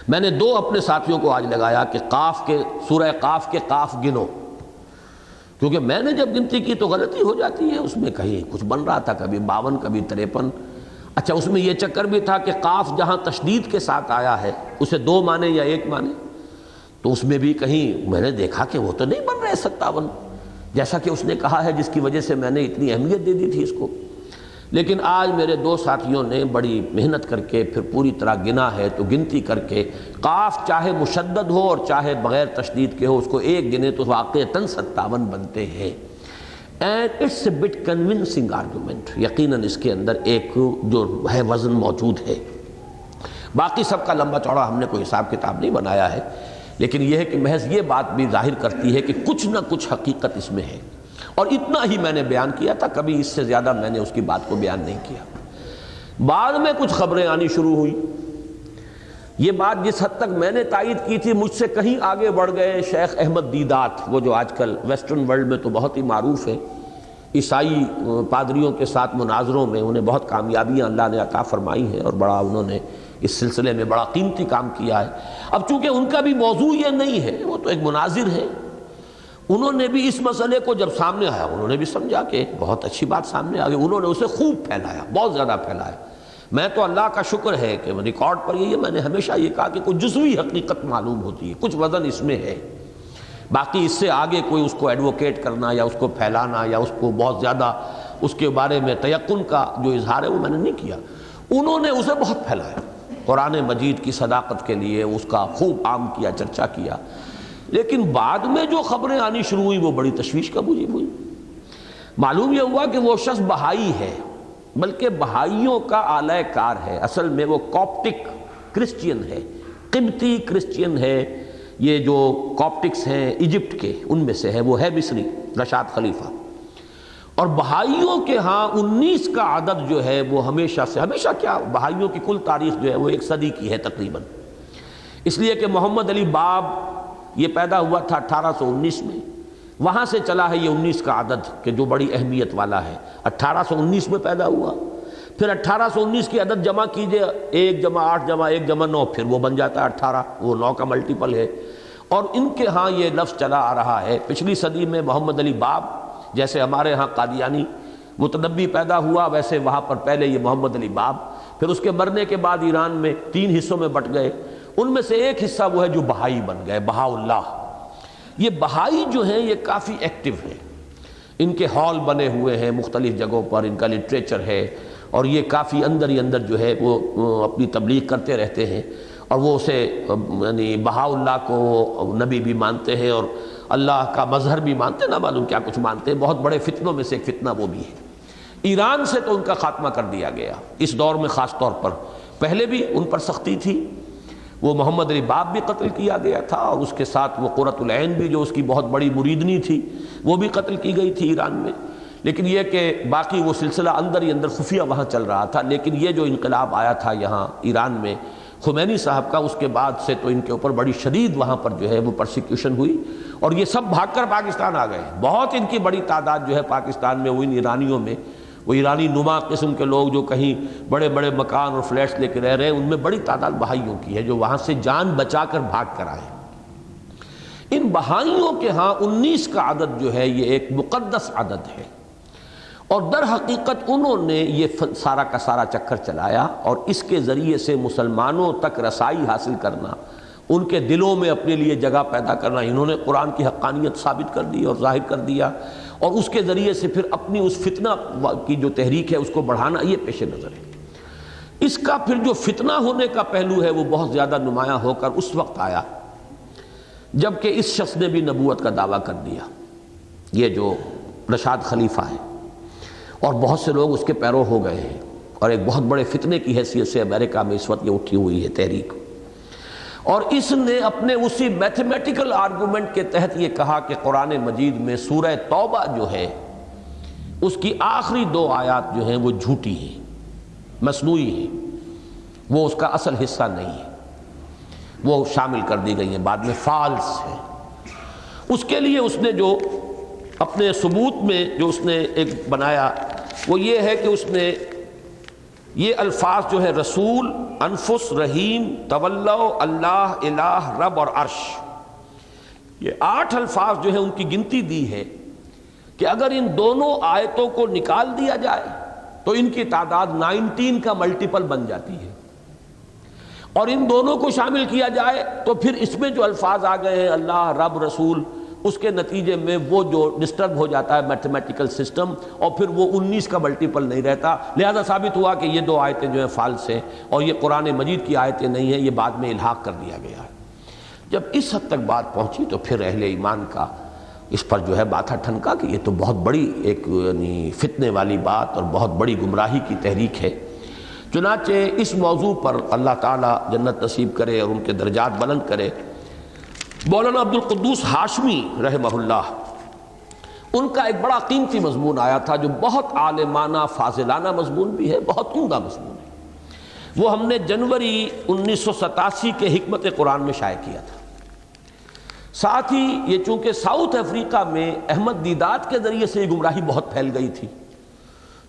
میں نے دو اپنے ساتھیوں کو آج لگایا کہ سورہ قاف کے قاف گنو، کیونکہ میں نے جب گنتی کی تو غلطی ہو جاتی ہے، اس میں کہیں کچھ بن رہا تھا، کبھی 52 کبھی 53۔ اچھا اس میں یہ چکر بھی تھا کہ قاف جہاں تشدید کے ساتھ آیا ہے اسے 2 معنی یا 1 معنی، تو اس میں بھی کہیں میں نے دیکھا کہ وہ تو نہیں بن رہے 57 جیسا کہ اس نے کہا ہے، جس کی وجہ سے میں نے اتنی اہمیت دے دی تھی اس کو۔ لیکن آج میرے 2 ساتھیوں نے بڑی محنت کر کے پھر پوری طرح گنا ہے، تو گنتی کر کے قاف چاہے مشدد ہو اور چاہے بغیر تشدید کے ہو، اس کو 1 گنے تو واقعتاً 57 بنتے ہیں۔ And it's a bit convincing argument, یقیناً اس کے اندر ایک جو ہے وزن موجود ہے۔ باقی سب کا لمبا چوڑا ہم نے کوئی حساب کتاب نہیں بنایا ہے، لیکن یہ ہے کہ محض یہ بات بھی ظاہر کرتی ہے کہ کچھ نہ کچھ حقیقت اس میں ہے، اور اتنا ہی میں نے بیان کیا تھا، کبھی اس سے زیادہ میں نے اس کی بات کو بیان نہیں کیا۔ بعد میں کچھ خبریں آنی شروع ہوئی، یہ بات جس حد تک میں نے تائید کی تھی مجھ سے کہیں آگے بڑھ گئے شیخ احمد دیدات، وہ جو آج کل ویسٹرن ورلڈ میں تو بہت ہی معروف ہے، عیسائی پادریوں کے ساتھ مناظروں میں انہیں بہت کامیابیاں اللہ نے عطا فرمائی ہیں، اور بڑا انہوں نے اس سلسلے میں بڑا قیمتی کام کیا ہے۔ اب چونکہ ان کا بھی موضوع یہ نہیں ہے، وہ تو ایک مناظر ہے، انہوں نے بھی اس مسئلے کو جب سامنے آیا انہوں نے بھی سمجھا کہ بہت اچھی بات سامنے آ گئی، انہوں نے اسے خوب پھیلایا، بہت زیادہ پھیلایا۔ میں تو اللہ کا شکر ہے کہ ریکارڈ پر یہ میں نے ہمیشہ یہ کہا کہ کوئی جزوی حقیقت معلوم ہوتی ہے، کچھ وزن اس میں ہے، باقی اس سے آگے کوئی اس کو ایڈوکیٹ کرنا یا اس کو پھیلانا یا اس کو بہت زیادہ اس کے بارے میں تیقن کا جو اظہار ہے وہ میں نے نہیں کیا۔ انہوں نے اسے بہت پھیلایا، قرآن مجید کی صداقت کے لیے اس کا خوب عام کیا، چرچا کیا، لیکن بعد میں جو خبریں آنی شروع ہوئی وہ بڑی تشویش کا موجب ہوئی۔ معلوم یہ ہوا کہ وہ شخص بہائی ہے، بلکہ بہائیوں کا اعلی کار ہے، اصل میں وہ کاپٹک کرسچین ہے، قبطی کرسچین ہے۔ یہ جو کاپٹکس ہیں ایجپٹ کے، ان میں سے ہے، وہ ہے مصری رشاد خلیفہ، اور بہائیوں کے ہاں 19 کا عدد جو ہے وہ ہمیشہ سے، ہمیشہ کیا، بہائیوں کی کل تاریخ جو ہے وہ 1 صدی کی ہے تقریباً، اس لیے کہ محمد علی باب یہ پیدا ہوا تھا 1819 میں، وہاں سے چلا ہے یہ 19 کا عدد کہ جو بڑی اہمیت والا ہے، 1819 میں پیدا ہوا، پھر 1819 کی عدد جمع کیجئے، 1 جمع 8 جمع 1 جمع 9، پھر وہ بن جاتا ہے 18، وہ 9 کا ملٹیپل ہے، اور ان کے ہاں یہ لفظ چلا آ رہا ہے۔ پچھلی صدی میں محمد علی باب، جیسے ہمارے ہاں قادیانی متنبی پیدا ہوا، ویسے وہاں پر پہلے یہ محمد علی باب، پھر اس کے مرنے کے بعد ایران میں 3 حصوں میں بٹ گئے، ان میں سے ایک حصہ وہ ہے جو بہائی بن گئے، بہاء اللہ۔ یہ بہائی جو ہیں یہ کافی ایکٹیو ہیں، ان کے ہال بنے ہوئے ہیں مختلف جگہوں پر، ان کا لٹریچر ہے، اور یہ کافی اندر ہی اندر جو ہے وہ اپنی تبلیغ کرتے رہتے ہیں، اور وہ اسے یعنی بہاء اللہ کو نبی بھی مانتے ہیں اور اللہ کا مظہر بھی مانتے ہیں، نہ معلوم کیا کچھ مانتے ہیں، بہت بڑے فتنوں میں سے ایک فتنہ وہ بھی ہے۔ ایران سے تو ان کا خاتمہ کر دیا گیا اس دور میں، خاص طور پر پہلے بھی ان پر سختی تھی، وہ محمد علی باب بھی قتل کیا گیا تھا، اور اس کے ساتھ وہ قرۃ العین بھی جو اس کی بہت بڑی مریدنی تھی وہ بھی قتل کی گئی تھی ایران میں۔ لیکن یہ کہ باقی وہ سلسلہ اندر ہی اندر خفیہ وہاں چل رہا تھا۔ لیکن یہ جو انقلاب آیا تھا یہاں ایران میں خمینی صاحب کا، اس کے بعد سے تو ان کے اوپر بڑی شدید وہاں پر جو ہے وہ پرسیکیوشن ہوئی، اور یہ سب بھاگ کر پاکستان آ گئے۔ بہت ان کی بڑی تعداد جو ہے پاکستان میں وہ ان ایرانیوں میں، وہ ایرانی نما قسم کے لوگ جو کہیں بڑے بڑے مکان اور فلیٹس لے کے رہ رہے ہیں، ان میں بڑی تعداد بہائیوں کی ہے جو وہاں سے جان بچا کر بھاگ کر آئے۔ ان بہائیوں کے ہاں 19 کا عدد جو ہے یہ ایک مقدس عدد ہے، اور در حقیقت انہوں نے یہ سارا کا سارا چکر چلایا، اور اس کے ذریعے سے مسلمانوں تک رسائی حاصل کرنا، ان کے دلوں میں اپنے لیے جگہ پیدا کرنا۔ انہوں نے قرآن کی حقانیت ثابت کر دی اور ظاہر کر دیا، اور اس کے ذریعے سے پھر اپنی اس فتنہ کی جو تحریک ہے اس کو بڑھانا، یہ پیش نظر ہے۔ اس کا پھر جو فتنہ ہونے کا پہلو ہے وہ بہت زیادہ نمایاں ہو کر اس وقت آیا جب کہ اس شخص نے بھی نبوت کا دعویٰ کر دیا، یہ جو رشاد خلیفہ ہے، اور بہت سے لوگ اس کے پیرو ہو گئے ہیں، اور ایک بہت بڑے فتنے کی حیثیت سے امریکہ میں اس وقت یہ اٹھی ہوئی ہے تحریک۔ اور اس نے اپنے اسی میتھمیٹیکل آرگومنٹ کے تحت یہ کہا کہ قرآن مجید میں سورہ توبہ جو ہے اس کی آخری 2 آیات جو ہیں وہ جھوٹی ہیں، مصنوعی ہیں، وہ اس کا اصل حصہ نہیں ہے، وہ شامل کر دی گئی ہیں، بعد میں فالس ہے۔ اس کے لیے اس نے جو اپنے ثبوت میں جو اس نے ایک بنایا وہ یہ ہے کہ اس نے یہ الفاظ جو ہے رسول، انفس، رحیم، تولو، اللہ، الہ، رب اور عرش، یہ 8 الفاظ جو ہیں ان کی گنتی دی ہے کہ اگر ان دونوں آیتوں کو نکال دیا جائے تو ان کی تعداد 19 کا ملٹیپل بن جاتی ہے، اور ان دونوں کو شامل کیا جائے تو پھر اس میں جو الفاظ آ گئے ہیں اللہ، رب، رسول، اس کے نتیجے میں وہ جو ڈسٹرب ہو جاتا ہے میتھمیٹیکل سسٹم، اور پھر وہ 19 کا ملٹیپل نہیں رہتا۔ لہذا ثابت ہوا کہ یہ 2 آیتیں جو ہیں فالس ہیں، اور یہ قرآن مجید کی آیتیں نہیں ہیں، یہ بعد میں الحاق کر دیا گیا ہے۔ جب اس حد تک بات پہنچی تو پھر اہل ایمان کا اس پر جو ہے ماتھا ٹھنکا کہ یہ تو بہت بڑی ایک یعنی فتنے والی بات اور بہت بڑی گمراہی کی تحریک ہے۔ چنانچہ اس موضوع پر اللہ تعالیٰ جنت نصیب کرے اور ان کے درجات بلند کرے، مولانا عبدالقدوس ہاشمی رحمہ اللہ، ان کا ایک بڑا قیمتی مضمون آیا تھا جو بہت عالمانہ فاضلانہ مضمون بھی ہے، بہت عمدہ مضمون ہے۔ وہ ہم نے جنوری 1987 کے حکمت قرآن میں شائع کیا تھا۔ ساتھ ہی یہ چونکہ ساؤتھ افریقہ میں احمد دیدات کے ذریعے سے یہ گمراہی بہت پھیل گئی تھی،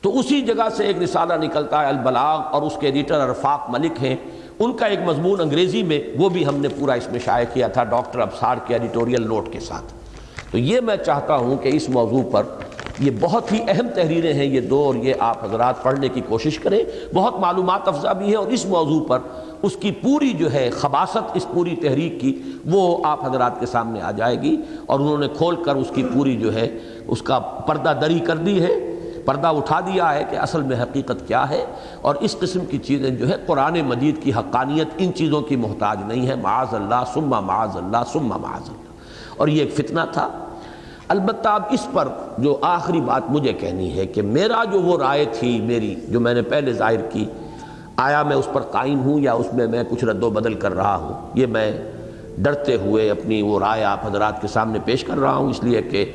تو اسی جگہ سے ایک رسالہ نکلتا ہے البلاغ، اور اس کے ایڈیٹر عرفاق ملک ہیں، ان کا ایک مضمون انگریزی میں وہ بھی ہم نے پورا اس میں شائع کیا تھا ڈاکٹر ابصار کے ایڈیٹوریل نوٹ کے ساتھ۔ تو یہ میں چاہتا ہوں کہ اس موضوع پر یہ بہت ہی اہم تحریریں ہیں یہ 2، اور یہ آپ حضرات پڑھنے کی کوشش کریں، بہت معلومات افزا بھی ہے، اور اس موضوع پر اس کی پوری جو ہے خباثت اس پوری تحریک کی وہ آپ حضرات کے سامنے آ جائے گی، اور انہوں نے کھول کر اس کی پوری جو ہے اس کا پردہ دری کر دی ہے، پردہ اٹھا دیا ہے کہ اصل میں حقیقت کیا ہے، اور اس قسم کی چیزیں جو ہے قرآن مجید کی حقانیت ان چیزوں کی محتاج نہیں ہے، معاذ اللہ ثم معاذ اللہ ثم معاذ اللہ۔ اور یہ ایک فتنہ تھا۔ البتہ اب اس پر جو آخری بات مجھے کہنی ہے کہ میرا جو وہ رائے تھی میری جو میں نے پہلے ظاہر کی، آیا میں اس پر قائم ہوں یا اس میں کچھ رد و بدل کر رہا ہوں، یہ میں ڈرتے ہوئے اپنی وہ رائے آپ حضرات کے سامنے پیش کر رہا ہوں، اس لیے کہ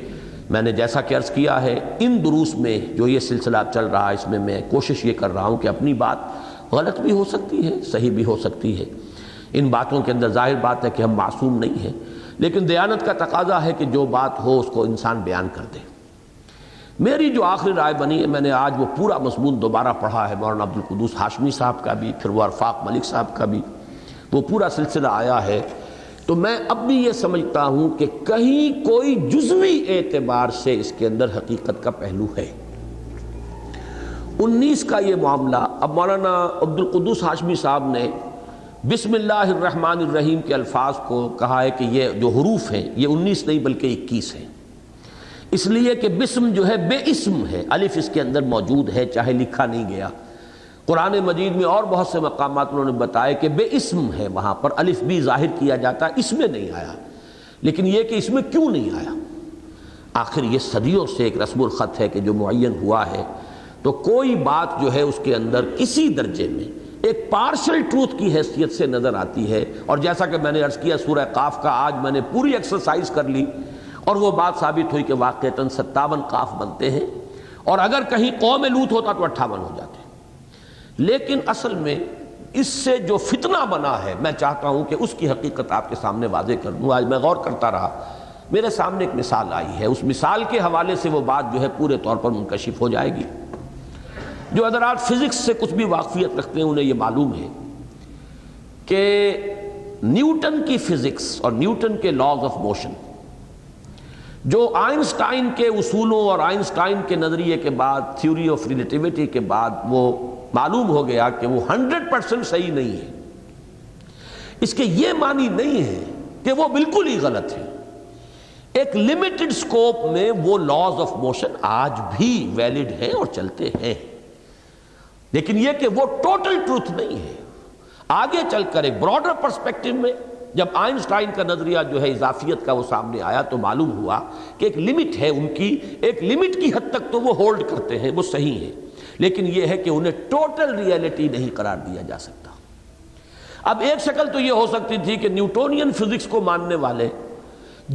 میں نے جیسا کہ عرض کیا ہے ان دروس میں جو یہ سلسلہ چل رہا ہے اس میں کوشش یہ کر رہا ہوں کہ اپنی بات غلط بھی ہو سکتی ہے، صحیح بھی ہو سکتی ہے، ان باتوں کے اندر ظاہر بات ہے کہ ہم معصوم نہیں ہیں، لیکن دیانت کا تقاضا ہے کہ جو بات ہو اس کو انسان بیان کر دے۔ میری جو آخری رائے بنی ہے، میں نے آج وہ پورا مضمون دوبارہ پڑھا ہے، مولانا عبدالقدوس ہاشمی صاحب کا بھی، پھر وہ عرفاق ملک صاحب کا بھی، وہ پورا سلسلہ آیا ہے، تو میں اب بھی یہ سمجھتا ہوں کہ کہیں کوئی جزوی اعتبار سے اس کے اندر حقیقت کا پہلو ہے۔ 19 کا یہ معاملہ، اب مولانا عبدالقدوس ہاشمی صاحب نے بسم اللہ الرحمن الرحیم کے الفاظ کو کہا ہے کہ یہ جو حروف ہیں یہ 19 نہیں بلکہ 21 ہیں، اس لیے کہ بسم جو ہے بے اسم ہے، الف اس کے اندر موجود ہے چاہے لکھا نہیں گیا۔ قرآن مجید میں اور بہت سے مقامات انہوں نے بتائے کہ بے اسم ہے، وہاں پر الف بھی ظاہر کیا جاتا ہے، اس میں نہیں آیا، لیکن یہ کہ اس میں کیوں نہیں آیا؟ آخر یہ صدیوں سے ایک رسم الخط ہے کہ جو معین ہوا ہے، تو کوئی بات جو ہے اس کے اندر کسی درجے میں ایک پارشل ٹروتھ کی حیثیت سے نظر آتی ہے. اور جیسا کہ میں نے عرض کیا سورہ قاف کا آج میں نے پوری ایکسرسائز کر لی اور وہ بات ثابت ہوئی کہ واقعتاً 57 قاف بنتے ہیں اور اگر کہیں قوم لوط ہوتا تو 58 ہو جاتے. لیکن اصل میں اس سے جو فتنہ بنا ہے میں چاہتا ہوں کہ اس کی حقیقت آپ کے سامنے واضح کر دوں. آج میں غور کرتا رہا, میرے سامنے ایک مثال آئی ہے, اس مثال کے حوالے سے وہ بات جو ہے پورے طور پر منکشف ہو جائے گی. جو حضرات فزکس سے کچھ بھی واقفیت رکھتے ہیں انہیں یہ معلوم ہے کہ نیوٹن کی فزکس اور نیوٹن کے لاز آف موشن جو آئنسٹائن کے اصولوں اور آئنسٹائن کے نظریے کے بعد تھیوری آف ریلیٹیوٹی کے بعد وہ معلوم ہو گیا کہ وہ 100% صحیح نہیں ہے. اس کے یہ معنی نہیں ہے کہ وہ بالکل ہی غلط ہے. ایک لمیٹڈ سکوپ میں وہ لاز آف موشن آج بھی ویلڈ ہیں اور چلتے ہیں, لیکن یہ کہ وہ ٹوٹل ٹروتھ نہیں ہے. آگے چل کر ایک براڈر پرسپیکٹو میں جب آئنسٹائن کا نظریہ جو ہے اضافیت کا وہ سامنے آیا تو معلوم ہوا کہ ایک لمٹ ہے ان کی, ایک لمٹ کی حد تک تو وہ ہولڈ کرتے ہیں, وہ صحیح ہے, لیکن یہ ہے کہ انہیں ٹوٹل ریئلٹی نہیں قرار دیا جا سکتا. اب ایک شکل تو یہ ہو سکتی تھی کہ نیوٹونین فزکس کو ماننے والے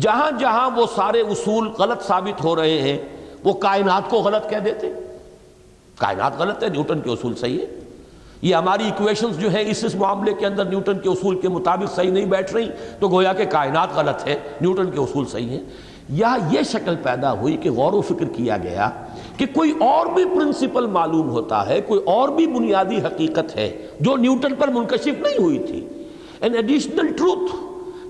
جہاں جہاں وہ سارے اصول غلط ثابت ہو رہے ہیں وہ کائنات کو غلط کہہ دیتے. کائنات غلط ہے, نیوٹن کے اصول صحیح ہے. یہ ہماری ایکویشنز جو ہیں اس معاملے کے اندر نیوٹن کے اصول کے مطابق صحیح نہیں بیٹھ رہی تو گویا کہ کائنات غلط ہے, نیوٹن کے اصول صحیح ہیں. یا یہ شکل پیدا ہوئی کہ غور و فکر کیا گیا کہ کوئی اور بھی پرنسپل معلوم ہوتا ہے, کوئی اور بھی بنیادی حقیقت ہے جو نیوٹن پر منکشف نہیں ہوئی تھی, این ایڈیشنل ٹروتھ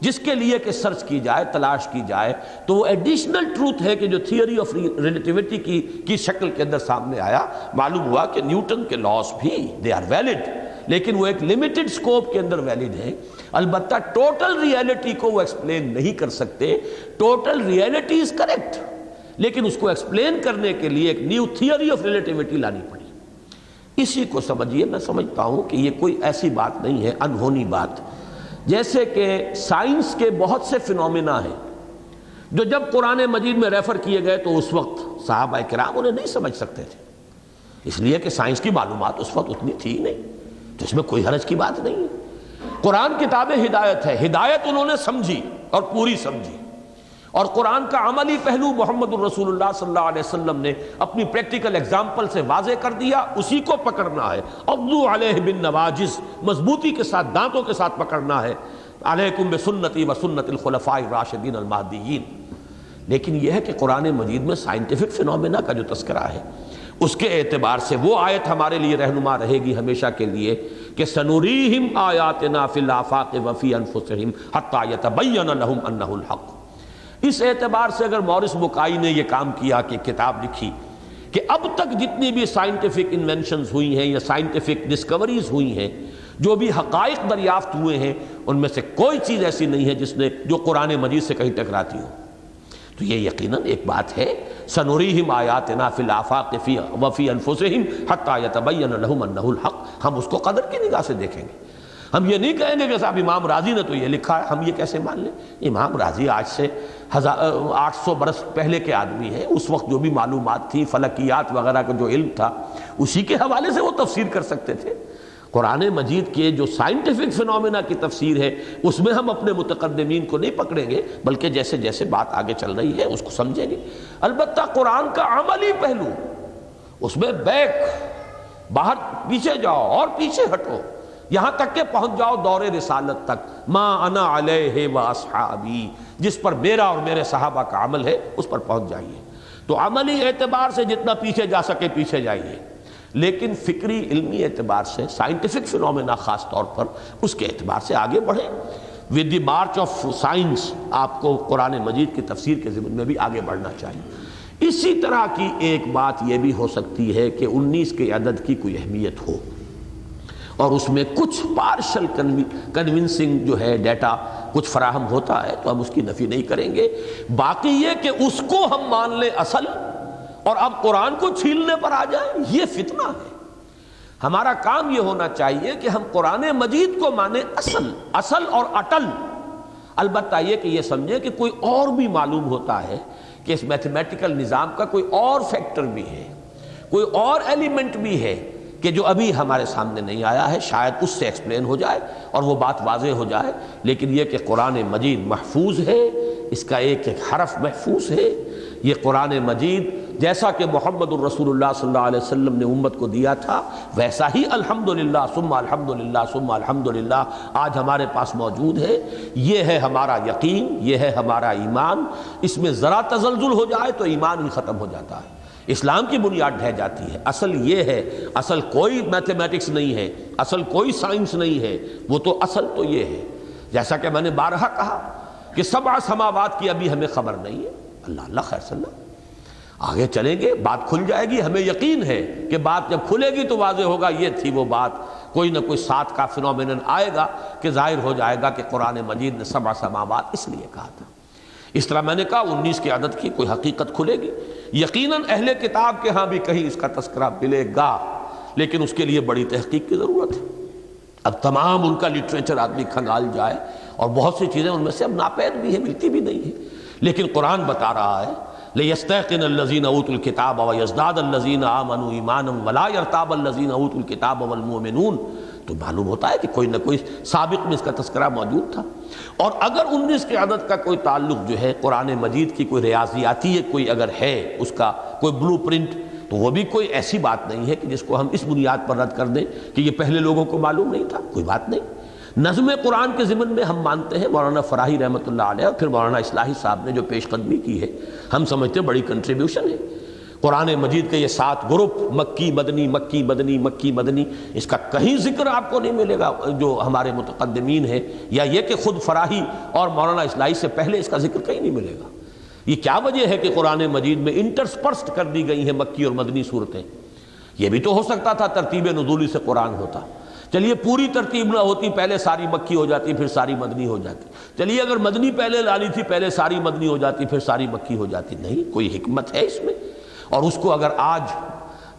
جس کے لیے کہ سرچ کی جائے, تلاش کی جائے تو وہ ایڈیشنل ٹروتھ ہے کہ جو تھیوری آف ریلیٹیوٹی کی شکل کے اندر سامنے آیا. معلوم ہوا کہ نیوٹن کے لاز بھی دے آر ویلڈ, لیکن وہ ایک لمیٹڈ سکوپ کے اندر ویلڈ ہے. البتہ ٹوٹل ریئلٹی کو وہ ایکسپلین نہیں کر سکتے. ٹوٹل ریئلٹی از کریکٹ, لیکن اس کو ایکسپلین کرنے کے لیے ایک نیو تھیوری آف ریلیٹیوٹی لانی پڑی. اسی کو سمجھیے, میں سمجھتا ہوں کہ یہ کوئی ایسی بات نہیں ہے انہونی بات. جیسے کہ سائنس کے بہت سے فینومینا ہیں جو جب قرآن مجید میں ریفر کیے گئے تو اس وقت صحابہ کرام انہیں نہیں سمجھ سکتے تھے, اس لیے کہ سائنس کی معلومات اس وقت اتنی تھی نہیں, تو اس میں کوئی حرج کی بات نہیں ہے. قرآن کتاب ہدایت ہے, ہدایت انہوں نے سمجھی اور پوری سمجھی, اور قرآن کا عملی پہلو محمد الرسول اللہ صلی اللہ علیہ وسلم نے اپنی پریکٹیکل اگزامپل سے واضح کر دیا, اسی کو پکڑنا ہے. عضو علیہ بالنواجذ, مضبوطی کے ساتھ دانتوں کے ساتھ پکڑنا ہے. علیکم بسنتی وسنت الخلفاء الراشدین المہدیین. لیکن یہ ہے کہ قرآن مجید میں سائنٹیفک فینومینا کا جو تذکرہ ہے اس کے اعتبار سے وہ آیت ہمارے لیے رہنما رہے گی ہمیشہ کے لیے کہ سنوریہم آیاتنا فی الآفاق وفی انفسہم حتی یتبین لہم انہ الحق. اس اعتبار سے اگر مورس بکائی نے یہ کام کیا کہ کتاب لکھی کہ اب تک جتنی بھی سائنٹیفک انوینشنز ہوئی ہیں یا سائنٹیفک ڈسکوریز ہوئی ہیں, جو بھی حقائق دریافت ہوئے ہیں, ان میں سے کوئی چیز ایسی نہیں ہے جس نے جو قرآن مجید سے کہیں ٹکراتی ہو. تو یہ یقیناً ایک بات ہے, سنوریہم آیاتنا فی الآفاق وفی انفسہم حتی یتبین لہم انہ الحق. ہم اس کو قدر کی نگاہ سے دیکھیں گے. ہم یہ نہیں کہیں گے کہ صاحب امام راضی نے تو یہ لکھا ہے, ہم یہ کیسے مان لیں. امام راضی آج سے 800 برس پہلے کے آدمی ہیں, اس وقت جو بھی معلومات تھی, فلکیات وغیرہ کا جو علم تھا, اسی کے حوالے سے وہ تفسیر کر سکتے تھے. قرآن مجید کے جو سائنٹیفک فینومینا کی تفسیر ہے اس میں ہم اپنے متقدمین کو نہیں پکڑیں گے, بلکہ جیسے جیسے بات آگے چل رہی ہے اس کو سمجھیں گے. البتہ قرآن کا عملی پہلو, اس میں بیک باہر پیچھے جاؤ اور پیچھے ہٹو, یہاں تک کہ پہنچ جاؤ دور رسالت تک. ما انا علیہ و اصحابی, جس پر میرا اور میرے صحابہ کا عمل ہے اس پر پہنچ جائیے. تو عملی اعتبار سے جتنا پیچھے جا سکے پیچھے جائیے, لیکن فکری علمی اعتبار سے سائنٹیفک فینومینا خاص طور پر اس کے اعتبار سے آگے بڑھیں. With the March of science آپ کو قرآن مجید کی تفسیر کے ضمن میں بھی آگے بڑھنا چاہیے. اسی طرح کی ایک بات یہ بھی ہو سکتی ہے کہ 19 کے عدد کی کوئی اہمیت ہو اور اس میں کچھ پارشل کنونسنگ جو ہے ڈیٹا کچھ فراہم ہوتا ہے تو ہم اس کی نفی نہیں کریں گے. باقی یہ کہ اس کو ہم مان لیں اصل اور اب قرآن کو چھیلنے پر آ جائیں, یہ فتنہ ہے. ہمارا کام یہ ہونا چاہیے کہ ہم قرآن مجید کو مانیں اصل اور اٹل. البتہ یہ کہ یہ سمجھیں کہ کوئی اور بھی معلوم ہوتا ہے کہ اس میتھمیٹیکل نظام کا کوئی اور فیکٹر بھی ہے, کوئی اور ایلیمنٹ بھی ہے کہ جو ابھی ہمارے سامنے نہیں آیا ہے، شاید اس سے ایکسپلین ہو جائے اور وہ بات واضح ہو جائے، لیکن یہ کہ قرآن مجید محفوظ ہے، اس کا ایک ایک حرف محفوظ ہے۔ یہ قرآن مجید جیسا کہ محمد الرسول اللہ صلی اللہ علیہ وسلم نے امت کو دیا تھا، ویسا ہی الحمدللہ ثم الحمدللہ ثم الحمدللہ آج ہمارے پاس موجود ہے۔ یہ ہے ہمارا یقین، یہ ہے ہمارا ایمان۔ اس میں ذرا تزلزل ہو جائے تو ایمان ہی ختم ہو جاتا ہے، اسلام کی بنیاد ڈھہ جاتی ہے۔ اصل یہ ہے، اصل کوئی میتھمیٹکس نہیں ہے، اصل کوئی سائنس نہیں ہے، وہ تو اصل تو یہ ہے، جیسا کہ میں نے بارہا کہا کہ 7 سماوات کی ابھی ہمیں خبر نہیں ہے۔ اللہ اللہ خیر صلی اللہ، آگے چلیں گے، بات کھل جائے گی، ہمیں یقین ہے کہ بات جب کھلے گی تو واضح ہوگا یہ تھی وہ بات، کوئی نہ کوئی 7 کا فنومینن آئے گا کہ ظاہر ہو جائے گا کہ قرآن مجید نے 7 سماوات اس لیے کہا تھا۔ اس طرح میں نے کہا 19 کی عدد کی کوئی حقیقت کھلے گی، یقیناً اہل کتاب کے ہاں بھی کہیں اس کا تذکرہ ملے گا، لیکن اس کے لیے بڑی تحقیق کی ضرورت ہے۔ اب تمام ان کا لٹریچر آدمی کھنگال جائے اور بہت سی چیزیں ان میں سے اب ناپید بھی ہیں، ملتی بھی نہیں ہیں، لیکن قرآن بتا رہا ہے لِيَسْتَيْقِنَ الَّذِينَ أُوتُوا الْكِتَابَ وَيَزْدَادَ الَّذِينَ آمَنُوا إِيمَانًا وَلَا يَرْتَابَ الَّذِينَ أُوتُوا الْكِتَابَ وَالْمُؤْمِنُونَ۔ تو معلوم ہوتا ہے کہ کوئی نہ کوئی سابق میں اس کا تذکرہ موجود تھا۔ اور اگر 19 کی عدد کا کوئی تعلق جو ہے قرآن مجید کی کوئی ریاضیاتی ہے، کوئی اگر ہے اس کا کوئی بلو پرنٹ، تو وہ بھی کوئی ایسی بات نہیں ہے کہ جس کو ہم اس بنیاد پر رد کر دیں کہ یہ پہلے لوگوں کو معلوم نہیں تھا، کوئی بات نہیں۔ نظم قرآن کے ضمن میں ہم مانتے ہیں مولانا فراہی رحمۃ اللہ علیہ اور پھر مولانا اصلاحی صاحب نے جو پیش قدمی کی ہے، ہم سمجھتے ہیں بڑی کنٹریبیوشن ہے۔ قرآن مجید کے یہ 7 گروپ، مکی مدنی مکی مدنی مکی مدنی، اس کا کہیں ذکر آپ کو نہیں ملے گا جو ہمارے متقدمین ہیں، یا یہ کہ خود فراہی اور مولانا اصلاحی سے پہلے اس کا ذکر کہیں نہیں ملے گا۔ یہ کیا وجہ ہے کہ قرآن مجید میں انٹرسپرسڈ کر دی گئی ہیں مکی اور مدنی صورتیں؟ یہ بھی تو ہو سکتا تھا ترتیب نزولی سے قرآن ہوتا، چلیے پوری ترتیب نہ ہوتی، پہلے ساری مکی ہو جاتی پھر ساری مدنی ہو جاتی، چلیے اگر مدنی پہلے لانی تھی پہلے ساری مدنی ہو جاتی پھر ساری مکی ہو جاتی، نہیں، کوئی حکمت ہے اس میں۔ اور اس کو اگر آج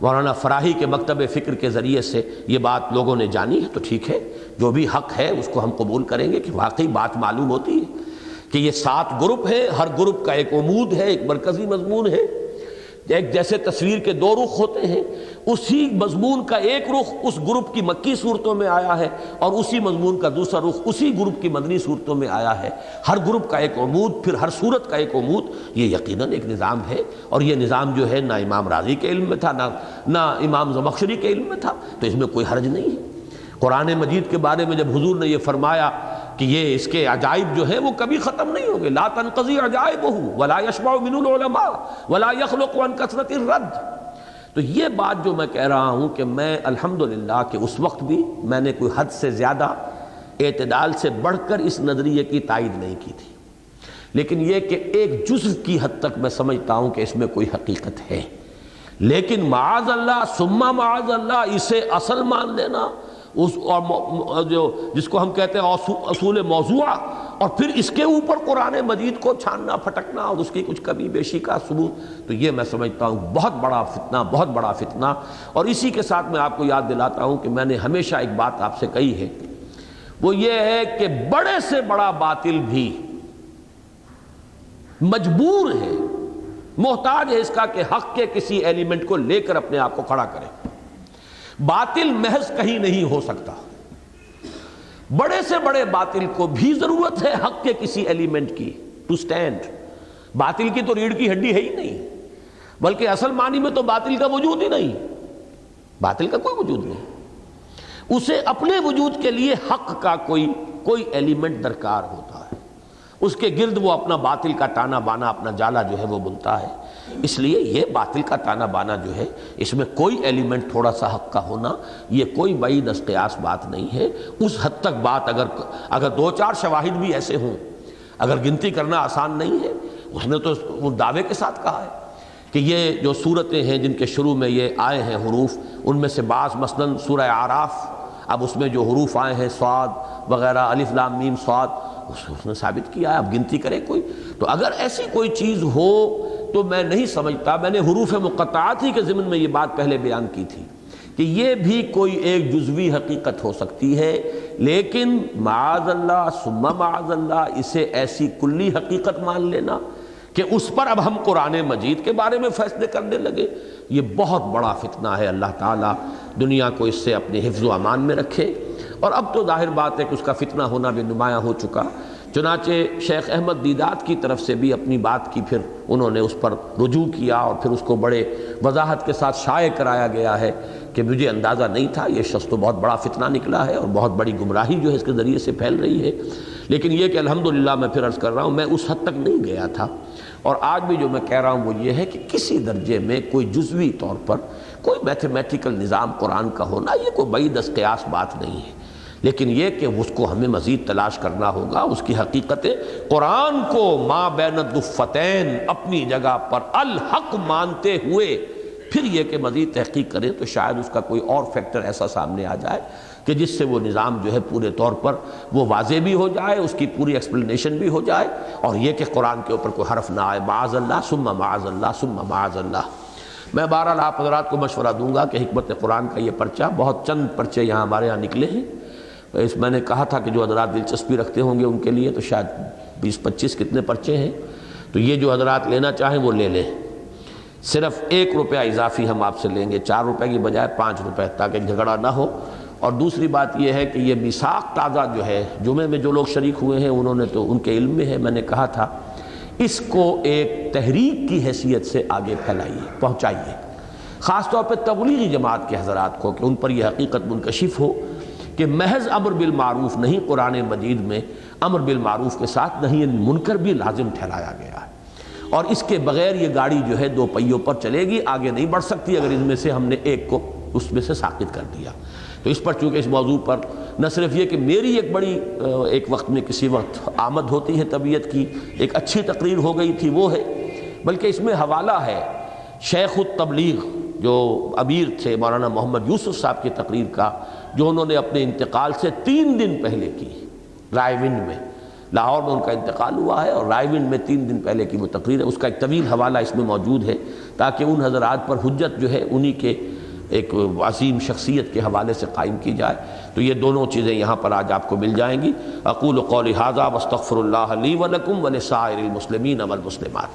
مولانا فراہی کے مکتب فکر کے ذریعے سے یہ بات لوگوں نے جانی ہے تو ٹھیک ہے، جو بھی حق ہے اس کو ہم قبول کریں گے کہ واقعی بات معلوم ہوتی ہے کہ یہ 7 گروپ ہیں، ہر گروپ کا ایک عمود ہے، ایک مرکزی مضمون ہے، ایک جیسے تصویر کے 2 رخ ہوتے ہیں، اسی مضمون کا ایک رخ اس گروپ کی مکی صورتوں میں آیا ہے اور اسی مضمون کا دوسرا رخ اسی گروپ کی مدنی صورتوں میں آیا ہے۔ ہر گروپ کا ایک عمود، پھر ہر صورت کا ایک عمود، یہ یقیناً ایک نظام ہے، اور یہ نظام جو ہے نہ امام راضی کے علم میں تھا نہ امام زمخشری کے علم میں تھا، تو اس میں کوئی حرج نہیں ہے۔ قرآن مجید کے بارے میں جب حضور نے یہ فرمایا کہ یہ اس کے عجائب جو ہیں وہ کبھی ختم نہیں ہوں گے، لا تنقضی عجائبہ ولا یشبع من العلماء ولا یخلق عن کثرت الرد، تو یہ بات جو میں کہہ رہا ہوں کہ میں الحمدللہ کہ اس وقت بھی میں نے کوئی حد سے زیادہ اعتدال سے بڑھ کر اس نظریے کی تائید نہیں کی تھی، لیکن یہ کہ ایک جزو کی حد تک میں سمجھتا ہوں کہ اس میں کوئی حقیقت ہے، لیکن معاذ اللہ ثم معاذ اللہ اسے اصل مان لینا، اس اور جو جس کو ہم کہتے ہیں اصول موضوعہ، اور پھر اس کے اوپر قرآن مجید کو چھاننا پھٹکنا اور اس کی کچھ کمی بیشی کا ثبوت، تو یہ میں سمجھتا ہوں بہت بڑا فتنہ، بہت بڑا فتنہ۔ اور اسی کے ساتھ میں آپ کو یاد دلاتا ہوں کہ میں نے ہمیشہ ایک بات آپ سے کہی ہے، وہ یہ ہے کہ بڑے سے بڑا باطل بھی مجبور ہے، محتاج ہے اس کا کہ حق کے کسی ایلیمنٹ کو لے کر اپنے آپ کو کھڑا کرے۔ باطل محض کہیں نہیں ہو سکتا، بڑے سے بڑے باطل کو بھی ضرورت ہے حق کے کسی ایلیمنٹ کی ٹو سٹینڈ۔ باطل کی تو ریڑھ کی ہڈی ہے ہی نہیں، بلکہ اصل معنی میں تو باطل کا وجود ہی نہیں، باطل کا کوئی وجود نہیں، اسے اپنے وجود کے لیے حق کا کوئی ایلیمنٹ درکار ہوتا ہے، اس کے گرد وہ اپنا باطل کا تانا بانا، اپنا جالا جو ہے وہ بنتا ہے۔ اس لیے یہ باطل کا تانا بانا جو ہے، اس میں کوئی ایلیمنٹ تھوڑا سا حق کا ہونا یہ کوئی بعید از قیاس بات نہیں ہے۔ اس حد تک بات اگر 2-4 شواہد بھی ایسے ہوں، اگر گنتی کرنا آسان نہیں ہے، اس نے تو وہ دعوے کے ساتھ کہا ہے کہ یہ جو صورتیں ہیں جن کے شروع میں یہ آئے ہیں حروف، ان میں سے بعض مثلاً سورہ اعراف، اب اس میں جو حروف آئے ہیں صاد وغیرہ، الف لام میم صاد، اس نے ثابت کیا ہے، اب گنتی کرے کوئی، تو اگر ایسی کوئی چیز ہو تو میں نہیں سمجھتا، میں نے حروف مقطعات ہی کے ضمن میں یہ بات پہلے بیان کی تھی کہ یہ بھی کوئی ایک جزوی حقیقت ہو سکتی ہے، لیکن معاذ اللہ ثم معاذ اللہ اسے ایسی کلی حقیقت مان لینا کہ اس پر اب ہم قرآن مجید کے بارے میں فیصلے کرنے لگے. یہ بہت بڑا فتنہ ہے. اللہ تعالیٰ دنیا کو اس سے اپنے حفظ و امان میں رکھے. اور اب تو ظاہر بات ہے کہ اس کا فتنہ ہونا بھی نمایاں ہو چکا. چنانچہ شیخ احمد دیدات کی طرف سے بھی اپنی بات کی پھر انہوں نے اس پر رجوع کیا اور پھر اس کو بڑے وضاحت کے ساتھ شائع کرایا گیا ہے کہ مجھے اندازہ نہیں تھا، یہ شخص تو بہت بڑا فتنہ نکلا ہے اور بہت بڑی گمراہی جو ہے اس کے ذریعے سے پھیل رہی ہے. لیکن یہ کہ الحمدللہ میں پھر عرض کر رہا ہوں میں اس حد تک نہیں گیا تھا. اور آج بھی جو میں کہہ رہا ہوں وہ یہ ہے کہ کسی درجے میں کوئی جزوی طور پر کوئی میتھمیٹیکل نظام قرآن کا ہونا یہ کوئی بعید از قیاس بات نہیں ہے. لیکن یہ کہ اس کو ہمیں مزید تلاش کرنا ہوگا. اس کی حقیقت قرآن کو ما بین الضفتین اپنی جگہ پر الحق مانتے ہوئے پھر یہ کہ مزید تحقیق کریں تو شاید اس کا کوئی اور فیکٹر ایسا سامنے آ جائے کہ جس سے وہ نظام جو ہے پورے طور پر وہ واضح بھی ہو جائے، اس کی پوری ایکسپلینیشن بھی ہو جائے، اور یہ کہ قرآن کے اوپر کوئی حرف نہ آئے. معاذ اللہ ثم معاذ اللہ ثم معاذ اللہ. میں بہرحال آپ حضرات کو مشورہ دوں گا کہ حکمت قرآن کا یہ پرچہ، بہت چند پرچے یہاں ہمارے یہاں نکلے ہیں. میں نے کہا تھا کہ جو حضرات دلچسپی رکھتے ہوں گے ان کے لیے تو شاید 20-25 کتنے پرچے ہیں، تو یہ جو حضرات لینا چاہیں وہ لے لیں. صرف 1 روپیہ اضافی ہم آپ سے لیں گے، 4 روپے کی بجائے 5 روپے، تاکہ جھگڑا نہ ہو. اور دوسری بات یہ ہے کہ یہ میثاق تازہ جو ہے جمعے میں جو لوگ شریک ہوئے ہیں انہوں نے تو ان کے علم میں ہے. میں نے کہا تھا اس کو ایک تحریک کی حیثیت سے آگے پھیلائیے، پہنچائیے، خاص طور پہ تبلیغی جماعت کے حضرات کو، کہ ان پر یہ حقیقت منکشف ہو کہ محض امر بالمعروف نہیں، قرآن مجید میں امر بالمعروف کے ساتھ نہی عن المنکر بھی لازم ٹھہرایا گیا ہے. اور اس کے بغیر یہ گاڑی جو ہے 2 پہیوں پر چلے گی، آگے نہیں بڑھ سکتی اگر ان میں سے ہم نے ایک کو اس میں سے ساقط کر دیا. تو اس پر چونکہ اس موضوع پر نہ صرف یہ کہ میری ایک بڑی ایک وقت میں کسی وقت آمد ہوتی ہے طبیعت کی، ایک اچھی تقریر ہو گئی تھی وہ ہے، بلکہ اس میں حوالہ ہے شیخ التبلیغ جو امیر تھے مولانا محمد یوسف صاحب کی تقریر کا، جو انہوں نے اپنے انتقال سے 3 دن پہلے کی. رائے ونڈ میں، لاہور میں ان کا انتقال ہوا ہے اور رائے ونڈ میں 3 دن پہلے کی وہ تقریر ہے. اس کا ایک طویل حوالہ اس میں موجود ہے تاکہ ان حضرات پر حجت جو ہے انہی کے ایک عظیم شخصیت کے حوالے سے قائم کی جائے. تو یہ دونوں چیزیں یہاں پر آج آپ کو مل جائیں گی. اقول قولی ھذا واستغفر اللہ لی ولکم ولسائر المسلمین والمسلمات.